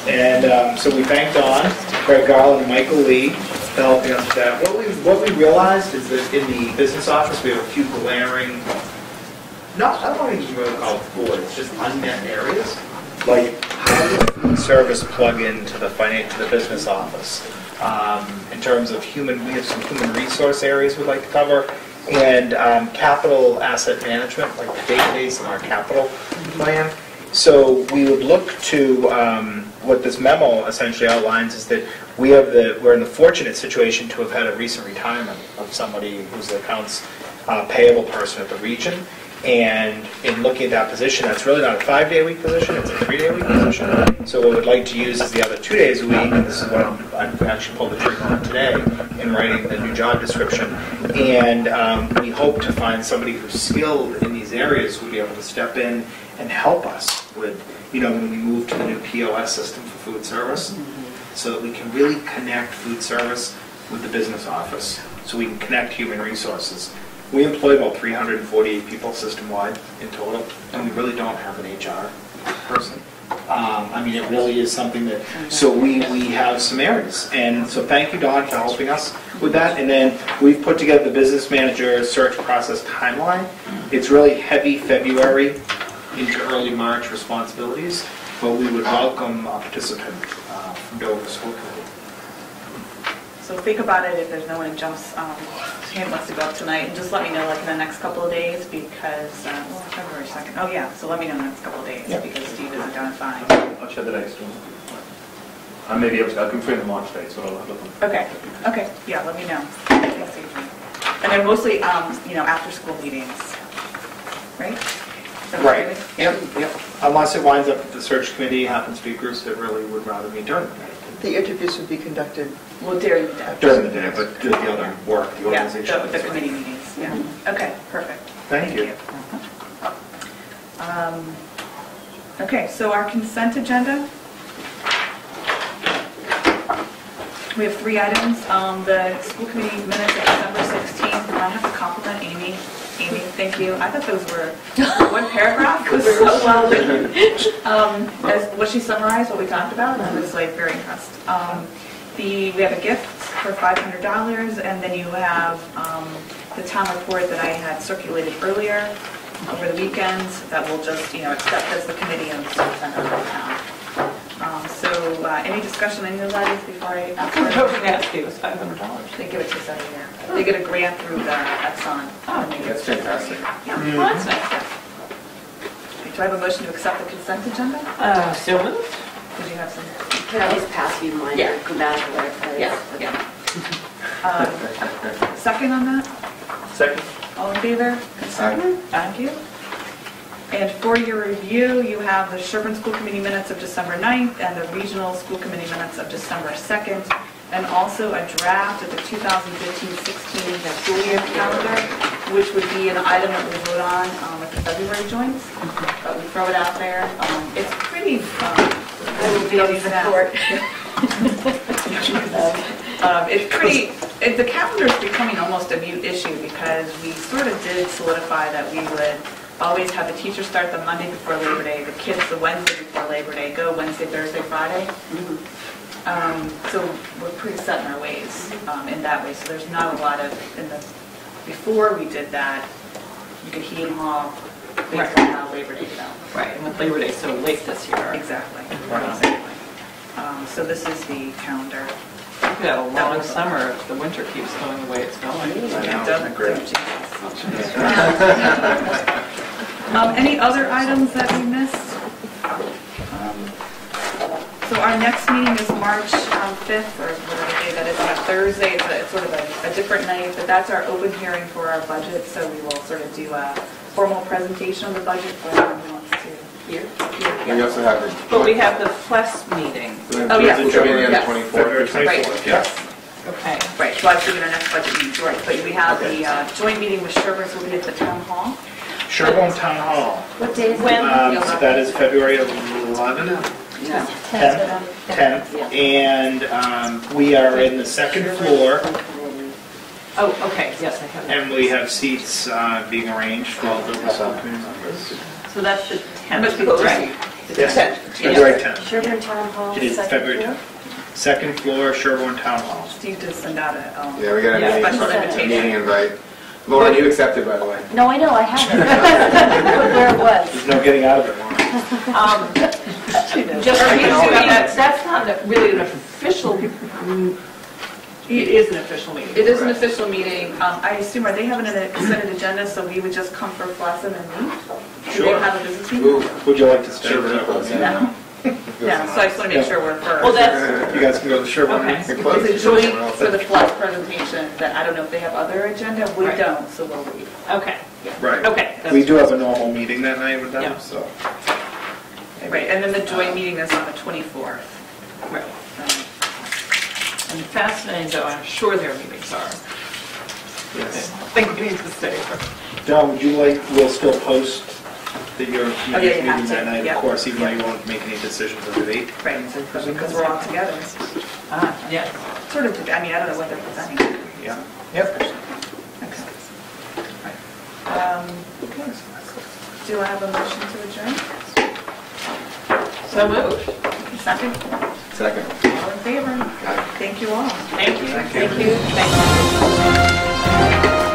And so we thank Dawn, Greg Garland, and Michael Lee for helping us with that. What we realized is that in the business office, we have a few glaring, I don't want to even really call it voids, just unmet areas. Like, how does food service plug into the business office? In terms of we have some human resource areas we'd like to cover, and capital asset management, like the database and our capital plan. So we would look to, what this memo essentially outlines is that we're in the fortunate situation to have had a recent retirement of somebody who's the accounts payable person at the region. And in looking at that position, that's really not a 5-day-a-week position, it's a 3-day-a-week position. So what we'd like to use is the other 2 days a week, and this is what I've actually pulled the trigger on today in writing the new job description. And we hope to find somebody who's skilled in these areas who would be able to step in and help us with, when we move to the new POS system for food service, so that we can really connect food service with the business office, so we can connect human resources. We employ about 348 people system-wide in total, and we really don't have an HR person. It really is something that, so we have some areas. And so thank you, Dawn, for helping us with that. And then we've put together the business manager search process timeline. It's really heavy February into early March responsibilities, but we would welcome a participant from Dover School Committee. So think about it if there's no one who jumps, hand wants to go up tonight, and just let me know in the next couple of days because, February 2nd. Oh yeah, so let me know in the next couple of days because Steve isn't done fine. I'll check the dates. I may be able to, I'll confirm the March date, so I'll have a look. Okay, yeah, let me know. Thanks, Adrian. And then mostly, after school meetings, right? Right, yep. Unless it winds up that the search committee happens to be groups that really would rather meet during the day. The interviews would be conducted during the day. During the day, but the other work, the organization. Yeah, the committee meetings, yeah. Okay, perfect. Thank you. Okay, so our consent agenda. We have 3 items. The school committee minutes of December 16th. I have to compliment Amy. Amy, thank you. I thought those were one paragraph. Was so well written. As what she summarized, what we talked about, I was very impressed. We have a gift for $500, and then you have the town report that I had circulated earlier over the weekend that we'll just accept as the committee and send out to the town. Any discussion on any of that before I ask you? It was $500. They give it to us every year. They get a grant through the Exxon. Oh, that's fantastic. Yeah, well, that's nice. Do I have a motion to accept the consent agenda? So moved. Did you have some? Can I just pass you mine? Yeah. Come back to whatever. Yeah. Second on that? Second. All in favor? Consent? Thank you. And for your review, you have the Sherburne School Committee minutes of December 9th and the Regional School Committee minutes of December 2nd, and also a draft of the 2015-16 school year calendar, which would be an item that we'll vote on at the February joints. But we throw it out there. It's pretty, I will be able to support. It's pretty, the calendar is becoming almost a mute issue because we sort of did solidify that we would always have the teachers start the Monday before Labor Day, the kids the Wednesday before Labor Day, go Wednesday, Thursday, Friday. So we're pretty set in our ways in that way. So there's not a lot of, before we did that, you could heat and haul based on how Labor Day fell. Right, and with Labor Day so late this year. Exactly. So this is the calendar. We could have a long summer if the winter keeps going the way it's going. It doesn't. Any other items that we missed? So our next meeting is March 5th, or whatever day that it's on a Thursday, it's sort of a different night, but that's our open hearing for our budget, so we will sort of do a formal presentation of the budget for anyone who wants to hear. And we also have the. But we have the PLES meeting. Oh, yes. The meeting on the Yes. 24th. Right. Yes. Okay, right, so I was doing our next budget meeting, right, but we have the joint meeting with Sherburne, so we'll be at the town hall. Sherburne Town Hall. What day is it? So that is February 11th. 10th, and we are in the second floor, Oh, okay, yes, I have it. and we have seats being arranged for all the school committee members. So that's the 10th. Must be close. Right. Yes, February 10th. Sherburne Town Hall. It is second February floor? 10th. Second floor, Sherburne Town Hall. Steve did send out a Yeah, we got a special meeting invitation. invite. Lauren, you accepted, by the way. No, I know, I haven't. Look where it was. There's no getting out of it, Lauren. Just so you know, that's not really an official, It is an official meeting. It is an official meeting. I assume, are they having a set agenda, so we would just come for Blossom and meet? Do Sure. they have a business meeting? Would you like to stay? Sure. No. Yeah, so I just want to make sure we're first. Well, that's. You guys can go to Sherburne. Okay, it's a joint for the flood presentation, that I don't know if they have other agenda, we don't, so we'll wait. Okay. Right. Okay. We do have a normal meeting that night with them, Yeah. so. Right, and then the joint meeting is on the 24th. Right. And fascinating, though, I'm sure their meetings are. Yes. I think we need to stay. Don, would you like, we'll still post that your you meeting have to, that night, yeah. of course, even though you won't make any decisions on the date. Right, because we're all together. Yeah, sort of, I mean, I don't know what they're presenting. Yeah. Yep. Okay. Okay. Do I have a motion to adjourn? So moved. Second? Second. All in favor? Thank you all. Thank you. Thank you. Thank you. Thank you.